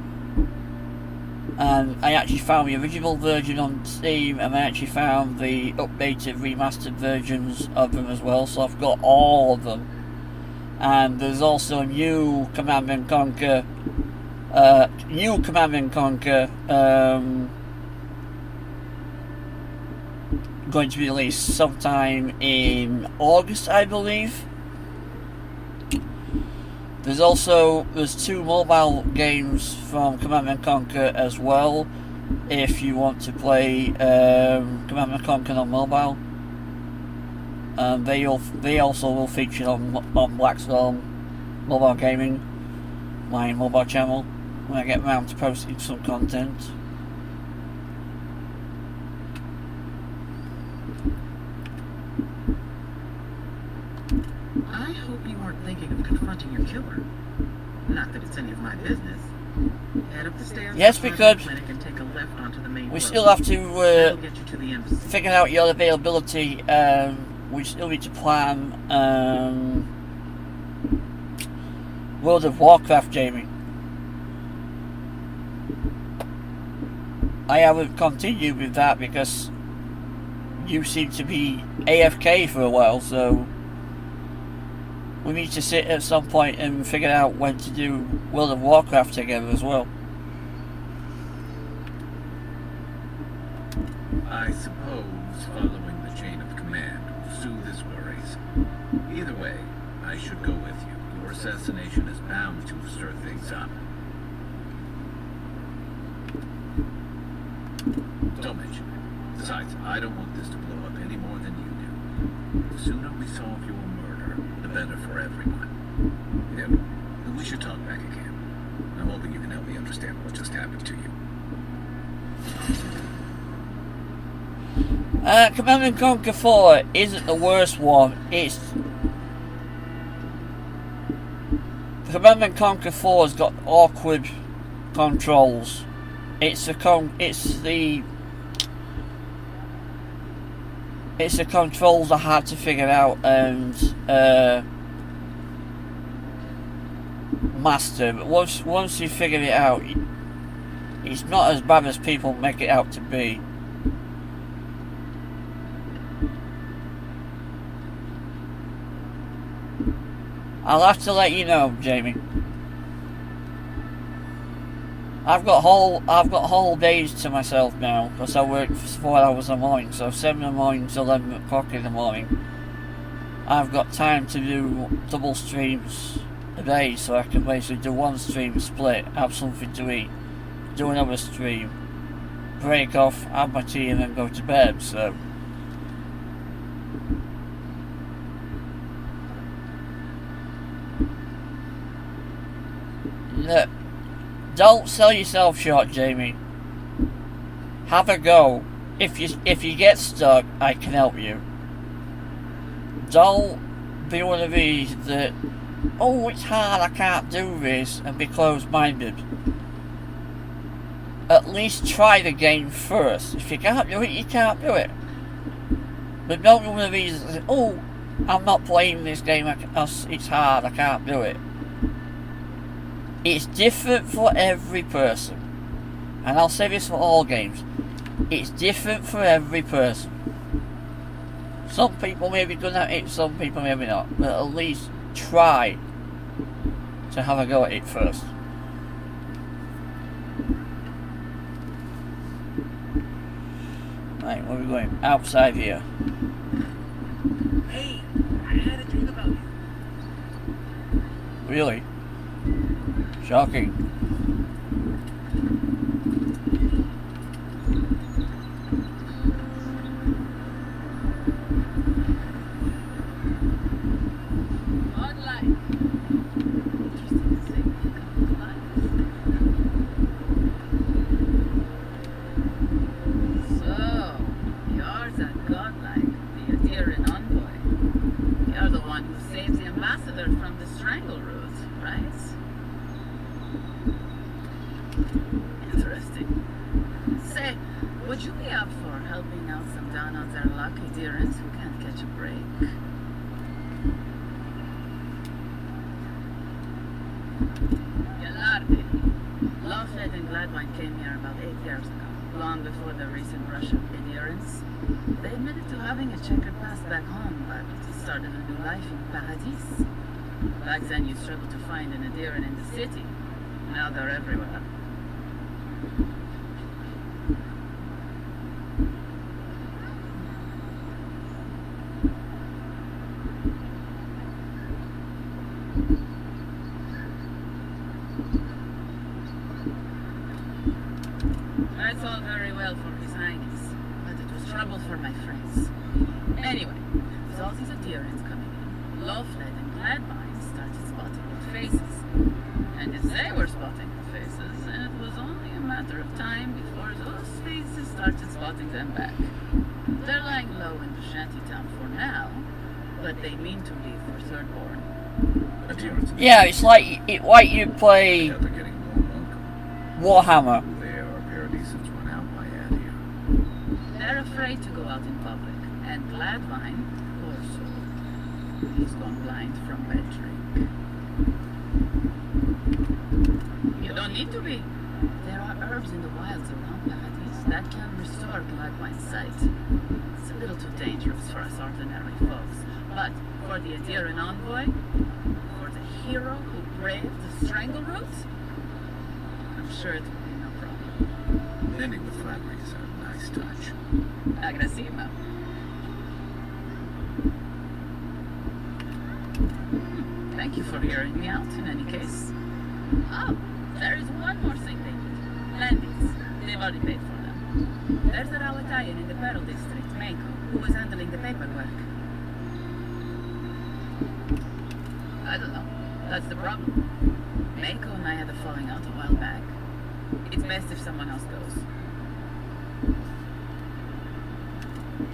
and I actually found the original version on Steam, and I actually found the updated remastered versions of them as well, so I've got all of them. And there's also a new Command and Conquer going to be released sometime in August, I believe. There's 2 mobile games from Command & Conquer as well, if you want to play Command & Conquer on mobile. They also will feature on Blackstorm Mobile Gaming, my mobile channel, when I get around to posting some content. I hope you aren't thinking of confronting your killer. Not that it's any of my business. Head up the stairs. Yes, we could. And take a left onto the main We road. still have to That'll get you to the embassy. figure out your availability. We still need to plan World of Warcraft, Jamie. I haven't continued with that because you seem to be AFK for a while, so we need to sit at some point and figure out when to do World of Warcraft together as well. I suppose following the chain of command will soothe his worries. Either way, I should go with you. Your assassination is bound to stir things up. Don't mention it. Besides, I don't want this to blow up any more than you do. The sooner we solve your murder, the better for everyone. Yeah, we should talk back again. I'm hoping you can help me understand what just happened to you. Command & Conquer 4 isn't the worst one. It's Command & Conquer 4 has got awkward controls. It's the controls I had to figure out and master. But once you figure it out, it's not as bad as people make it out to be. I'll have to let you know, Jamie. I've got whole days to myself now because I work 4 hours in the morning, so 7 in the morning to 11 o'clock in the morning. I've got time to do double streams a day, so I can basically do one stream split, have something to eat, do another stream, break off, have my tea, and then go to bed. So look, don't sell yourself short, Jamie. Have a go. If you get stuck, I can help you. Don't be one of these that, oh, it's hard, I can't do this, and be closed-minded. At least try the game first. If you can't do it, you can't do it. But don't be one of these that say, oh, I'm not playing this game, it's hard, I can't do it. It's different for every person. And I'll say this for all games. It's different for every person. Some people may be good at it, some people maybe not. But at least try to have a go at it first. Right, where are we going? Outside here. Hey, I had a dream about you. Really? Shocking. Godlike. Interesting to say. Godlike. So, yours are godlike, the Adirian envoy. You're the one who saves the ambassador from the strangle root, right? Interesting. Say, would you be up for helping out some down on their lucky Adirians who can't catch a break? Galardi. Lawfed and Gladwine came here about 8 years ago, long before the recent rush of Adirians. They admitted to having a checkered past back home, but started a new life in Paradis. Back then you struggled to find an Adirian in the city. Now they're everywhere. That's all very well for His Highness, but it was trouble for my friends. Anyway, with all these adherents coming in, Loveled and Gladwine started spotting old faces. And if they were spotting the faces, then it was only a matter of time before those faces started spotting them back. They're lying low in the shantytown for now, but they mean to leave for Thirdborn. Adherents. Yeah, it's like you play Yeah, they're getting more welcome. Warhammer. They are Paradisans run out by Adir. They're afraid to go out in public, and Gladwine, poor soul, he's gone blind from bad drink. You don't need to be. There are herbs in the wilds around Paradis that can restore Gladwine's sight. It's a little too dangerous for us ordinary folks, but for the Adiran envoy, for the hero who braved the strangle roots, I'm sure it will be no problem. Ending with flattery is a nice touch. Agrasima. Thank you for hearing me out, in any case. Oh, there is one more thing they need. Landings. They've already paid for them. There's a Rawatayan in the Pearl District, Mako, who was handling the paperwork. I don't know. That's the problem. Mako and I had a falling out a while back. It's best if someone else goes.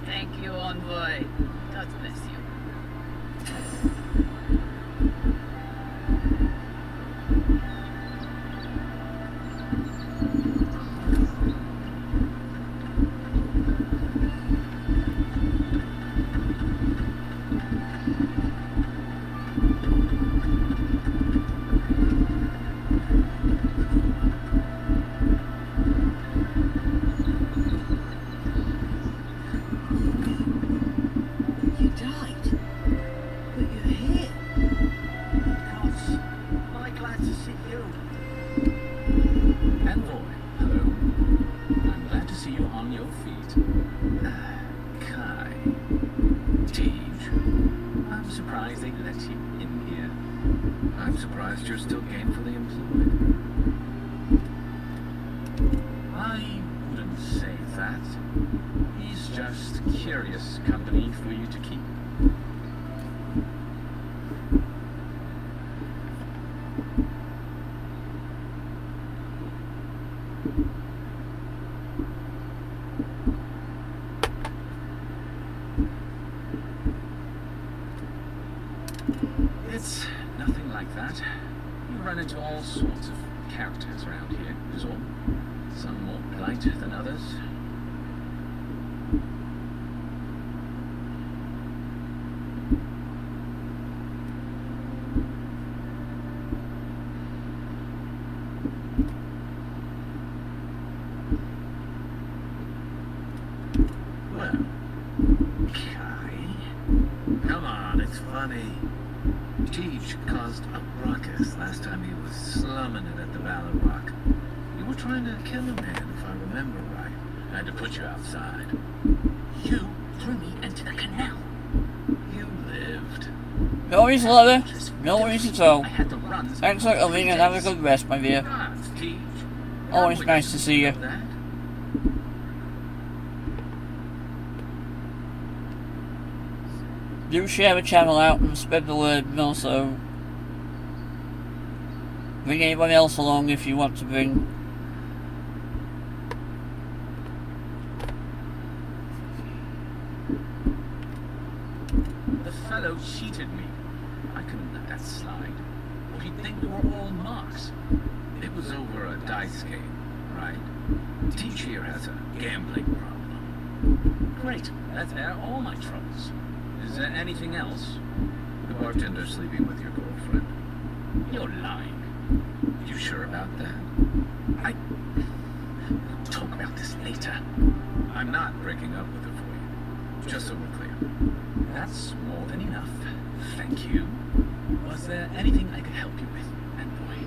Thank you, Envoy. God bless you. You died? But you're here? Gods, am I glad to see you? Envoy, hello. I'm glad to see you on your feet. Kai. Tej. I'm surprised they let you in here. I'm surprised you're still gainfully employed. I wouldn't say that. He's just curious company for you to keep. It's nothing like that. You run into all sorts of characters around here, is all. Some more polite than others. Well, Kai, come on, it's funny. Tej caused a ruckus last time he was slumming it at the Valor Rock. You were trying to kill a man, if I remember right. I had to put you outside. You threw me into the canal. You lived. No worries, Lola. No worries at all. I had to run. Thanks for coming and have a good rest, my dear. Gods, Tej. Always nice to see you. That? Do share the channel out and spread the word, and also bring anyone else along if you want to bring. The fellow cheated me. I couldn't let that slide. Or he'd think we were all marks. It was over a dice game, right? Tej here has a gambling problem. Great, that's all my troubles. Is there anything else? The bartender sleeping with your girlfriend. You're lying. You sure about that? We'll talk about this later. I'm not breaking up with her for you. Just so we're clear. That's more than enough. Thank you. Was there anything I could help you with, Envoy?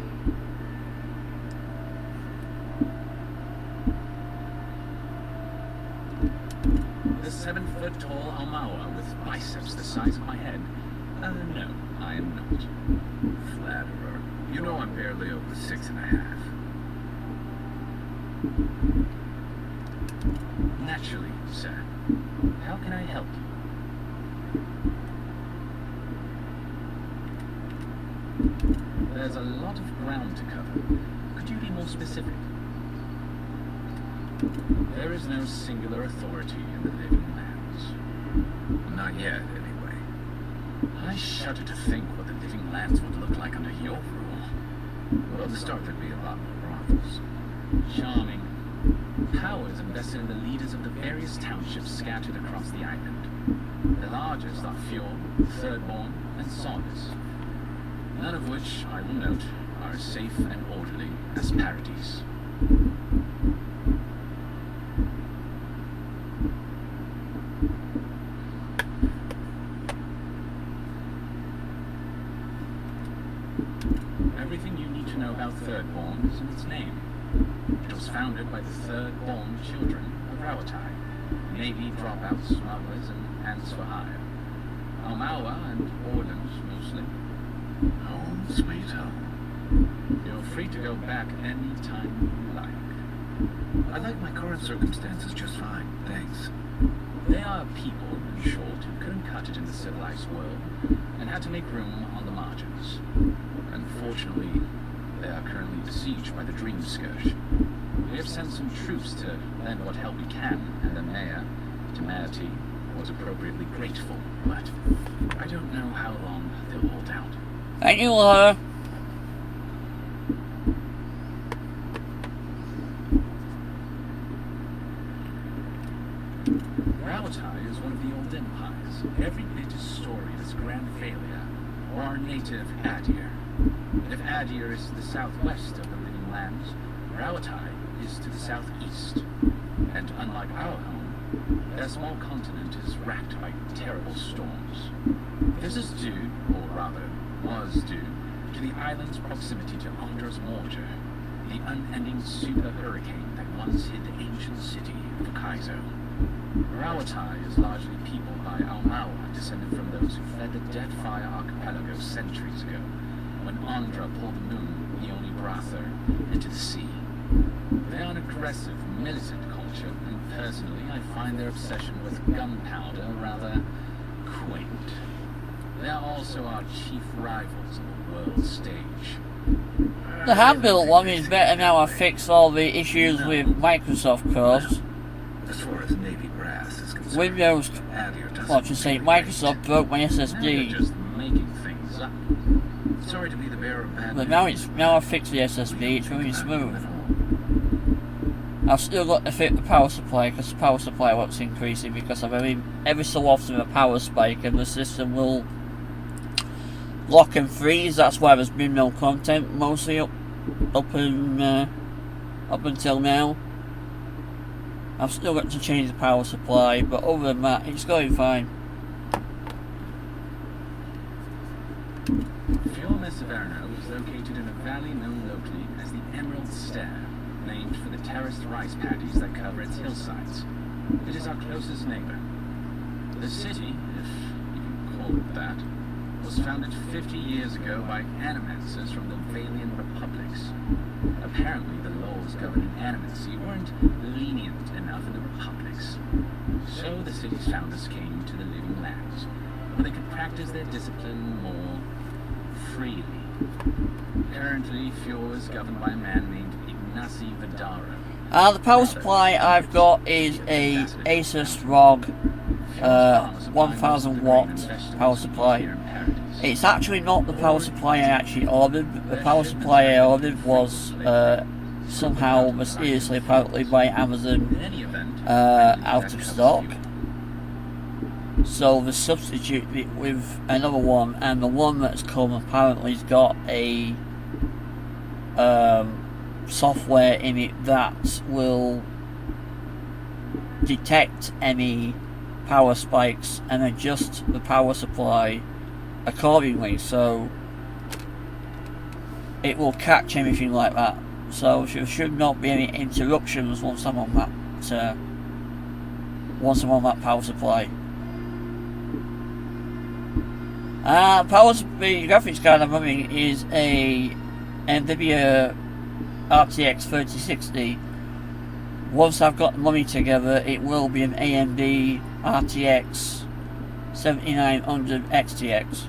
The 7-foot-tall Almawa with biceps the size of my head? No, I am not. Flatterer. You know I'm barely over 6.5. Naturally, sir. How can I help you? There's a lot of ground to cover. Could you be more specific? There is no singular authority in the living lands. Not yet, anyway. I shudder to think what the living lands would look like under your rule. Well, to start, there'd be a lot more brothels. Charming. Power is invested in the leaders of the various townships scattered across the island. The largest are Fjord, Thirdborn, and Saunders. None of which, I will note, are as safe and orderly as Paradise. Everything you need to know about Thirdborn is in its name. It was founded by the third-born children of Rawatai, Navy dropouts, smugglers, and ants for hire. Almawa and Orleans, mostly. Home, sweet home. You're free to go back any time you like. I like my current circumstances just fine, thanks. They are people, in short, who couldn't cut it in the civilized world, and had to make room on the margins. Unfortunately, they are currently besieged by the Dream Scourge. We have sent some troops to lend what help we can, and the mayor, Temerity, was appropriately grateful, but I don't know how long they'll hold out. Thank you, Laura. Rawatai is one of the old empires, every bit as storied as Grand Failure, or our native Adir. If Adir is to the southwest of the living lands, Rawatai is to the southeast. And unlike our home, their small continent is racked by terrible storms. This is due, or rather, was due, to the island's proximity to Andra's Mortar, the unending super hurricane that once hit the ancient city of Kaizo. Rawatai is largely peopled by Almawa, descended from those who fled the Deadfire Archipelago centuries ago, when Andra pulled the moon, the only Brather, into the sea. They are an aggressive, militant culture, and personally I find their obsession with gunpowder rather quaint. They are also our chief rivals on the world stage. The hand-built one is better now. I fixed all the issues with Microsoft cores. As far as Navy brass is concerned, Windows, Adir doesn't what you say, make Microsoft broke my Now you're SSD. just making things up. Sorry to be the bearer of bad But news. now I've fixed the SSD, it's running smooth. I've still got to fit the power supply, because the power supply what's increasing, because I'm having every so often a power spike and the system will lock and freeze. That's why there's been no content mostly up until now. I've still got to change the power supply, but other than that, it's going fine. Fiume Severno is located in a valley known locally as the Emerald Stair, named for the terraced rice paddies that cover its hillsides. It is our closest neighbor. The city, if you can call it that, was founded 50 years ago by animancers from the Valian Republics. Apparently, the laws governing animancy weren't lenient enough in the Republics. So the city's founders came to the living lands, where they could practice their discipline more freely. Currently, Fjord is governed by a man named Ignacy Vidaro. The power supply I've got is a Asus ROG 1000 watt power supply. It's actually not the power supply I actually ordered. The power supply I ordered was somehow mysteriously, apparently by Amazon, out of stock. So they substituted it with another one, and the one that's come apparently has got a software in it that will detect any power spikes and adjust the power supply accordingly, so it will catch anything like that. So there should not be any interruptions once I'm on that power supply. The graphics card I'm running is a NVIDIA RTX 3060 once I've got the money together, it will be an AMD RTX 7900 XTX.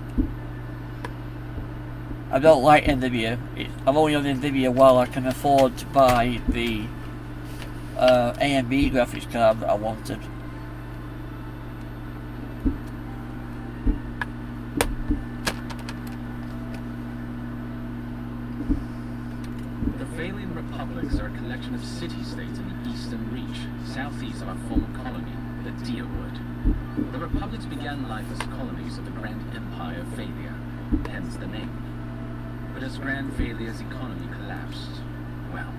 I don't like NVIDIA. I'm only on NVIDIA while I can afford to buy the AMD graphics card that I wanted. The Valian Republics are a collection of city-states in the Eastern Reach, southeast of our former colony, the Deerwood. The republics began life as colonies of the Grand Empire of Valia, hence the name. But as Grand Valia's economy collapsed, well,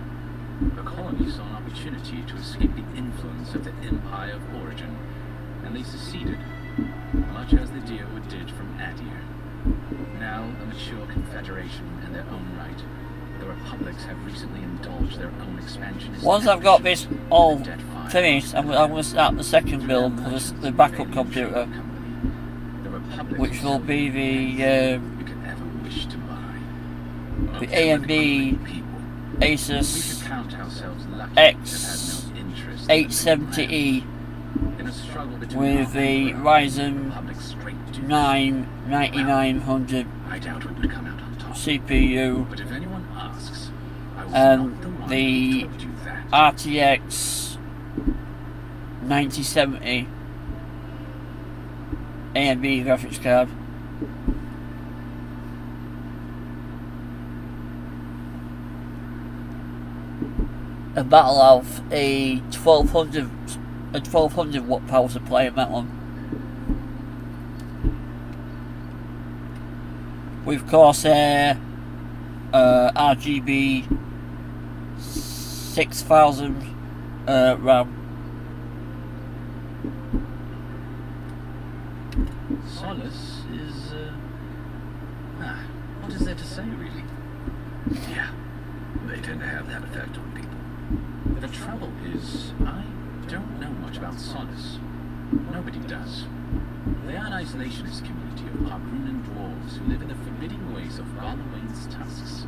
the colonies saw an opportunity to escape the influence of the Empire of Origin, and they seceded, much as the Deerwood did from Adir. Now a mature confederation in their own right, the republics have recently indulged their own expansionist. Once I've got this all finished, I'm going to start the second build for the backup computer, which will be the AMD Asus X870E with the Ryzen 9 9900 CPU and the RTX 9070 AMD graphics card. And that'll have a 1200 watt power supply in that one. With Corsair RGB 6000 RAM. Solace is, what is there to say, really? Yeah, they tend to have that effect on people. The trouble is, I don't know much about Solace. Nobody does. They are an isolationist community of Pargrunan dwarves who live in the forbidding ways of Garlawain's tusks.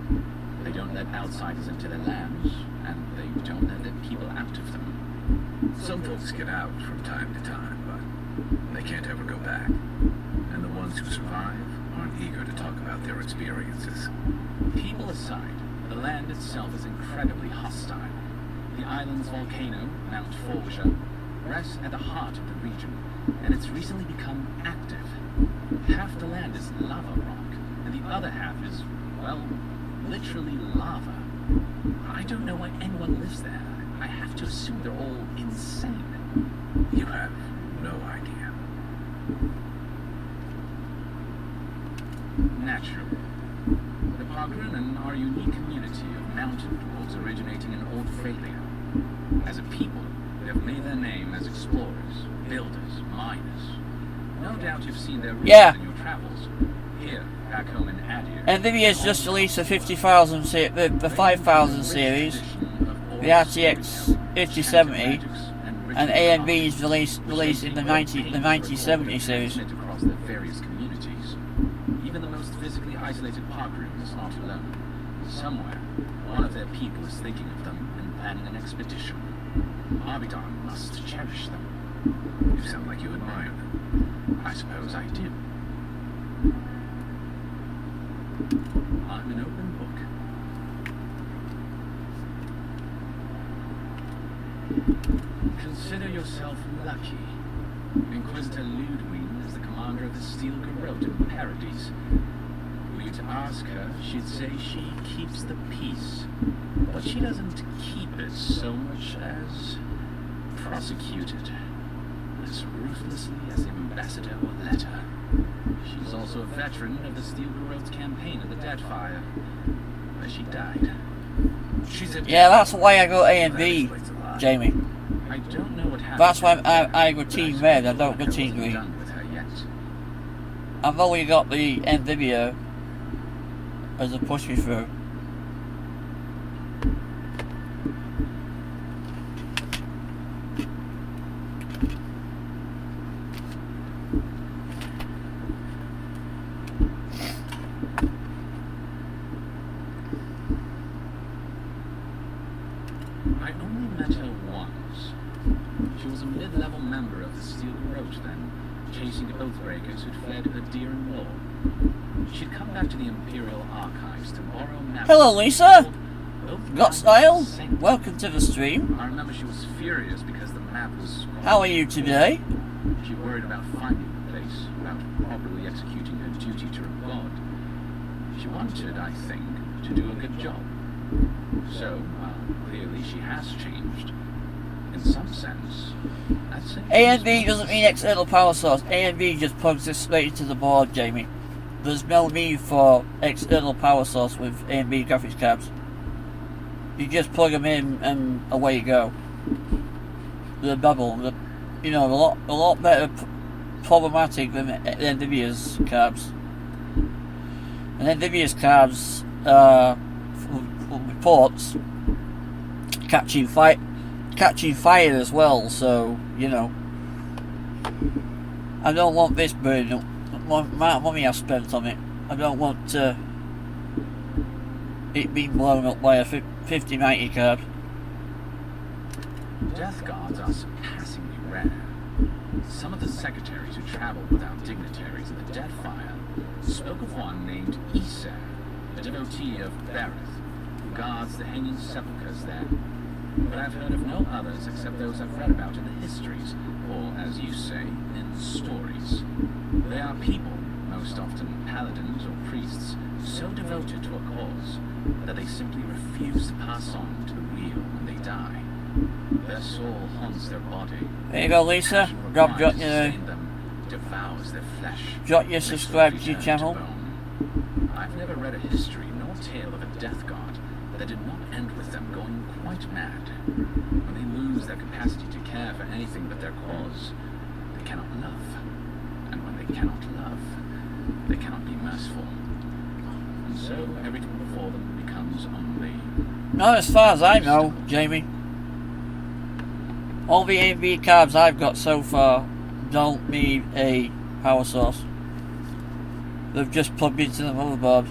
They don't let outsiders into their lands, and they don't let their people out of them. Some folks get out from time to time, but they can't ever go back. And the ones who survive aren't eager to talk about their experiences. People aside, the land itself is incredibly hostile. The island's volcano, Mount Forja, rests at the heart of the region, and it's recently become active. Half the land is lava rock, and the other half is, well, literally lava. I don't know why anyone lives there. I have to assume they're all insane. You have no idea. Naturally. The Pargrunan are a unique community of mountain dwarves originating in Old Frelia. As a people, they have made their name as explorers, builders, miners. No doubt you've seen their roots in your travels. Here, back home in Adir. NVIDIA's just released the 50,000 the 5000 series, the RTX 5070, and AMD's releasing the 9070 series. Across their various communities. Even the most physically isolated Pargrunan is not alone. Somewhere, one of their people is thinking of them and planning an expedition. Arbidon must cherish them. You sound like you admire them. I suppose I do. I'm an open book. Consider yourself lucky. Inquisitor Ludwig is the commander of the Steel Garrote in Paradise. Were you to ask her, she'd say she keeps the peace. But she doesn't keep it so much as prosecute it. As ruthlessly as Ambassador will let her. She's also a veteran of the Steel Garrote's campaign at the Deadfire, where she died. Yeah, that's why I go A and B, Jamie. I don't know what happened. That's why I go Team Red, I don't go Team Green. I've only got the NVIDIA as a push me through. I only met her once. some mid-level member of the Steel Garrote then, chasing oathbreakers who'd fled her dear-in-law. She'd come back to the Imperial Archives to borrow maps. Hello, Lisa. Both Got guys style? sank. Welcome to the stream. I remember she was furious because the map was... How are you today? She worried about finding the place, about properly executing her duty to her god. She wanted, I think, to do a good job. So, clearly she has changed. In some sense, that's it. A and B doesn't mean external power source. A and B just plugs this straight into the board, Jamie. There's no need for external power source with A and B graphics cards. You just plug them in and away you go. The bubble, you know, a lot better problematic than NVIDIA's cards. And NVIDIA's cards reports catching fire as well. So you know, I don't want this burning up. The amount of money I've spent on it, I don't want it being blown up by a 5090 card. Death guards are surpassingly rare. Some of the secretaries who traveled without dignitaries in the Deadfire spoke of one named Iser, a devotee of Berith, who guards the hanging sepulchres there. But I've heard of no others except those I've read about in the histories, or, as you say, in stories. They are people, most often paladins or priests, so devoted to a cause that they simply refuse to pass on to the wheel when they die. Their soul haunts their body. There you go, Lisa. Jot Devours their flesh. Jot your subscribe to your channel. I've never read a history nor tale of a death guard that did not end with them going quite mad. When they lose their capacity to care for anything but their cause, they cannot love. And when they cannot love, they cannot be merciful. And so everything before them becomes only... Not as far as I know, Jamie. All the A&B cards I've got so far don't need a power source. They've just plugged into the motherboard.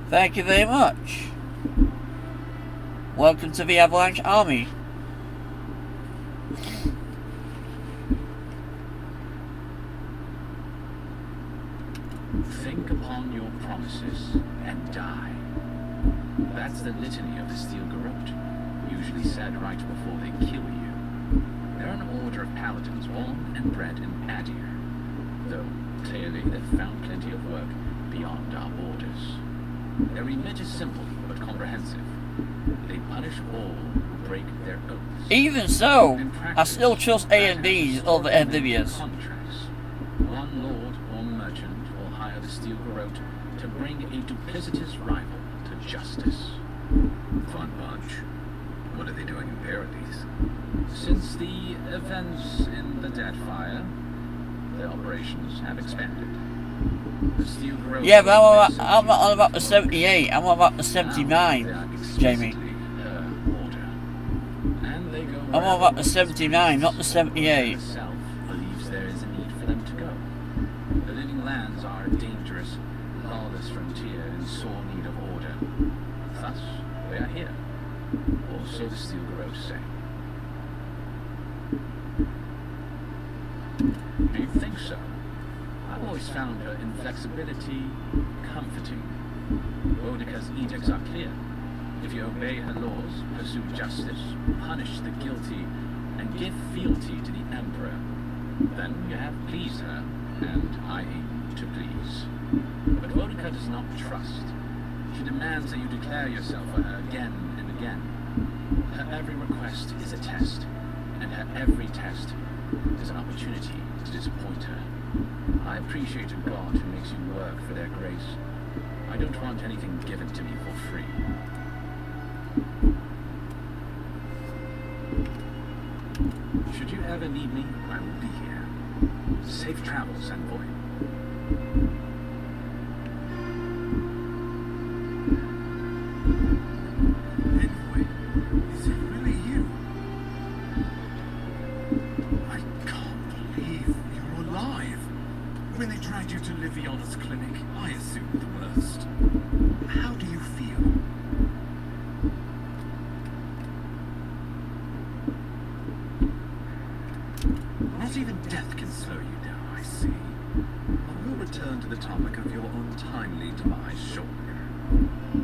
Thank you very much. Welcome to the Avalanche Army. Think upon your promises and die. That's the litany of the Steel Garrote, usually said right before they kill you. They're an order of paladins born and bred in Adir, though clearly they've found plenty of work beyond our borders. Their remit is simple but comprehensive. They punish all who break their oaths. Even so, In I practice, still trust A&B's over NVIDIA's. contracts. One lord or merchant will hire the Steel Garrote to bring a duplicitous rival to justice. Fun bunch. What are they doing in Paradise? Since the events in the Deadfire, their operations have expanded. The Steel Garrote... Yeah, but I'm not on about the 78, I'm on about the 79, Jamie. I'm on about the 79, not the 78. Itself believes there is a need for them to go. The living lands are a dangerous, lawless frontier in sore need of order. Thus, they are here. Or so the Steel Garrote say. Do you think so? I've always found her inflexibility comforting. Boudica's edicts are clear. If you obey her laws, pursue justice, punish the guilty, and give fealty to the Emperor, then you have pleased her, and I aim to please. But Boudica does not trust. She demands that you declare yourself for her again and again. Her every request is a test, and her every test is an opportunity to disappoint her. I appreciate a God who makes you work for their grace. I don't want anything given to me for free. Should you ever need me, I will be here. Safe travels, Envoy. Envoy, is it really you? I can't believe you're alive. When they dragged you to Liviana's clinic, I assumed the worst. How do you feel? to the topic of your untimely demise shortly.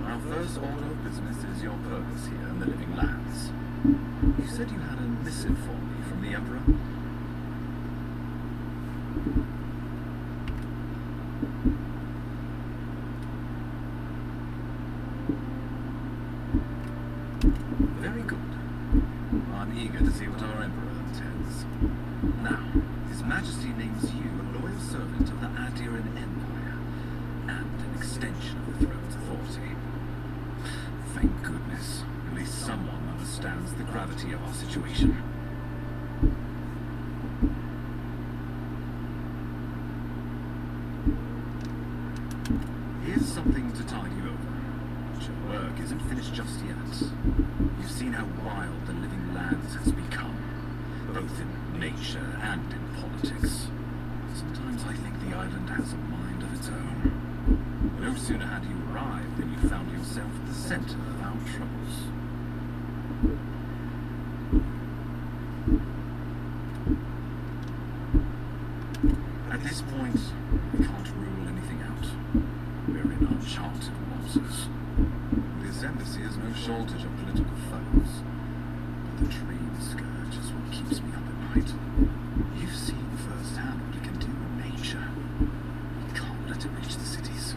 Our first order of business is your purpose here in the Living Lands. You said you had a missive for me from the Emperor? Very good. I'm eager to see what our Emperor intends. Now, His Majesty names you a loyal servant of the Adiran Empire, and an extension of the throne's authority. Thank goodness, at least someone understands the gravity of our situation. Here's something to tide you over. But your work isn't finished just yet. You've seen how wild the Living Lands has become, both in nature and in politics. Sometimes I think the island has a mind of its own. No sooner had you arrived than you found yourself at the center of our troubles. At this point, we can't rule anything out. We're in uncharted waters. This embassy has no shortage of political foes, but the dream scourge is what keeps me up at night. You've seen firsthand what it can do in nature. We can't let it reach the cities.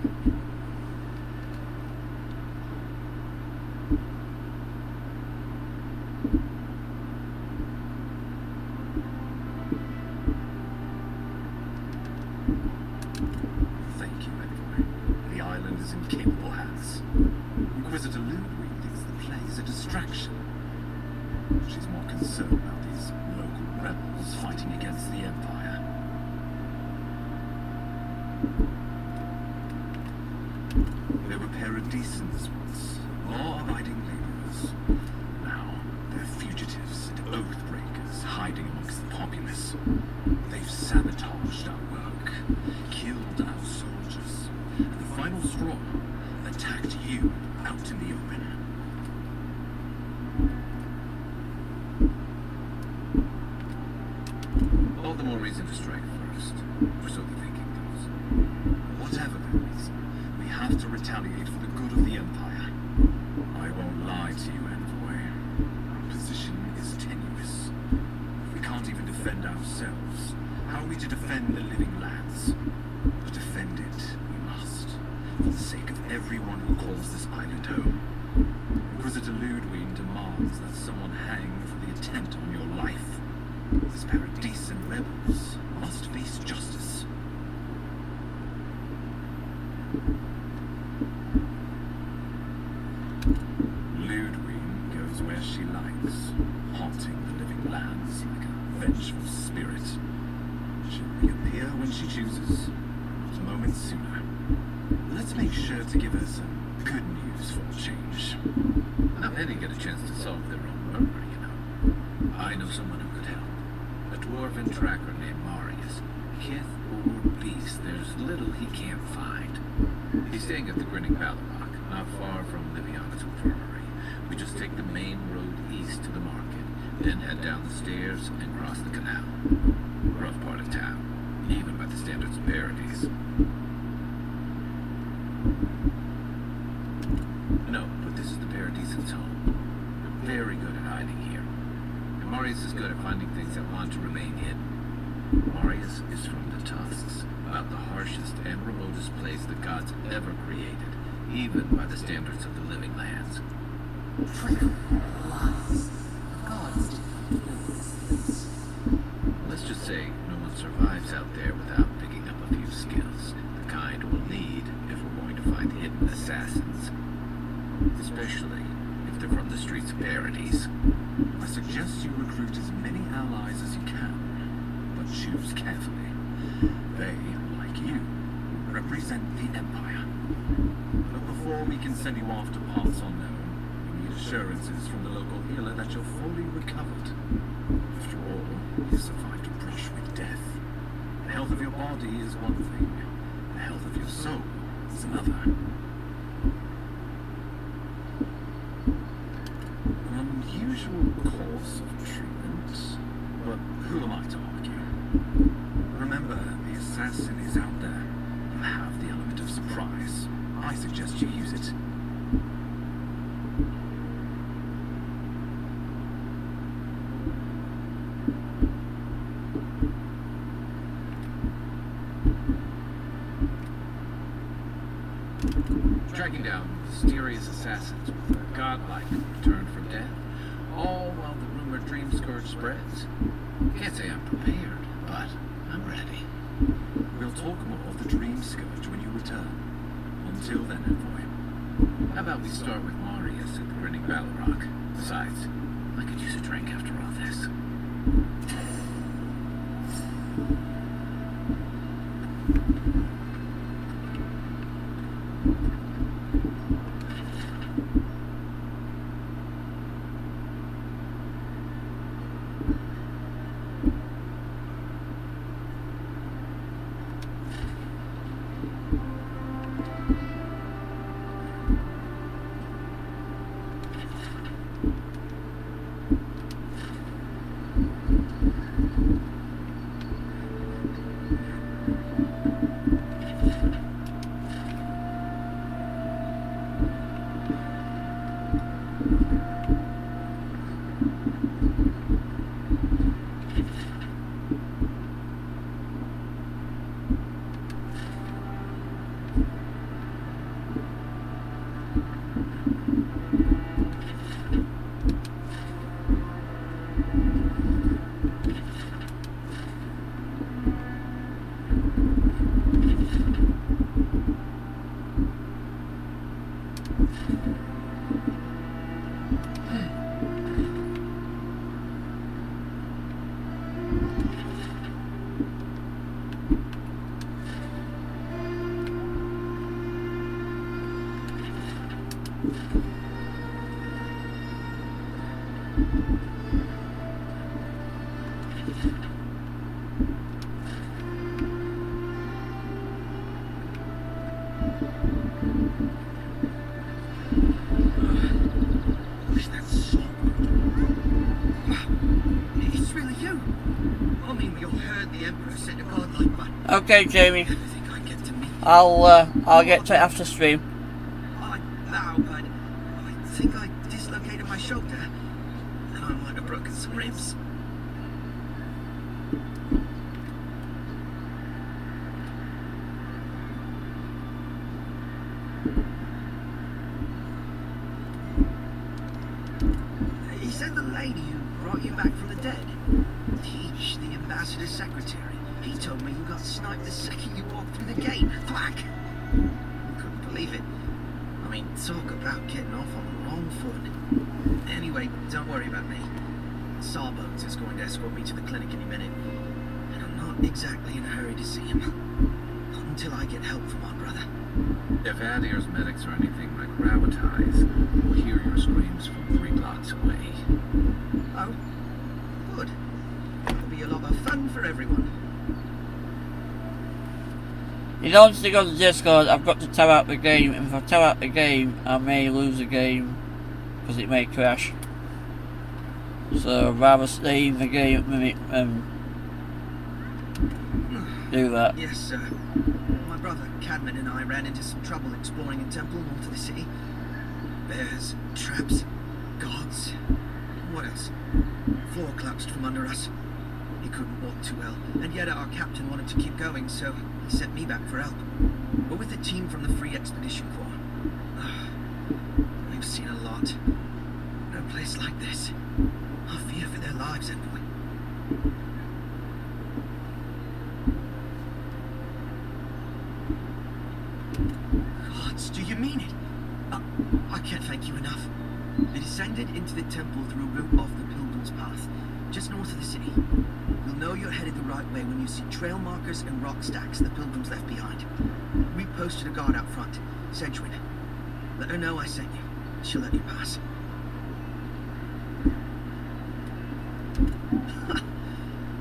Thank you, Envoy. The island is in capable hands. Inquisitor Ludwig thinks the play is a distraction. She's more concerned about these local rebels fighting against the Empire. They were paradisans once, law-abiding laborers. Now, they're fugitives and oath-breakers hiding amongst the populace. They've sabotaged our work, killed our soldiers, and the final straw, attacked you out in the open. All the more reason to strike first, or so the thinking goes. Whatever the reason, we have to retaliate for the good of the Empire. I won't lie to you, Envoy. Our position is tenuous. If we can't even defend ourselves, how are we to defend the Living Lands? But defend it, we must, for the sake of everyone who calls this island home. Inquisitor Ludwig demands that someone hang for the attempt on your life. These paradisan rebels must face justice. Ludwig goes where she likes, haunting the Living Lands like a vengeful spirit. She'll reappear when she chooses, not a moment sooner. Let's make sure to give her some good news for a change. Not many get a chance to solve their own murder, you know. I know someone who could help. A dwarven tracker named Marius. Kith or beast, there's little he can't find. He's staying at the Grinning Ballarrock, not far from Liviana's infirmary. We just take the main road east to the market, then head down the stairs and cross the canal. Rough part of town, even by the standards of Paradise. No, but this is the Paradisan's home. They're very good at hiding here. And Marius is good at finding things that want to remain hidden. Marius is from the Tusks, about the harshest and remotest place the gods ever created, even by the standards of the Living Lands. Lies. Gods did not build this place. Let's just say no one survives out there without picking up a few skills, the kind we'll need if we're going to find hidden assassins. Especially if they're from the streets of Paradise. I suggest you recruit as many allies as you can, but choose carefully. They, like you, represent the Empire. But before we can send you off to parts unknown, we need assurances from the local healer that you're fully recovered. After all, you survived a brush with death. The health of your body is one thing, the health of your soul is another. An unusual course of treatment, but who am I to argue? Remember, the assassin is out there. You have suggest you use it. Tracking down mysterious assassins with a godlike return from death, all while the rumored dream scourge spreads. Can't say I'm prepared, but I'm ready. We'll talk more of the dream scourge when you return. Until then, envoy. How about we start with Marius at the Grinning Battle Rock? Besides, I could use a drink after all this. Wish that's so It's really you. I mean, we all heard the Emperor said a godlike, but Okay, Jamie. I think I get to meet you. I'll get to it after stream. I vow, but I think I dislocated my shoulder, and I might have broken some ribs. He said the lady who brought you back from the dead. Teach, the ambassador's secretary. He told me you got sniped the second you walked through the gate. Thwack! Couldn't believe it. I mean, talk about getting off on the wrong foot. Anyway, don't worry about me. Sawbones is going to escort me to the clinic any minute. And I'm not exactly in a hurry to see him. Not until I get help from my brother. If Adir's medics are anything like Rabbiti's, we'll hear your screams from 3 blocks away. Oh, good. It'll be a lot of fun for everyone. In order to go to Discord, I've got to tab out the game. If I tab out the game, I may lose the game because it may crash. So I'd rather stay in the game and do that. Yes, sir. My brother Cadman and I ran into some trouble exploring a temple north of the city. Bears, traps, gods. What else? Floor collapsed from under us. He couldn't walk too well, and yet our captain wanted to keep going, so he sent me back for help. We're with a team from the Free Expedition Corps. We've seen a lot. No place like this. I fear for their lives, Envoy. Gods, do you mean it? I can't thank you enough. They descended into the temple through a route off the Pilgrim's Path, just north of the city. You'll know you're headed the right way when you see trail markers and rock stacks the Pilgrims left behind. We posted a guard out front, Sedgwin. Let her know I sent you. She'll let you pass.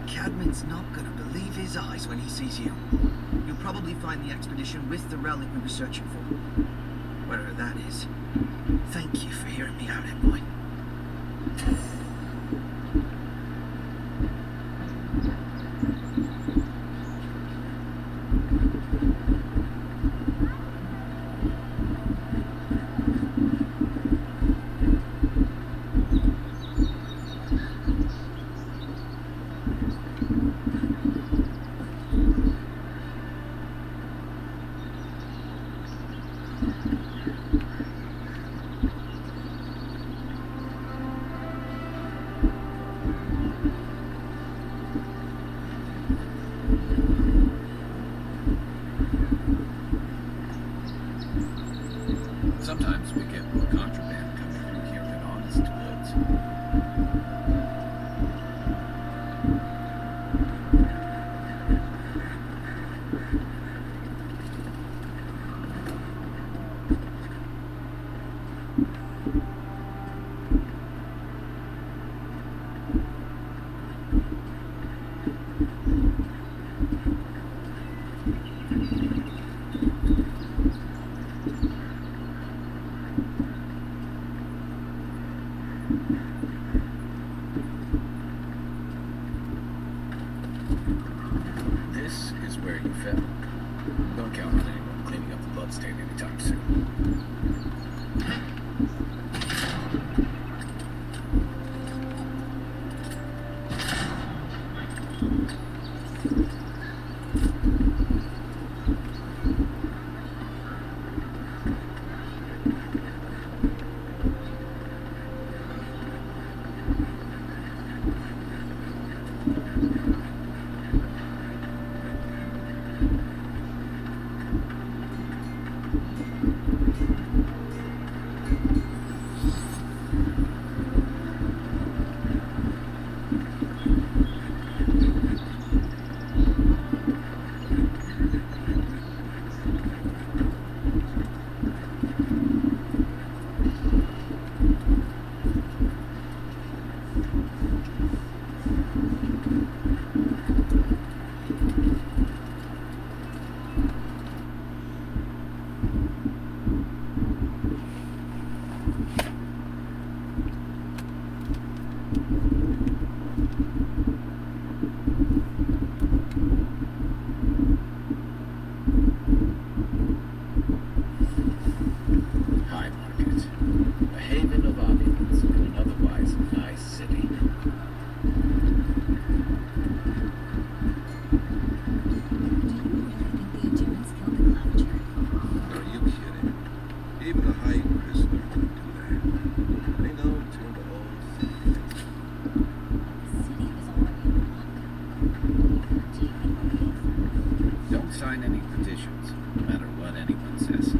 Cadman's not gonna believe his eyes when he sees you. You'll probably find the expedition with the relic we were searching for. Wherever that is. Thank you for hearing me out, Envoy. This is where you fell. Don't count on anyone cleaning up the bloodstain anytime soon. High Market, a haven of opulence in an otherwise nice city. Are you kidding? Even a high prisoner wouldn't do that. They know to turn to oath. Don't sign any petitions, no matter what anyone says.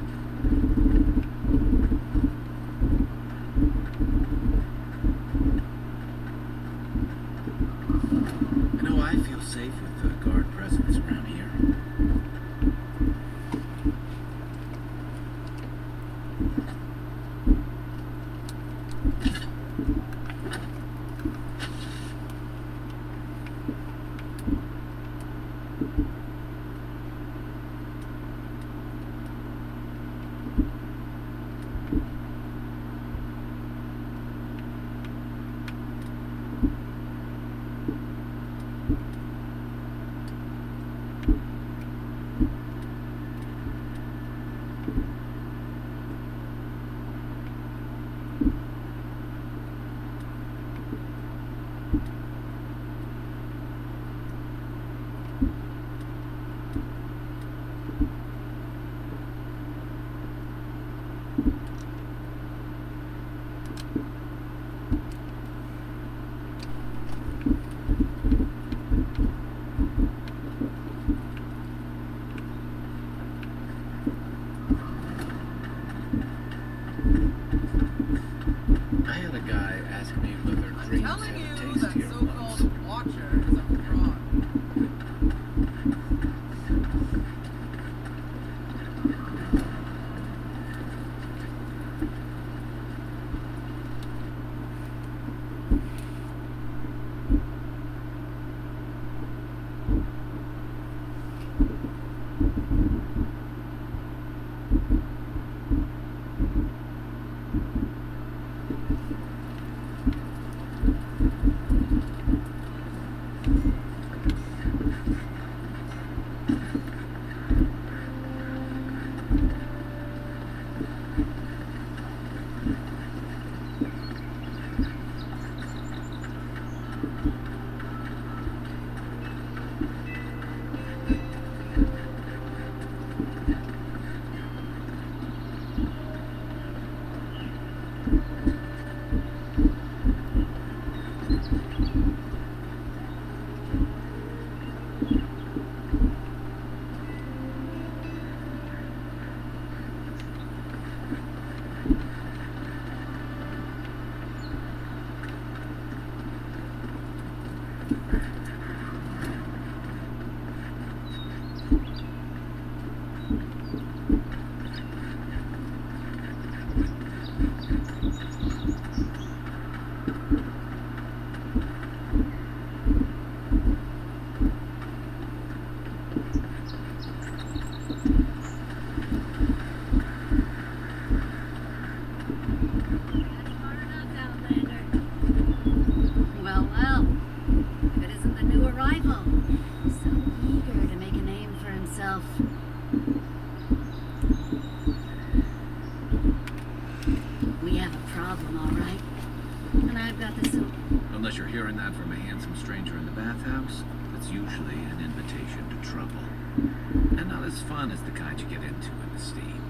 You know, I feel safe with the guard presence around here. I had a guy ask me whether dreams had a taste here once. Watcher is a fraud. far enough, Outlander. Well, well. If it isn't the new arrival. So eager to make a name for himself. We have a problem, all right. And I've got this. Unless you're hearing that from a handsome stranger in the bathhouse, it's usually an invitation to trouble. And not as fun as the kind you get into in the steam.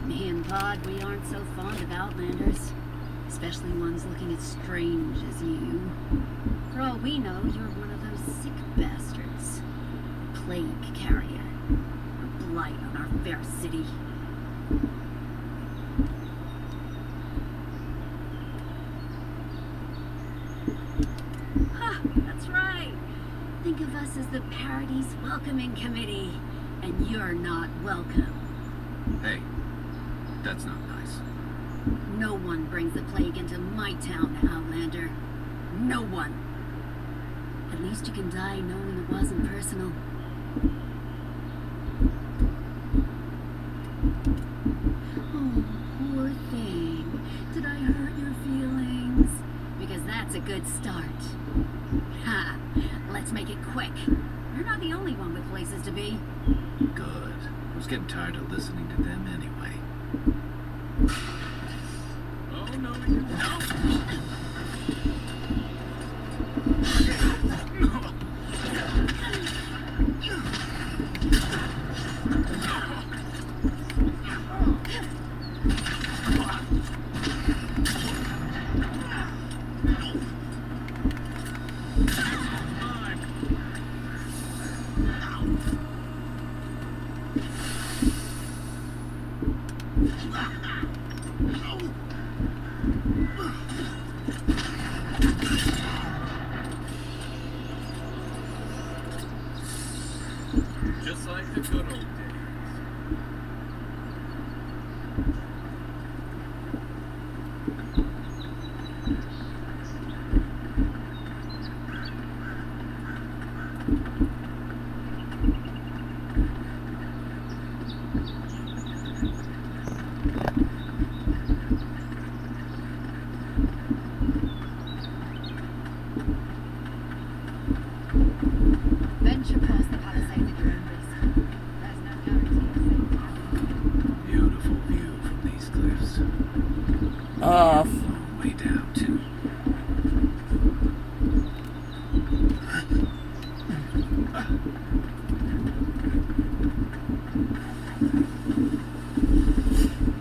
Me and Pod, we aren't so fond of Outlanders. Especially ones looking as strange as you. For all we know, you're one of those sick bastards. Plague carrier. A blight on our fair city. That's right. Think of us as the Paradise Welcoming Committee. And you're not welcome. Hey, that's not nice. No one brings the plague into my town, Outlander. No one. At least you can die knowing it wasn't personal. Oh, poor thing. Did I hurt your feelings? Because that's a good start. Ha! Let's make it quick. You're not the only one with places to be. Good. I was getting tired of listening to them anyway. Oh, no, you don't. Just like the good old days. Venture past the palisades at your own risk. There's no guarantee of safety. Beautiful view from these cliffs. Off. Long way down, too.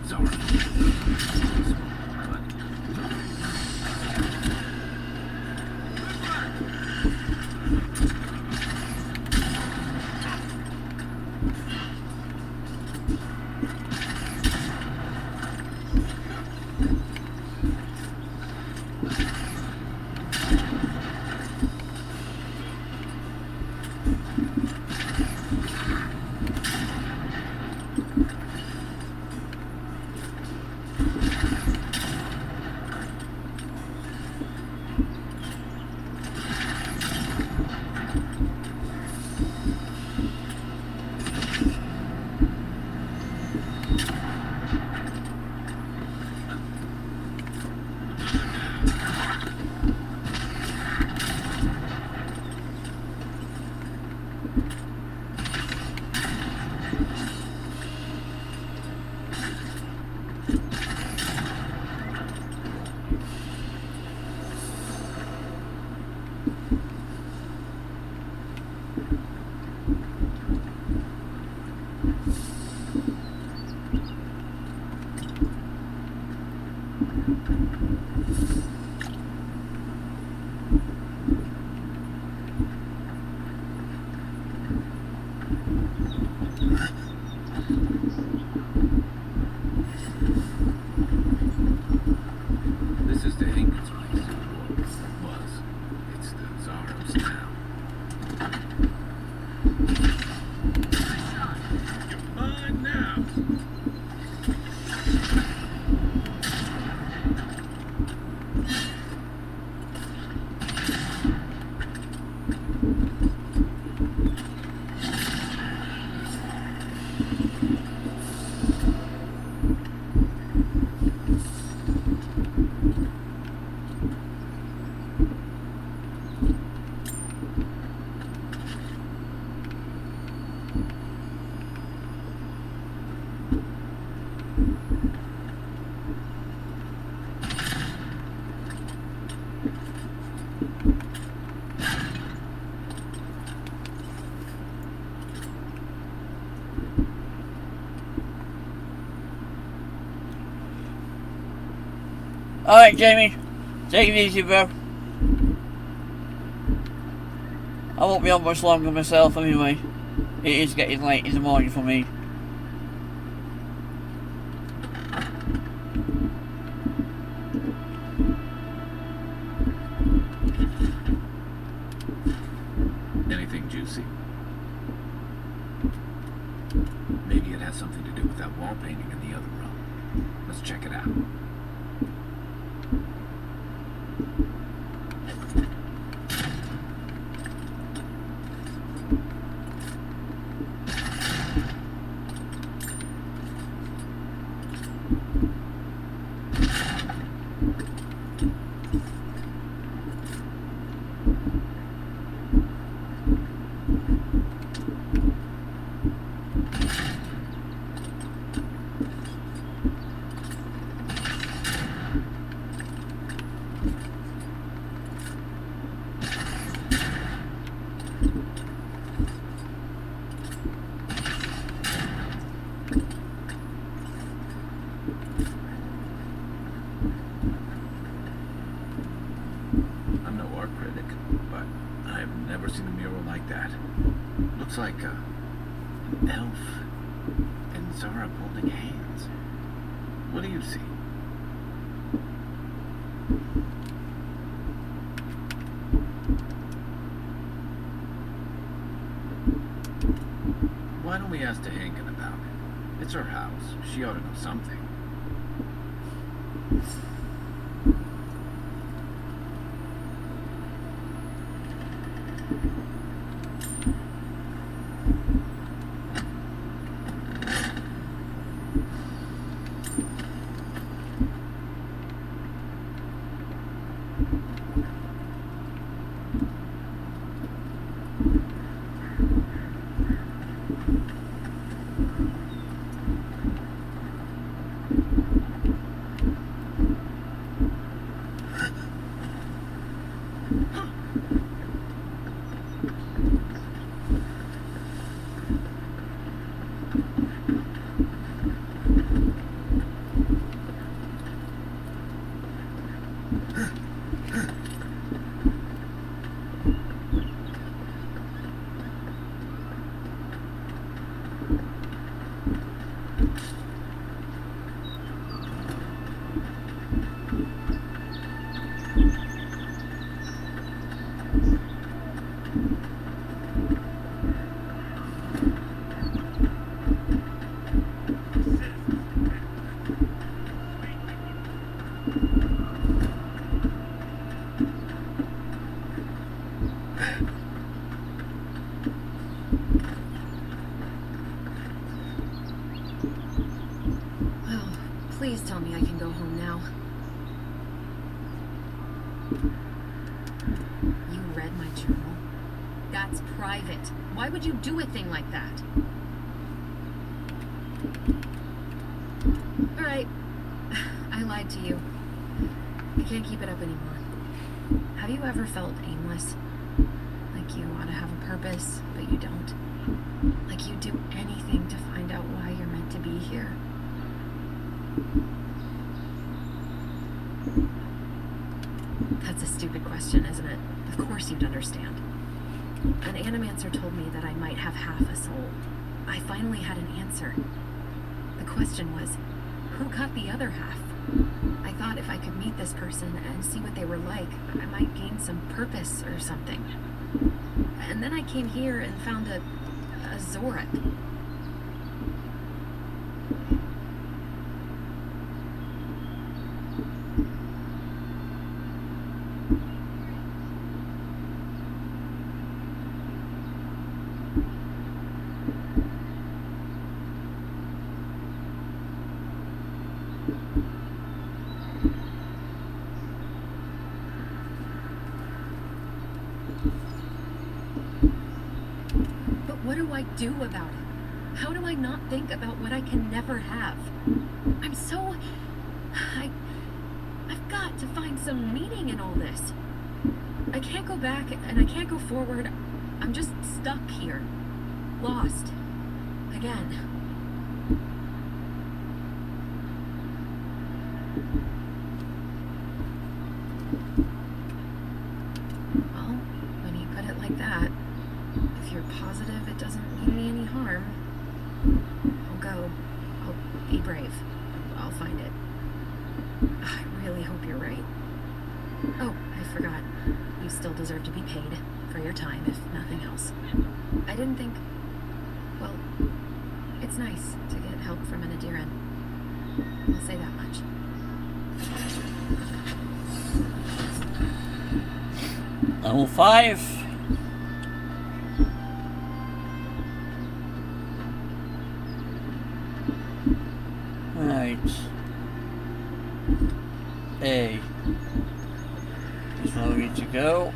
Sorry. This is the Hinken's place. Was. It's the Zaro's now. You're mine now. Alright, Jamie. Take it easy, bro. I won't be on much longer myself anyway. It is getting late in the morning for me. Anything juicy? Maybe it has something to do with that wall painting in the other room. Let's check it out. I'm no art critic, but I've never seen a mural like that. Looks like an elf and Zara holding hands. What do you see? Why don't we ask Tehagen about it? It's her house. She ought to know something. Well, please tell me I can go home now. You read my journal? That's private. Why would you do a thing like that? Alright. I lied to you. I can't keep it up anymore. Have you ever felt aimless? Like you ought to have a purpose, but you don't? Like you'd do anything to find out why you're meant to be here? That's a stupid question, isn't it? Of course you'd understand. An animancer told me that I might have half a soul. I finally had an answer. The question was, who got the other half? I thought if I could meet this person and see what they were like, I might gain some purpose or something. And then I came here and found a Zorak. What do I do about it? How do I not think about what I can never have? I've got to find some meaning in all this. I can't go back and I can't go forward. I'm just stuck here. Lost. Again. I really hope you're right. Oh, I forgot. You still deserve to be paid for your time, if nothing else. I didn't think... Well, it's nice to get help from an Adiran. I'll say that much. Level 5. Right. A. Is where we need to go.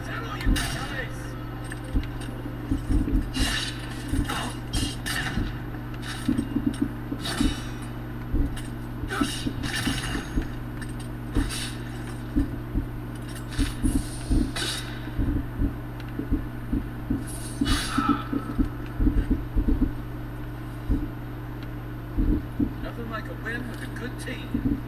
Settle you guys! Nothing like a win with a good team.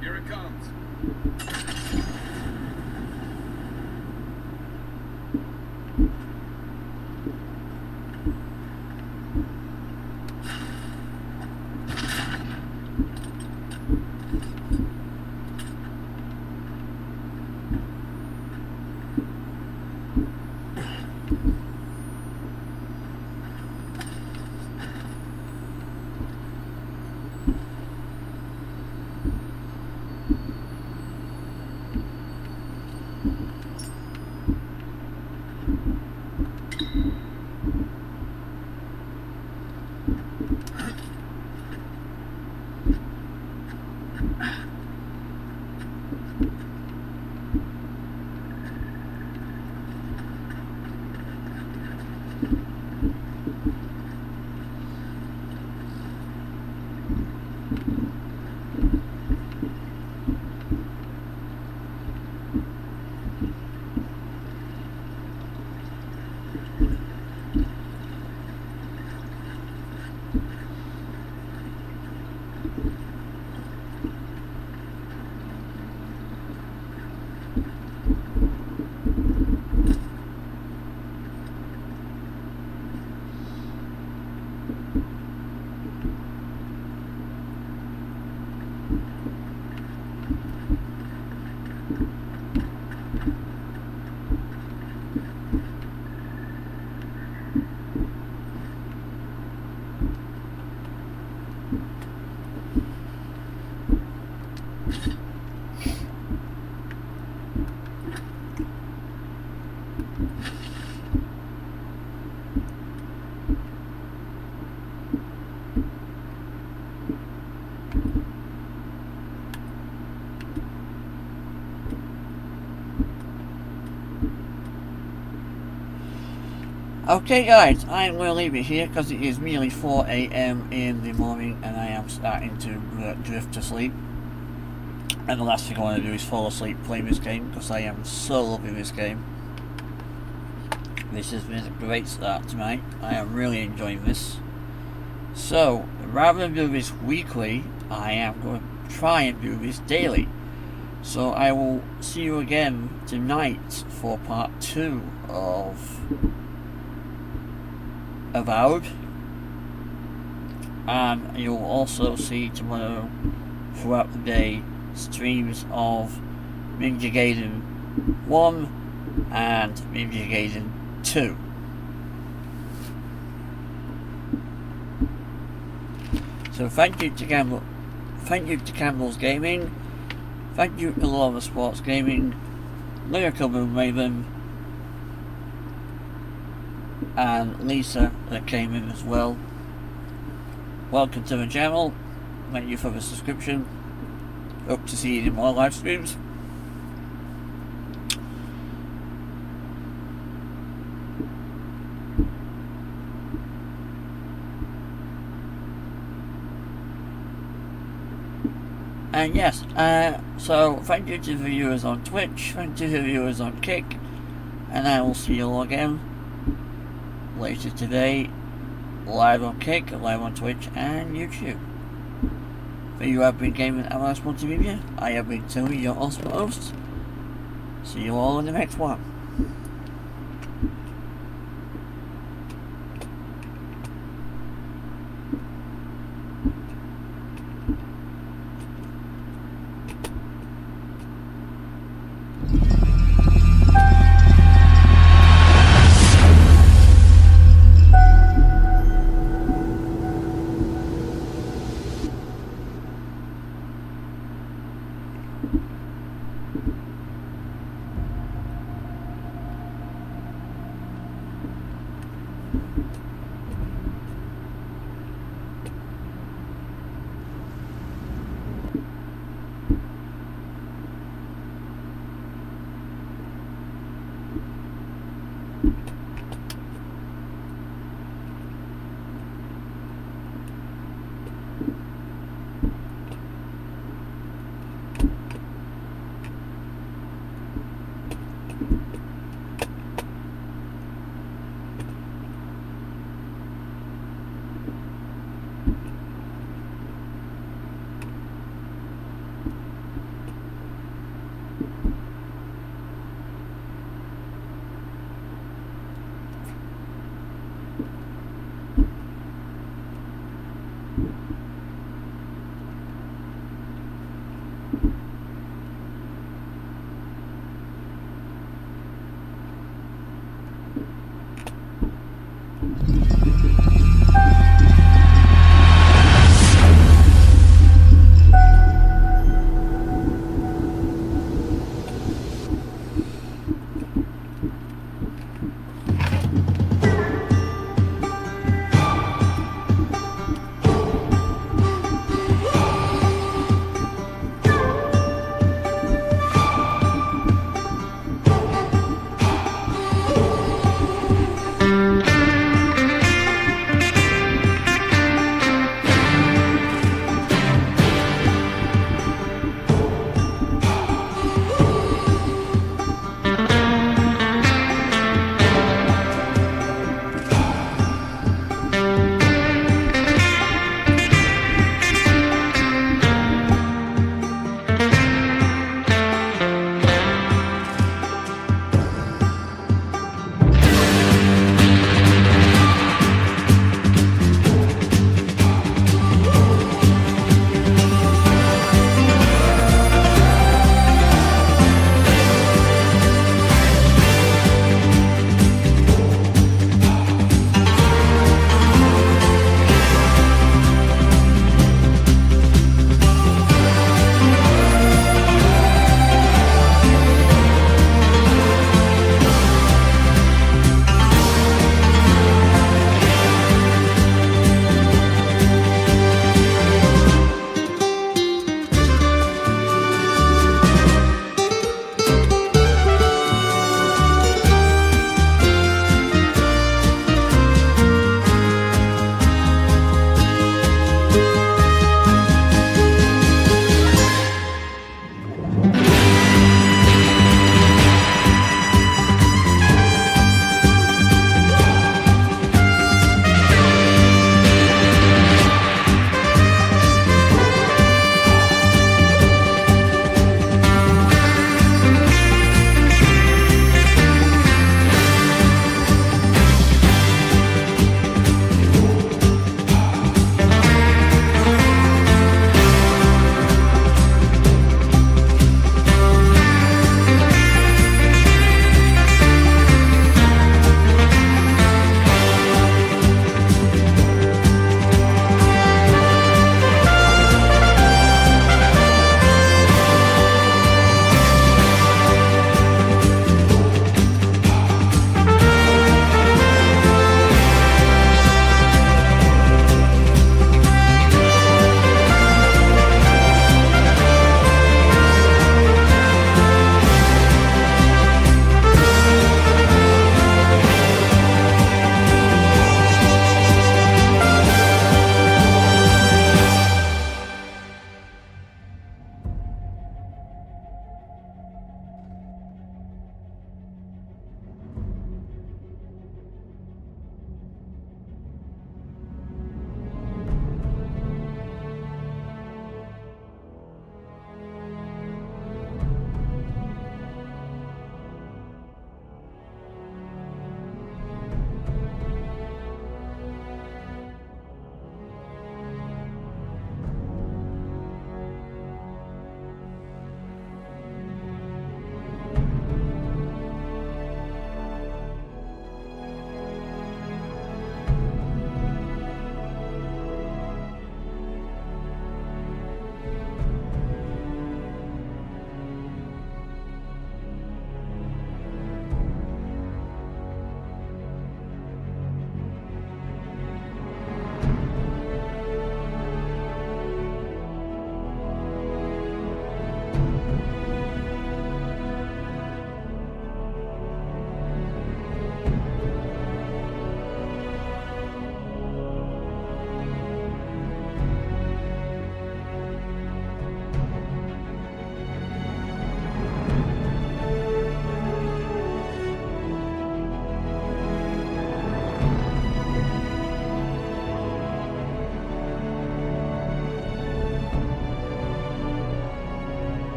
Here it comes. Okay guys, I'm going to leave it here because it is nearly 4 AM in the morning and I am starting to drift to sleep. And the last thing I want to do is fall asleep playing this game because I am so loving this game. This has been a great start tonight. I am really enjoying this. So, rather than do this weekly, I am going to try and do this daily. So I will see you again tonight for part 2 of Avowed, and you'll also see tomorrow throughout the day streams of Ninja Gaiden 1 and Ninja Gaiden 2. So thank you to Campbell's Gaming, thank you to Lava Sports Gaming, Lyrical Moon Raven, and Lisa that came in as well. welcome to the channel. Thank you for the subscription. Hope to see you in more live streams. And yes, so thank you to the viewers on Twitch, thank you to the viewers on Kick, and I will see you all again later today, live on Kick, live on Twitch and YouTube. For you have been gaming Avalanche Multimedia, I have been Tony, your awesome host. See you all in the next one.